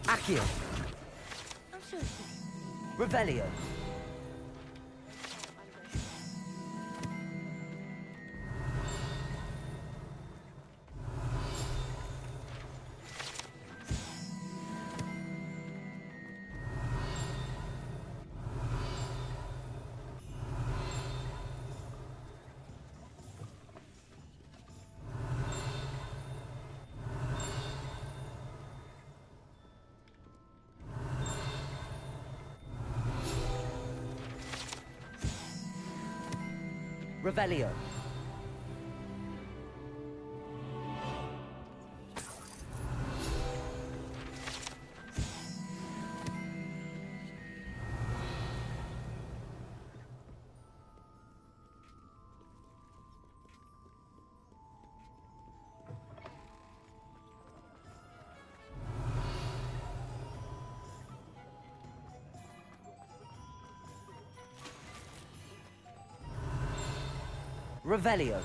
Accio. Revelio. Revelio. Revelio.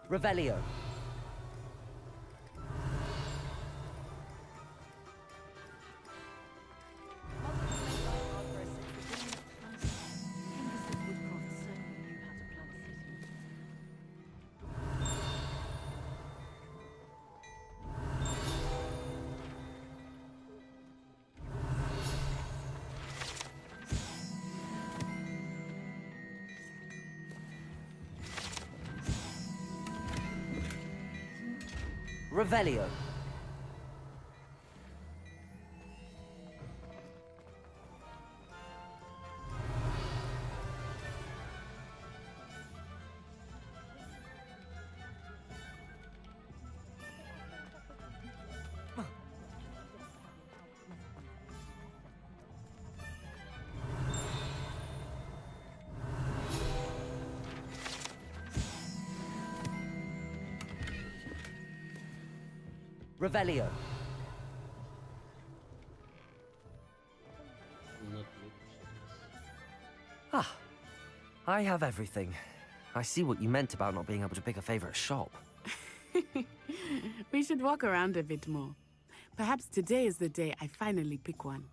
Revelio. Revelio. Revelio. Ah, I have everything. I see what you meant about not being able to pick a favorite shop. We should walk around a bit more. Perhaps today is the day I finally pick one.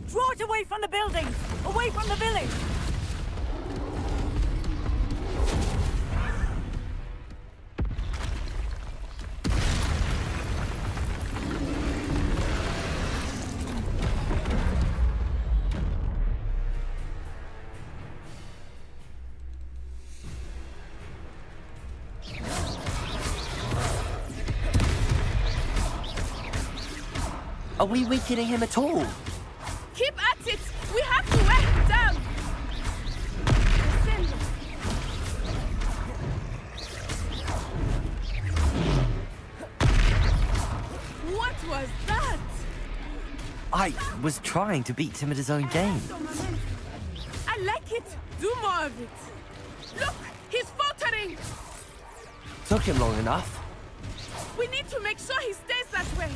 Draw it away from the buildings! Away from the village! Are we weakening him at all? Keep at it! We have to wear him down! Descend. What was that? I was trying to beat him at his own game. I like it. Do more of it. Look, he's faltering. Took him long enough. We need to make sure he stays that way.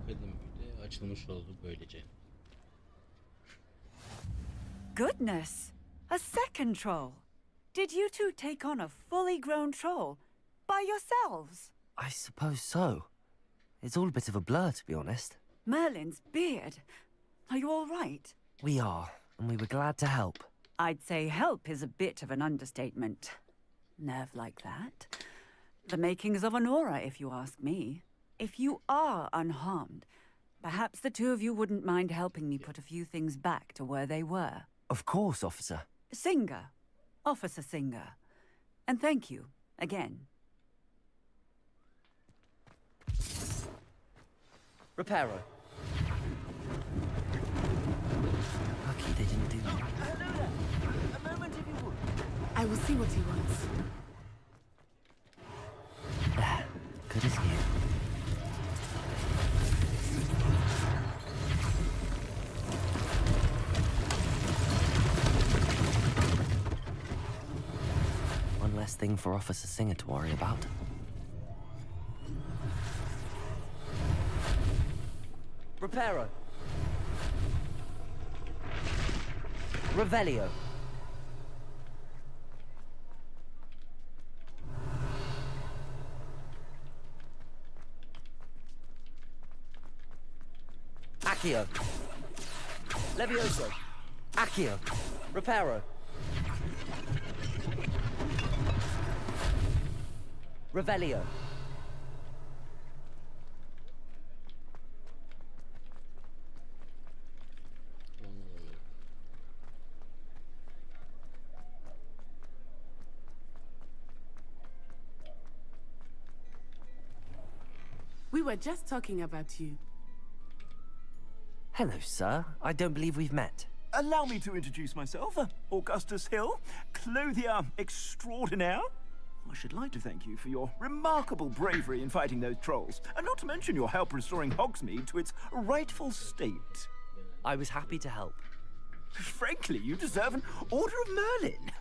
Akademide açılmış oldu böylece. Goodness! A second troll! Did you two take on a fully grown troll? By yourselves? I suppose so. It's all a bit of a blur, to be honest. Merlin's beard. Are you all right? We are, and we were glad to help. I'd say help is a bit of an understatement. Nerve like that. The makings of an aura, if you ask me. If you are unharmed, perhaps the two of you wouldn't mind helping me put a few things back to where they were. Of course, officer. Singer. Officer Singer. And thank you, again. Reparo. Lucky they didn't do that. A moment if you would. I will see what he wants. There. Good as new. One less thing for Officer Singer to worry about. Reparo. Revelio. Accio. Levioso. Accio. Reparo. Revelio. We were just talking about you. Hello, sir. I don't believe we've met. Allow me to introduce myself. Augustus Hill, clothier extraordinaire. I should like to thank you for your remarkable bravery in fighting those trolls, and not to mention your help restoring Hogsmeade to its rightful state. I was happy to help. Frankly, you deserve an Order of Merlin.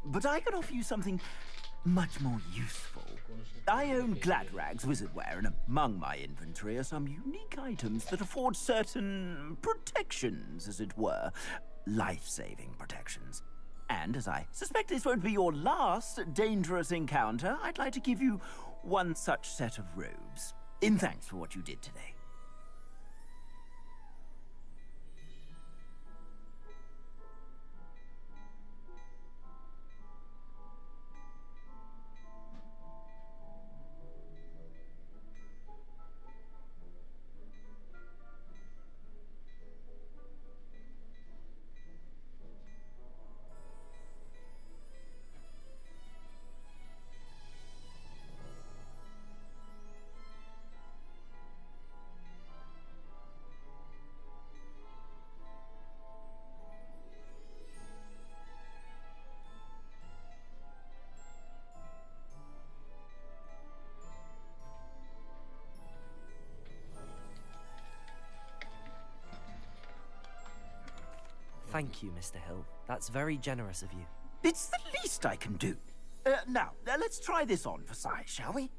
But I can offer you something much more useful. I own Gladrag's wizardware, and among my inventory are some unique items that afford certain protections, as it were. Life-saving protections. And as I suspect this won't be your last dangerous encounter, I'd like to give you one such set of robes, in thanks for what you did today. Thank you, Mr. Hill. That's very generous of you. It's the least I can do. Now, let's try this on for size, shall we?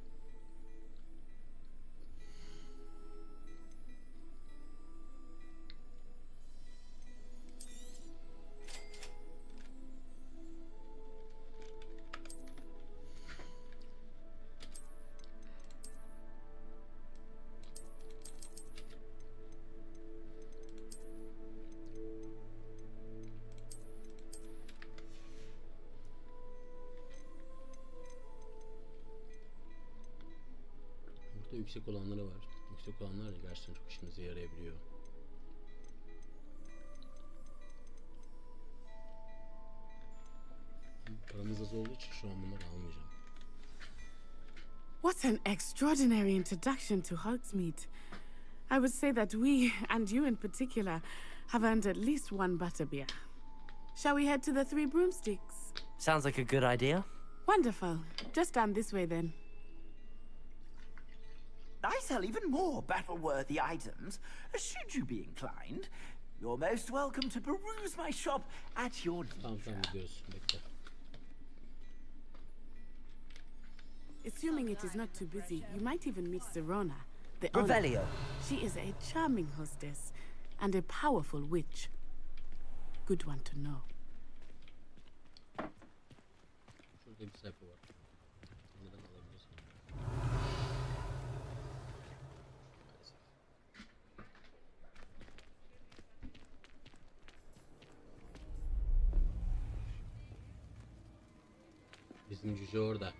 Burada yüksek olanları var. Yüksek olanlar da gerçekten çok işimize yarayabiliyor. Paramız az olduğu için şu an bunları almayacağım. What an extraordinary introduction to Hogsmeade. I would say that we, and you in particular, have earned at least one butterbeer. Shall we head to the Three Broomsticks? Sounds like a good idea. Wonderful. Just down this way then. I sell even more battle-worthy items. Should you be inclined, you're most welcome to peruse my shop at your leisure. Gidiyoruz. Bekle. Assuming it is not too busy, you might even meet Serona, the owner. Revelio. She is a charming hostess and a powerful witch. Good one to know. Şurada bir sayfa var. Neden alabiliyorsun? Bizim cüce orada.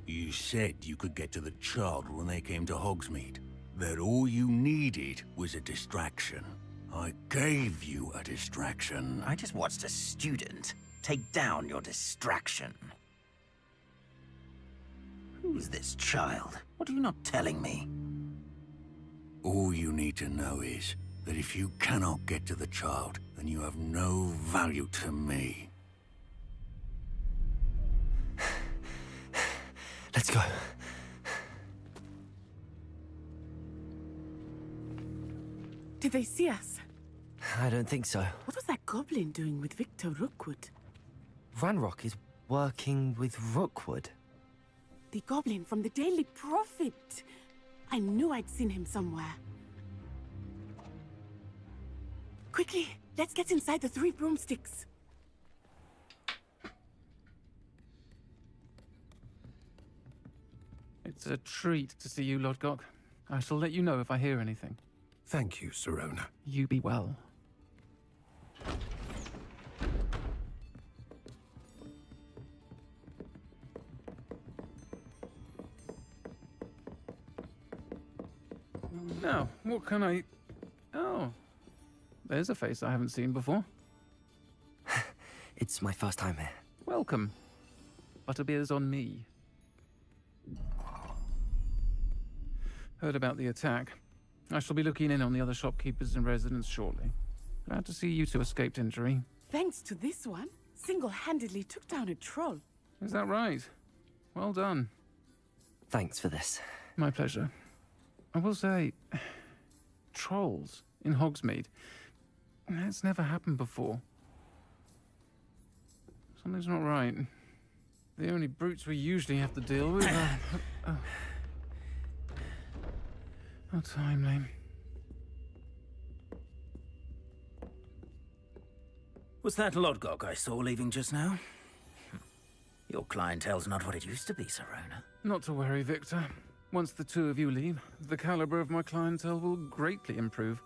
You said you could get to the child when they came to Hogsmeade. That all you needed was a distraction. I gave you a distraction. I just watched a student take down your distraction. Who's this child? What are you not telling me? All you need to know is that if you cannot get to the child, then you have no value to me. Let's go. Did they see us? I don't think so. What was that goblin doing with Victor Rookwood? Ranrock is working with Rookwood. The goblin from the Daily Prophet. I knew I'd seen him somewhere. Quickly, let's get inside the Three Broomsticks. It's a treat to see you, Lodgok. I shall let you know if I hear anything. Thank you, Serona. You be well. Now, what can I... Oh, there's a face I haven't seen before. It's my first time here. Welcome. Butterbeer's on me. Heard about the attack. I shall be looking in on the other shopkeepers and residents shortly. Glad to see you two escaped injury. Thanks to this one, single-handedly took down a troll. Is that right? Well done. Thanks for this. My pleasure. I will say, trolls in Hogsmeade. That's never happened before. Something's not right. The only brutes we usually have to deal with are... How timely. Was that Lodgok I saw leaving just now? Your clientele's not what it used to be, Serona. Not to worry, Victor. Once the two of you leave, the caliber of my clientele will greatly improve.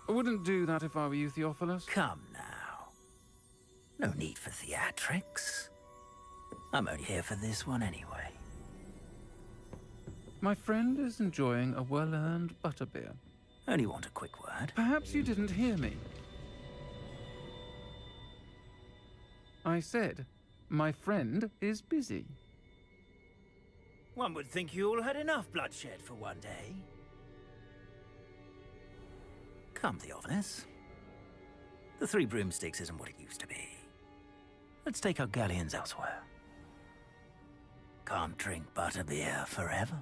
I wouldn't do that if I were you, Theophilus. Come now. No need for theatrics. I'm only here for this one anyway. My friend is enjoying a well-earned butterbeer. Only want a quick word. Perhaps you didn't hear me. I said, my friend is busy. One would think you all had enough bloodshed for one day. Come, Theophilus. The Three Broomsticks isn't what it used to be. Let's take our galleons elsewhere. Can't drink butterbeer forever.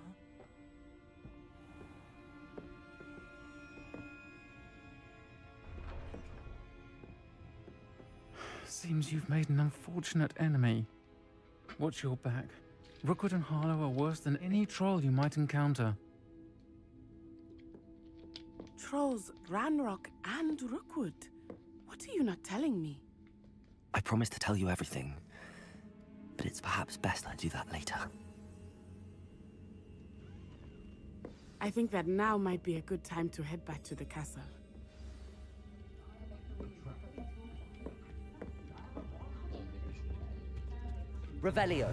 Seems you've made an unfortunate enemy. Watch your back. Rookwood and Harlow are worse than any troll you might encounter. Trolls, Ranrock, and Rookwood. What are you not telling me? I promise to tell you everything, but it's perhaps best I do that later. I think that now might be a good time to head back to the castle. Revelio.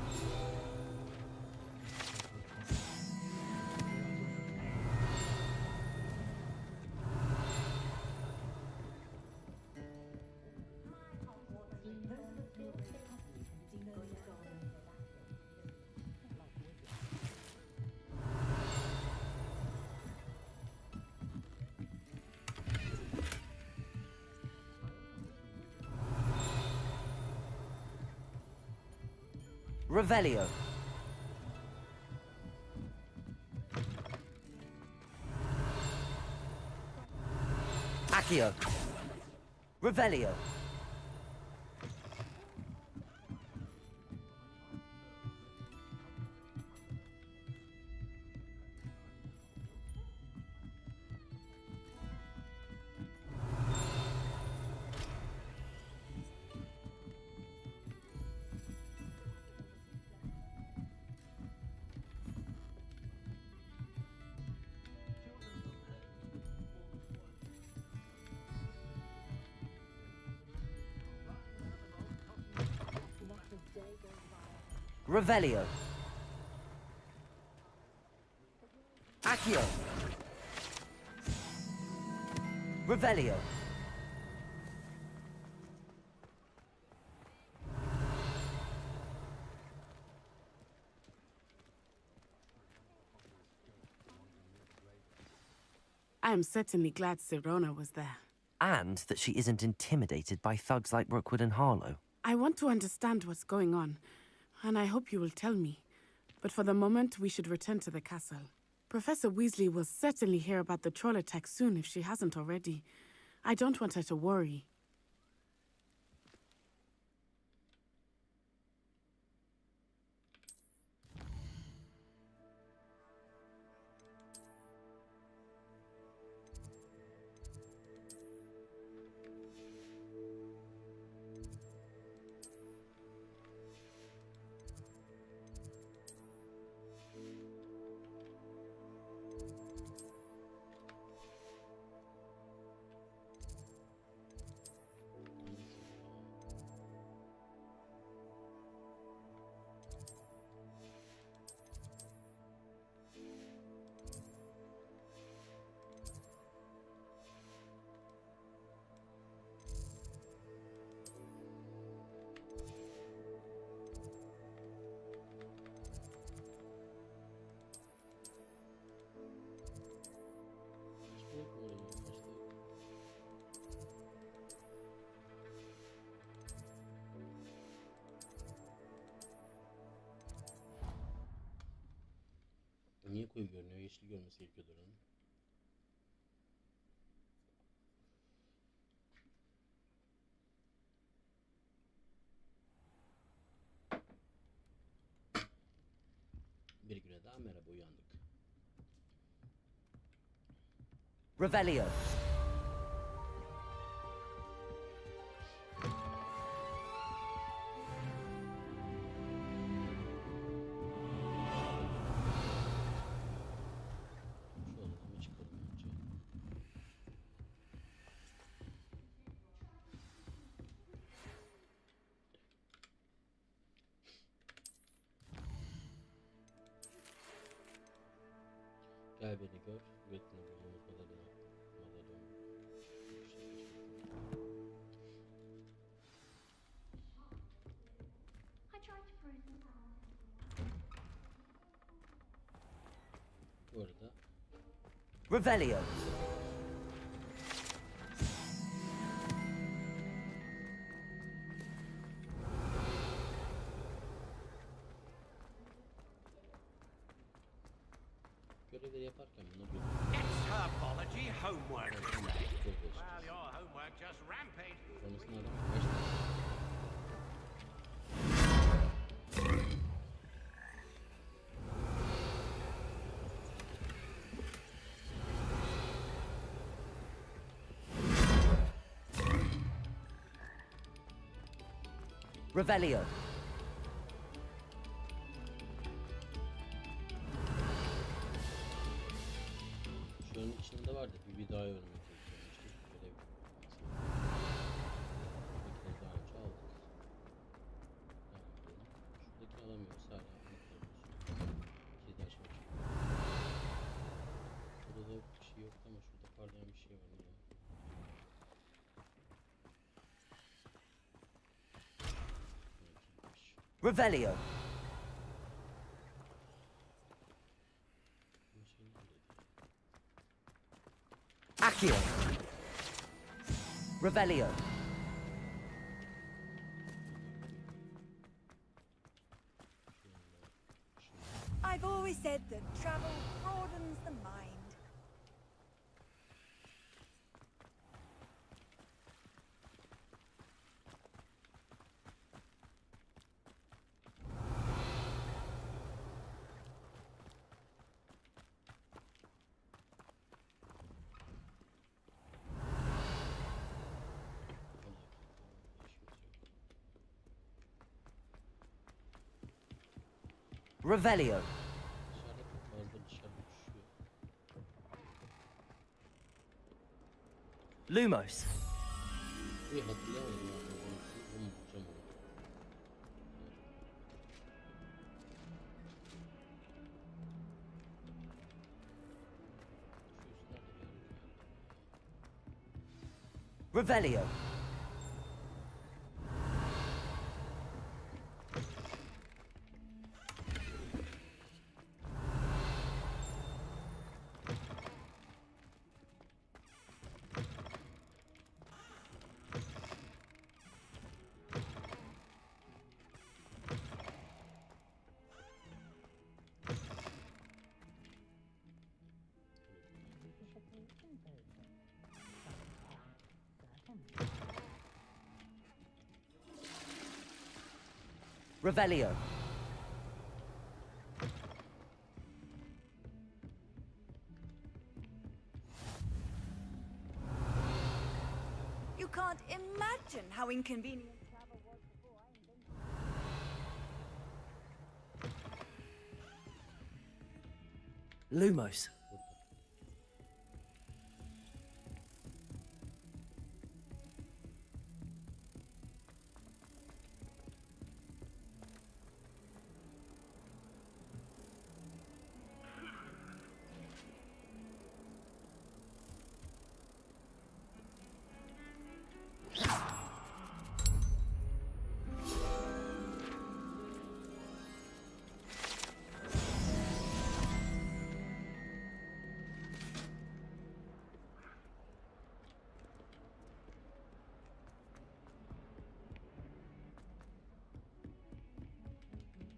Revelio. Accio. Revelio. Revelio. Accio. Revelio. I am certainly glad Sirona was there. And that she isn't intimidated by thugs like Rookwood and Harlow. I want to understand what's going on, and I hope you will tell me. But for the moment, we should return to the castle. Professor Weasley will certainly hear about the troll attack soon if she hasn't already. I don't want her to worry. Niye koyu görünüyor? Yeşil görmesi gerekiyordur onun. Bir güne daha merhaba, uyandık. Revelio. Şu odamı çıkalım önce. Gel beni gör. Üretini bulduğumuz madalyon. Bu arada Revelio. görevleri yaparken bunu bir It's herbology homework today. Well, Well, your homework just rampaged. sonrasında adam kaç tane Revelio. Şunun içinde vardı, bir daha öğrenmek istemiştik. Görev. Şuradakileri daha önce aldık. Şuradakini alamıyoruz hala. Kilidi açmak için. Burada bir şey yok ama şurada parlayan bir şey var. Revelio. Accio. Revelio. I've always said that travel broadens the mind. Revelio. Lumos. Revelio. Revelio. You can't imagine how inconvenient travel was before I invented it. Lumos.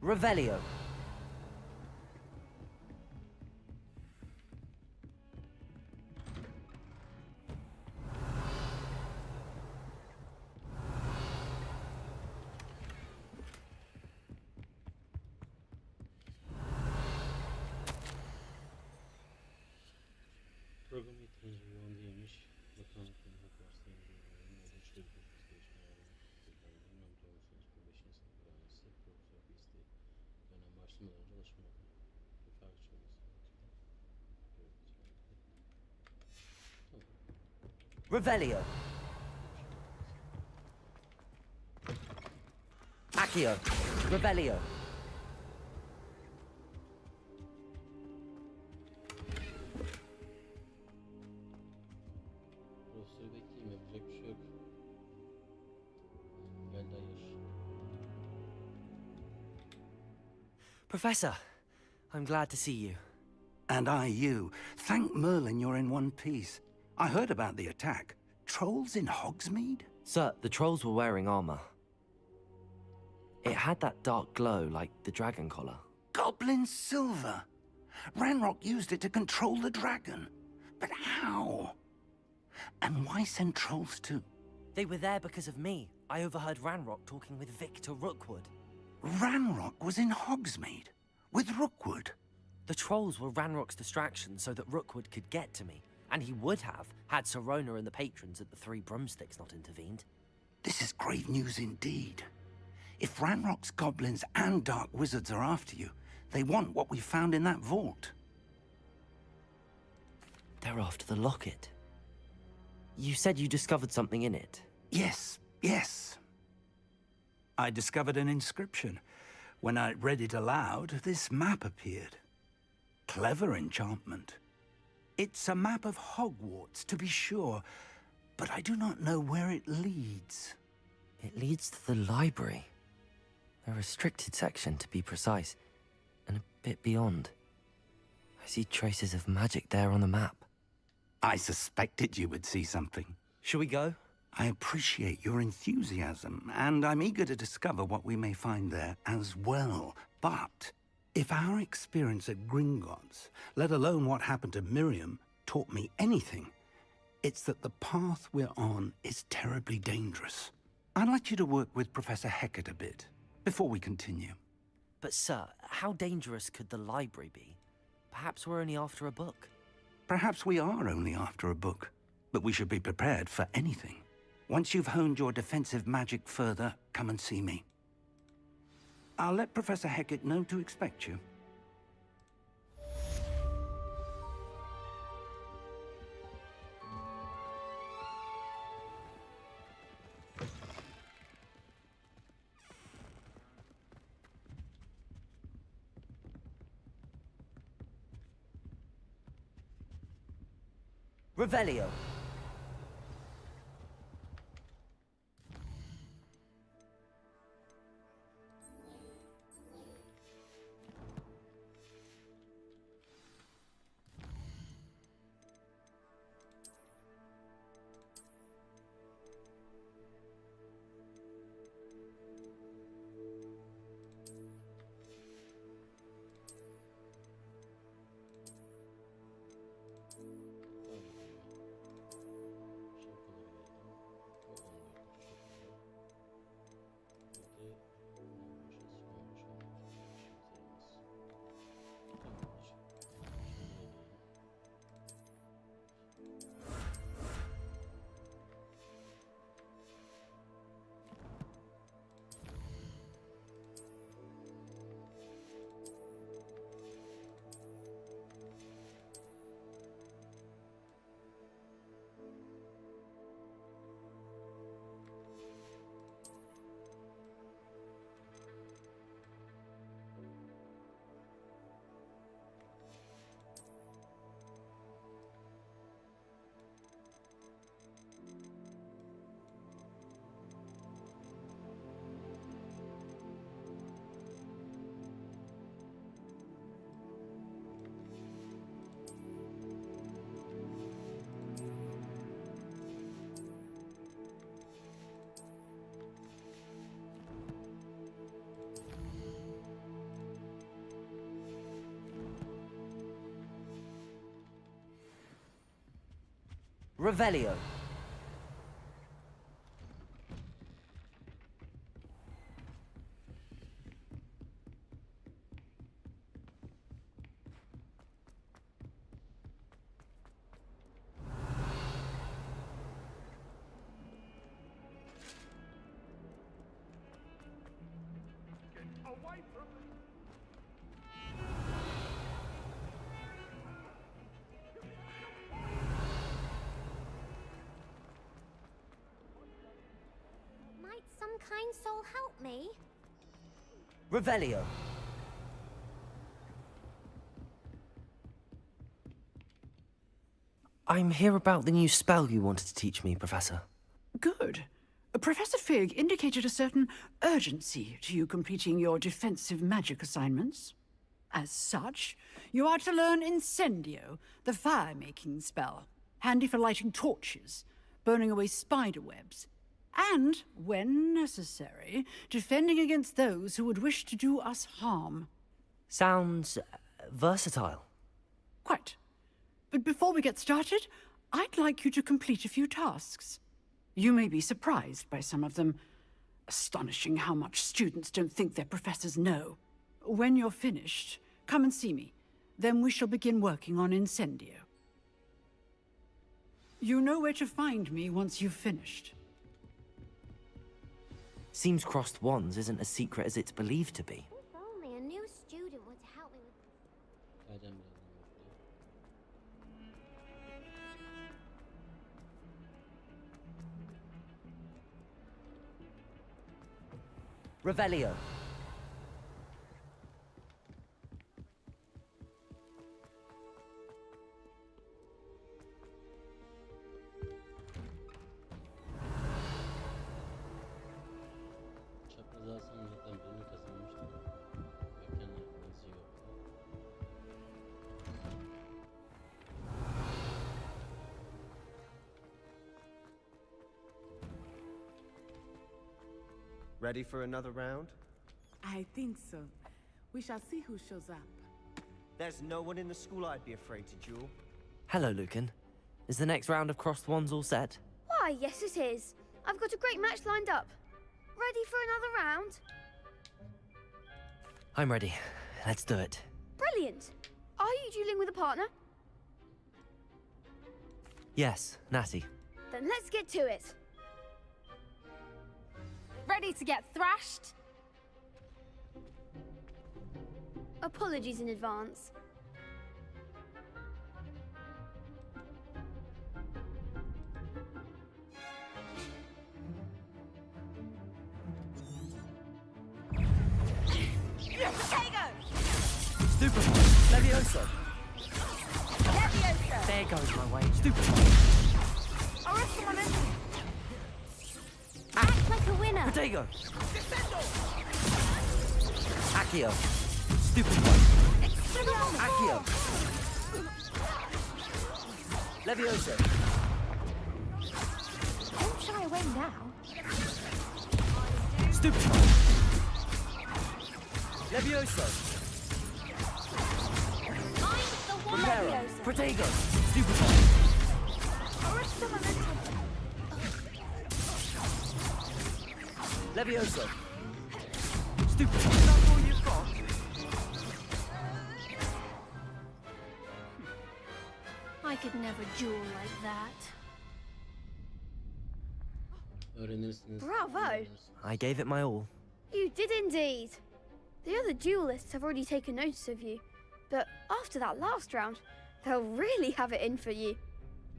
Revelio. Program yeterince yoğun değilmiş. Bakanlıkların Hogwarts'ta ilgileniyorum. Oluşturucu gelişmeler bilmem diyor musunuz? Bu 5. sınıf öğrencisi. Profesör Beasley dönem başlamadan önce ulaşmadı. Bir fark olması. Revelio. Accio. Revelio. Profesörü bekleyeyim, yapacak bir şey yok. Gel dayır. Professor, I'm glad to see you. And I you. Thank Merlin you're in one piece. I heard about the attack. Trolls in Hogsmeade? Sir, the trolls were wearing armor. It had that dark glow like the dragon collar. Goblin silver. Ranrock used it to control the dragon. But how? And why send trolls too? They were there because of me. I overheard Ranrock talking with Victor Rookwood. Ranrock was in Hogsmeade with Rookwood. The trolls were Ranrock's distraction so that Rookwood could get to me. And he would have, had Sirona and the patrons at the Three Broomsticks not intervened. This is grave news indeed. If Ranrock's goblins and dark wizards are after you, they want what we found in that vault. They're after the locket. You said you discovered something in it. Yes, yes. I discovered an inscription. When I read it aloud, this map appeared. Clever enchantment. It's a map of Hogwarts, to be sure, but I do not know where it leads. It leads to the library. A restricted section, to be precise, and a bit beyond. I see traces of magic there on the map. I suspected you would see something. Shall we go? I appreciate your enthusiasm, and I'm eager to discover what we may find there as well. But If our experience at Gringotts, let alone what happened to Miriam, taught me anything, it's that the path we're on is terribly dangerous. I'd like you to work with Professor Hecat a bit, before we continue. But sir, how dangerous could the library be? Perhaps we're only after a book. Perhaps we are only after a book, but we should be prepared for anything. Once you've honed your defensive magic further, come and see me. I'll let Professor Hecat know to expect you. Revelio. Revelio. Might some kind soul help me? Revelio. I'm here about the new spell you wanted to teach me, Professor. Good. Professor Fig indicated a certain urgency to you completing your defensive magic assignments. As such, you are to learn Incendio, the fire-making spell, handy for lighting torches, burning away spider webs, and, when necessary, defending against those who would wish to do us harm. Sounds versatile. Quite. But before we get started, I'd like you to complete a few tasks. You may be surprised by some of them. Astonishing how much students don't think their professors know. When you're finished, come and see me. Then we shall begin working on Incendio. You know where to find me once you've finished. Seems crossed wands isn't as secret as it's believed to be. If only a new student would help me with... Revelio. Çaprazlarsan zaten birini kazanmıştım. Erken yazıyor. Ready for another round? I think so. We shall see who shows up. There's no one in the school I'd be afraid to duel. Hello, Lucan. Is the next round of crossed wands all set? Why, yes it is. I've got a great match lined up. Ready for another round? I'm ready. Let's do it. Brilliant. Are you dueling with a partner? Yes, Natty. Then let's get to it. Ready to get thrashed? Apologies in advance. Stupid. Levioso. Levioso. There goes my way. Stupid. Arrest momentum. Act like a winner. Protego. Accio. Stupid one. Accio. Levioso. Don't shy away now. Stupid one. Levioso. Reparo. Protego. Stupid one. Arrest momentum. Levioso. Stupid. That's all you've got. I could never duel like that. Bravo! I gave it my all. You did indeed. The other duelists have already taken notice of you, but after that last round, they'll really have it in for you.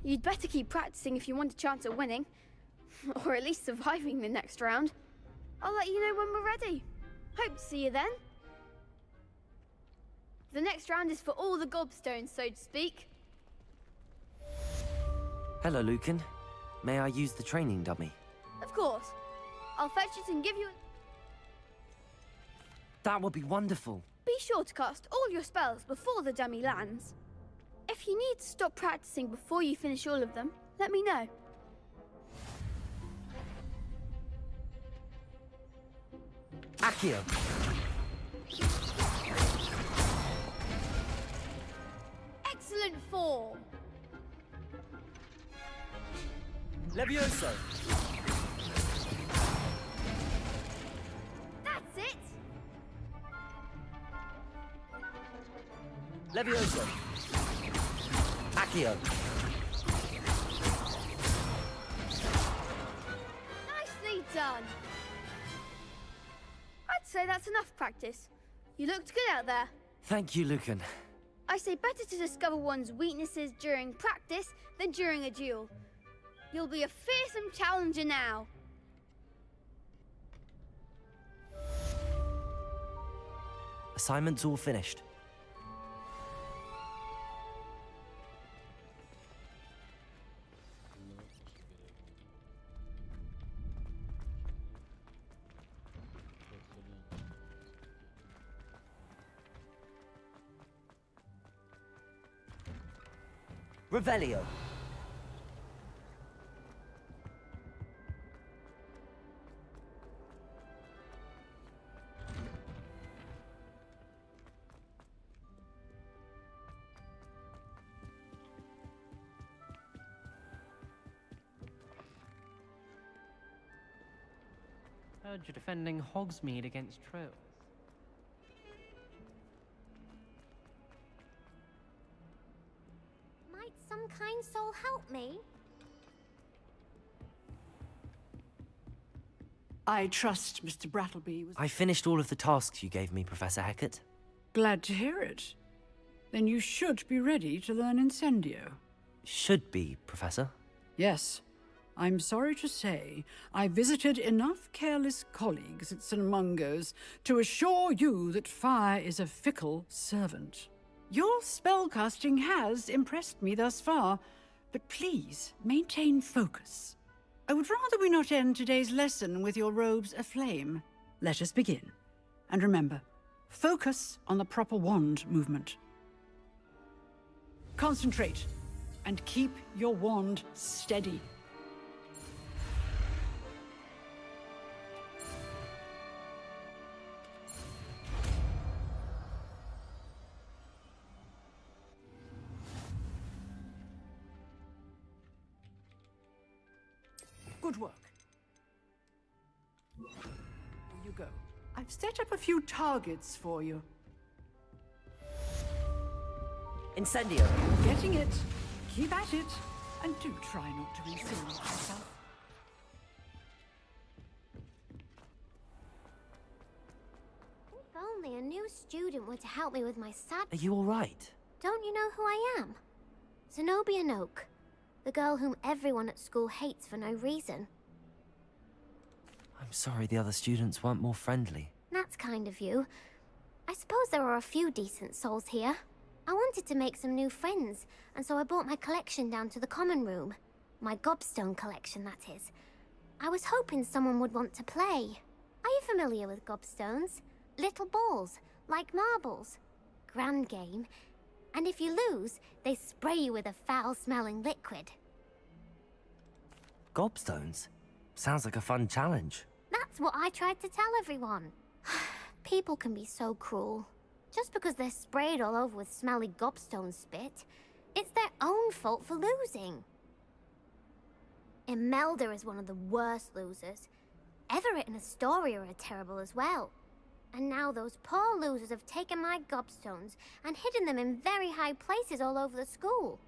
You'd better keep practicing if you want a chance at winning, or at least surviving the next round. I'll let you know when we're ready. Hope to see you then. The next round is for all the gobstones, so to speak. Hello, Lucan. May I use the training dummy? Of course. I'll fetch it and give you That would be wonderful. Be sure to cast all your spells before the dummy lands. If you need to stop practicing before you finish all of them, let me know. Accio. Excellent form. Levioso. That's it. Levioso. Accio. Nicely done. I'd say that's enough practice. You looked good out there. Thank you, Lucan. I say better to discover one's weaknesses during practice than during a duel. You'll be a fearsome challenger now. Assignment's all finished. Revelio. Heard you're defending Hogsmeade against trolls. Might some kind soul help me? I trust Mr. Brattleby was... I finished all of the tasks you gave me, Professor Hackett. Glad to hear it. Then you should be ready to learn Incendio. Should be, Professor. Yes. I'm sorry to say, I visited enough careless colleagues at St. Mungo's to assure you that fire is a fickle servant. Your spellcasting has impressed me thus far, but please maintain focus. I would rather we not end today's lesson with your robes aflame. Let us begin. And remember, focus on the proper wand movement. Concentrate, and keep your wand steady. Good work. Here you go. I've set up a few targets for you. Incendio. Getting it. Keep at it. And do try not to insinuate yourself. If only a new student were to help me with my sad... Are you all right? Don't you know who I am? Zenobia Noak. The girl whom everyone at school hates for no reason. I'm sorry the other students weren't more friendly. That's kind of you. I suppose there are a few decent souls here. I wanted to make some new friends, and so I brought my collection down to the common room. My gobstone collection, that is. I was hoping someone would want to play. Are you familiar with gobstones? Little balls, like marbles. Grand game. And if you lose, they spray you with a foul-smelling liquid. Gobstones? Sounds like a fun challenge. That's what I tried to tell everyone. People can be so cruel. Just because they're sprayed all over with smelly gobstone spit, it's their own fault for losing. Imelda is one of the worst losers. Everett and Astoria are terrible as well. And now those poor losers have taken my gobstones and hidden them in very high places all over the school.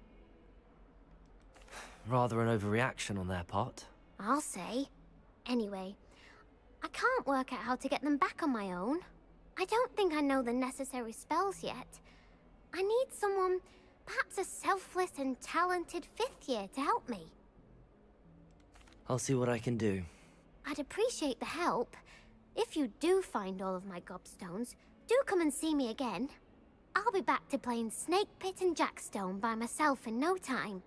Rather an overreaction on their part. I'll say. Anyway, I can't work out how to get them back on my own. I don't think I know the necessary spells yet. I need someone, perhaps a selfless and talented 5th year to help me. I'll see what I can do. I'd appreciate the help. If you do find all of my gobstones, do come and see me again. I'll be back to playing Snake Pit and Jackstone by myself in no time.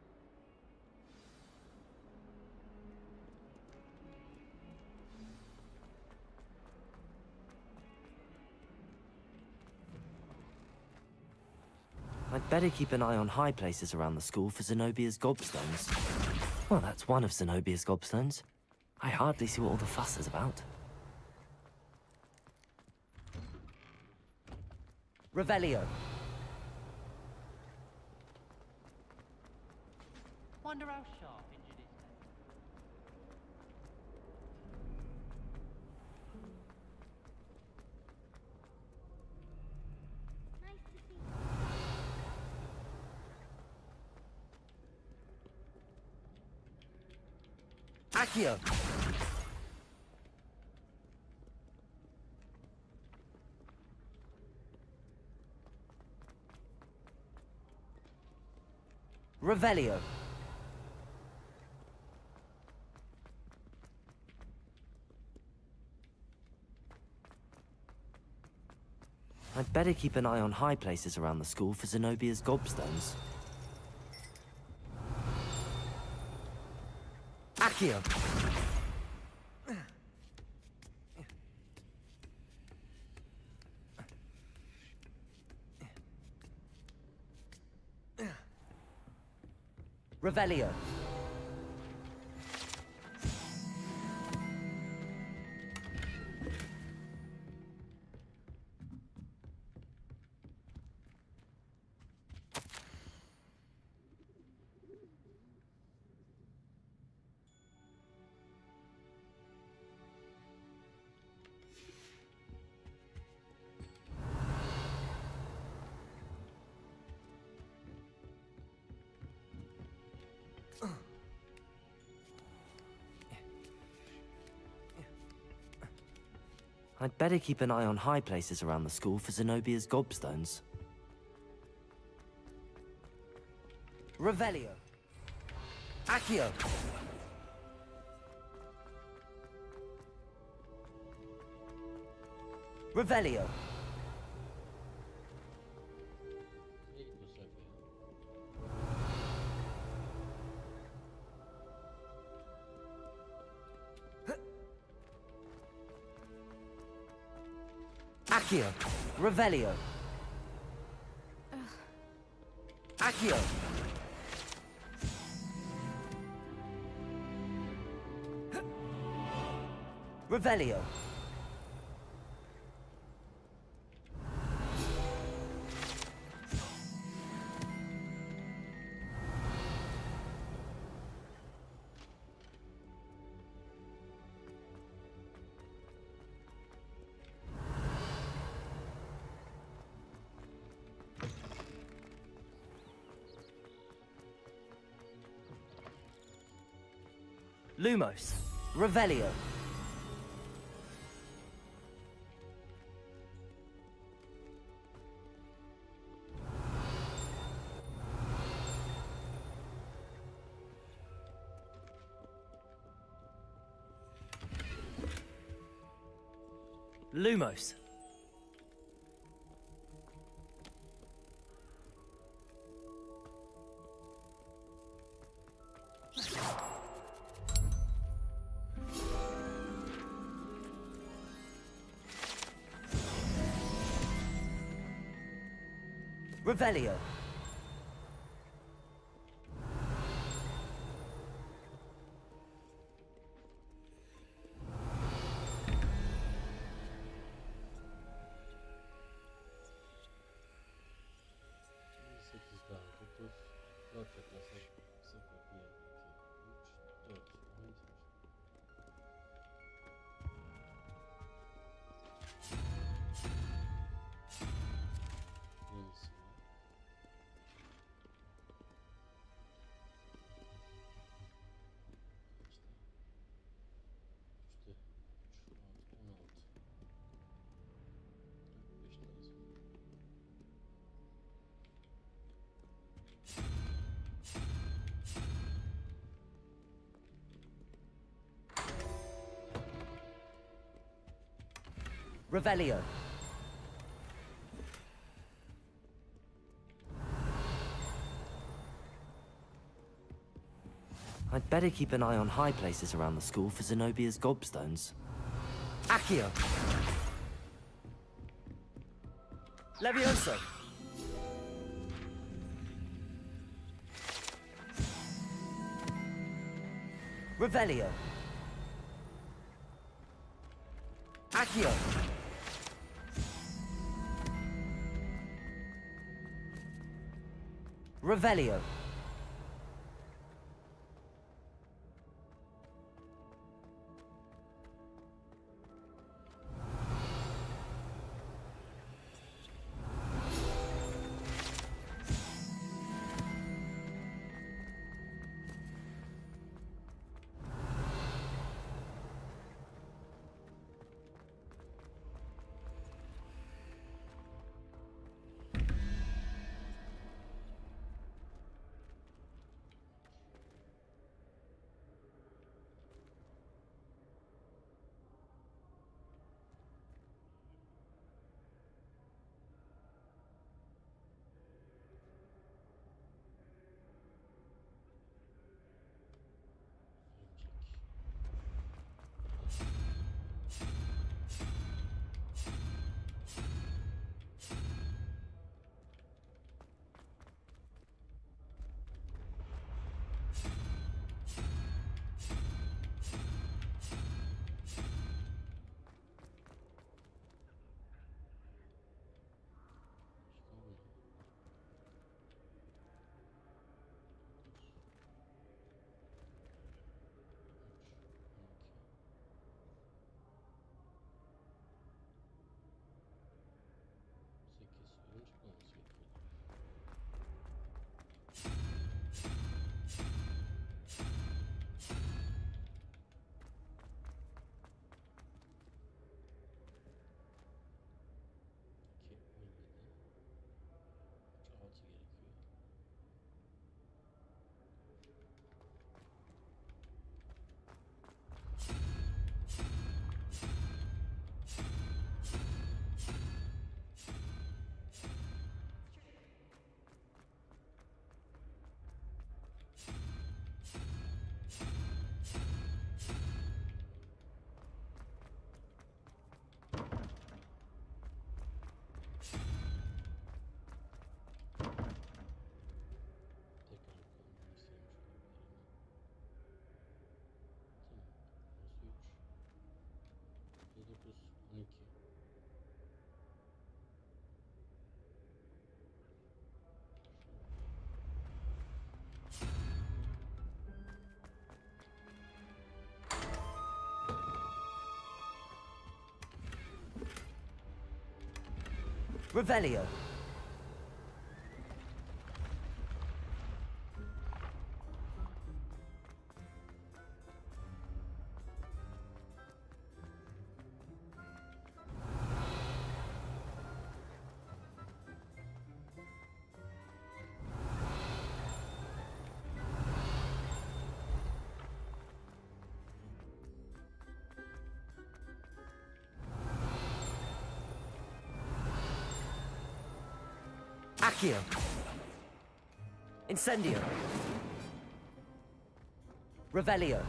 I'd better keep an eye on high places around the school for Zenobia's gobstones. Well, that's one of Zenobia's gobstones. I hardly see what all the fuss is about. Revelio. Wonder how sharp injured is. Accio. Revelio. I'd better keep an eye on high places around the school for Zenobia's gobstones. Accio. Revelio. I'd better keep an eye on high places around the school for Zenobia's gobstones. Revelio. Accio. Revelio. Accio. Revelio. Accio. Revelio. Lumos. Revelio. Lumos. Revelio. Revelio. I'd better keep an eye on high places around the school for Zenobia's gobstones. Accio. Levioso. Revelio. Accio. Revelio. Revelio. Accio. Incendio. Revelio.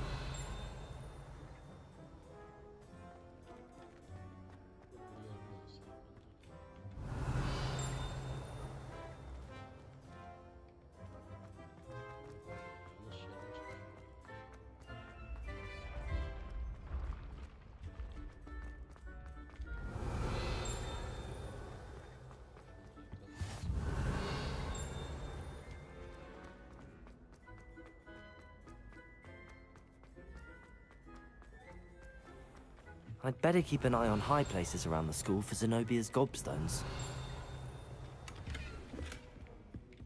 I'd better keep an eye on high places around the school for Zenobia's gobstones.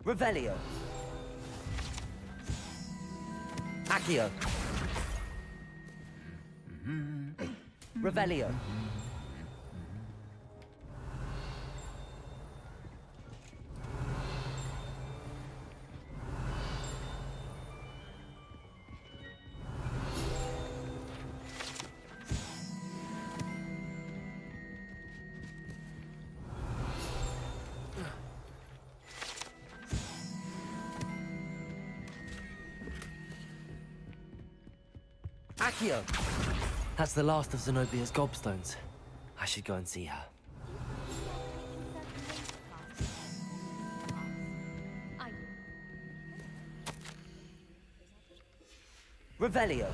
Revelio. Accio. Revelio. Accio! That's the last of Zenobia's gobstones. I should go and see her. Revelio.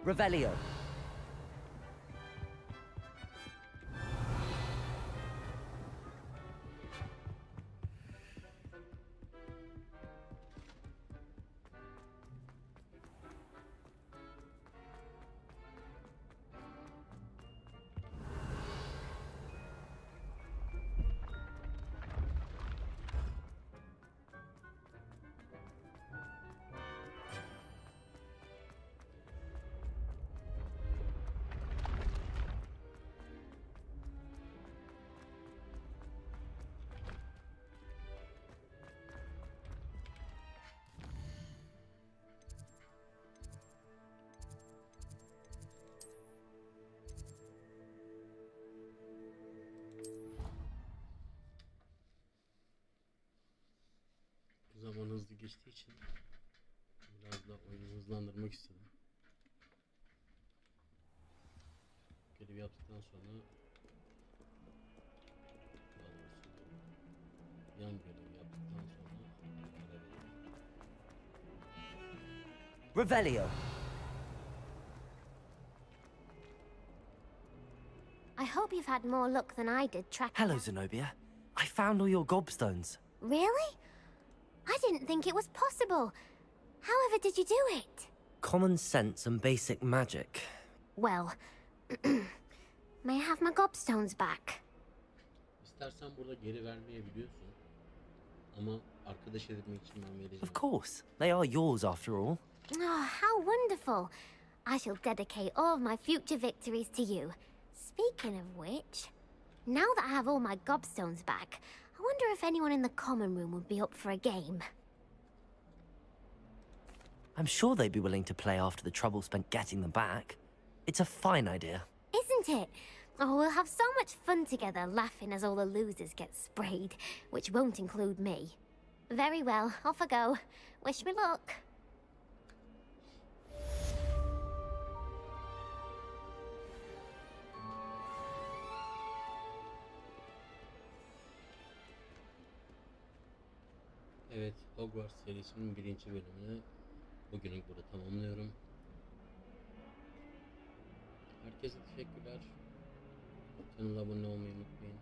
Revelio. Zaman hızlı geçtiği için biraz da oyunu hızlandırmak istedim. Görev yaptıktan sonra yan görev yaptıktan sonra Revelio. I hope you've had more luck than I did tracking. Hello, Zenobia. I found all your gobstones. Really? I didn't think it was possible. However did you do it? Common sense and basic magic. Well, may I have my gobstones back? İstersen burada geri vermeyebiliyorsun. Ama arkadaş edinmek için ben vereceğim. Of course. They are yours after all. Oh, how wonderful. I shall dedicate all of my future victories to you. Speaking of which, now that I have all my gobstones back, I wonder if anyone in the common room would be up for a game. I'm sure they'd be willing to play after the trouble spent getting them back. It's a fine idea. Isn't it? Oh, we'll have so much fun together, laughing as all the losers get sprayed, which won't include me. Very well, off I go. Wish me luck. Evet, Hogwarts serisinin 1. bölümünü bugünlük burada tamamlıyorum. Herkese teşekkürler. Kanala abone olmayı unutmayın.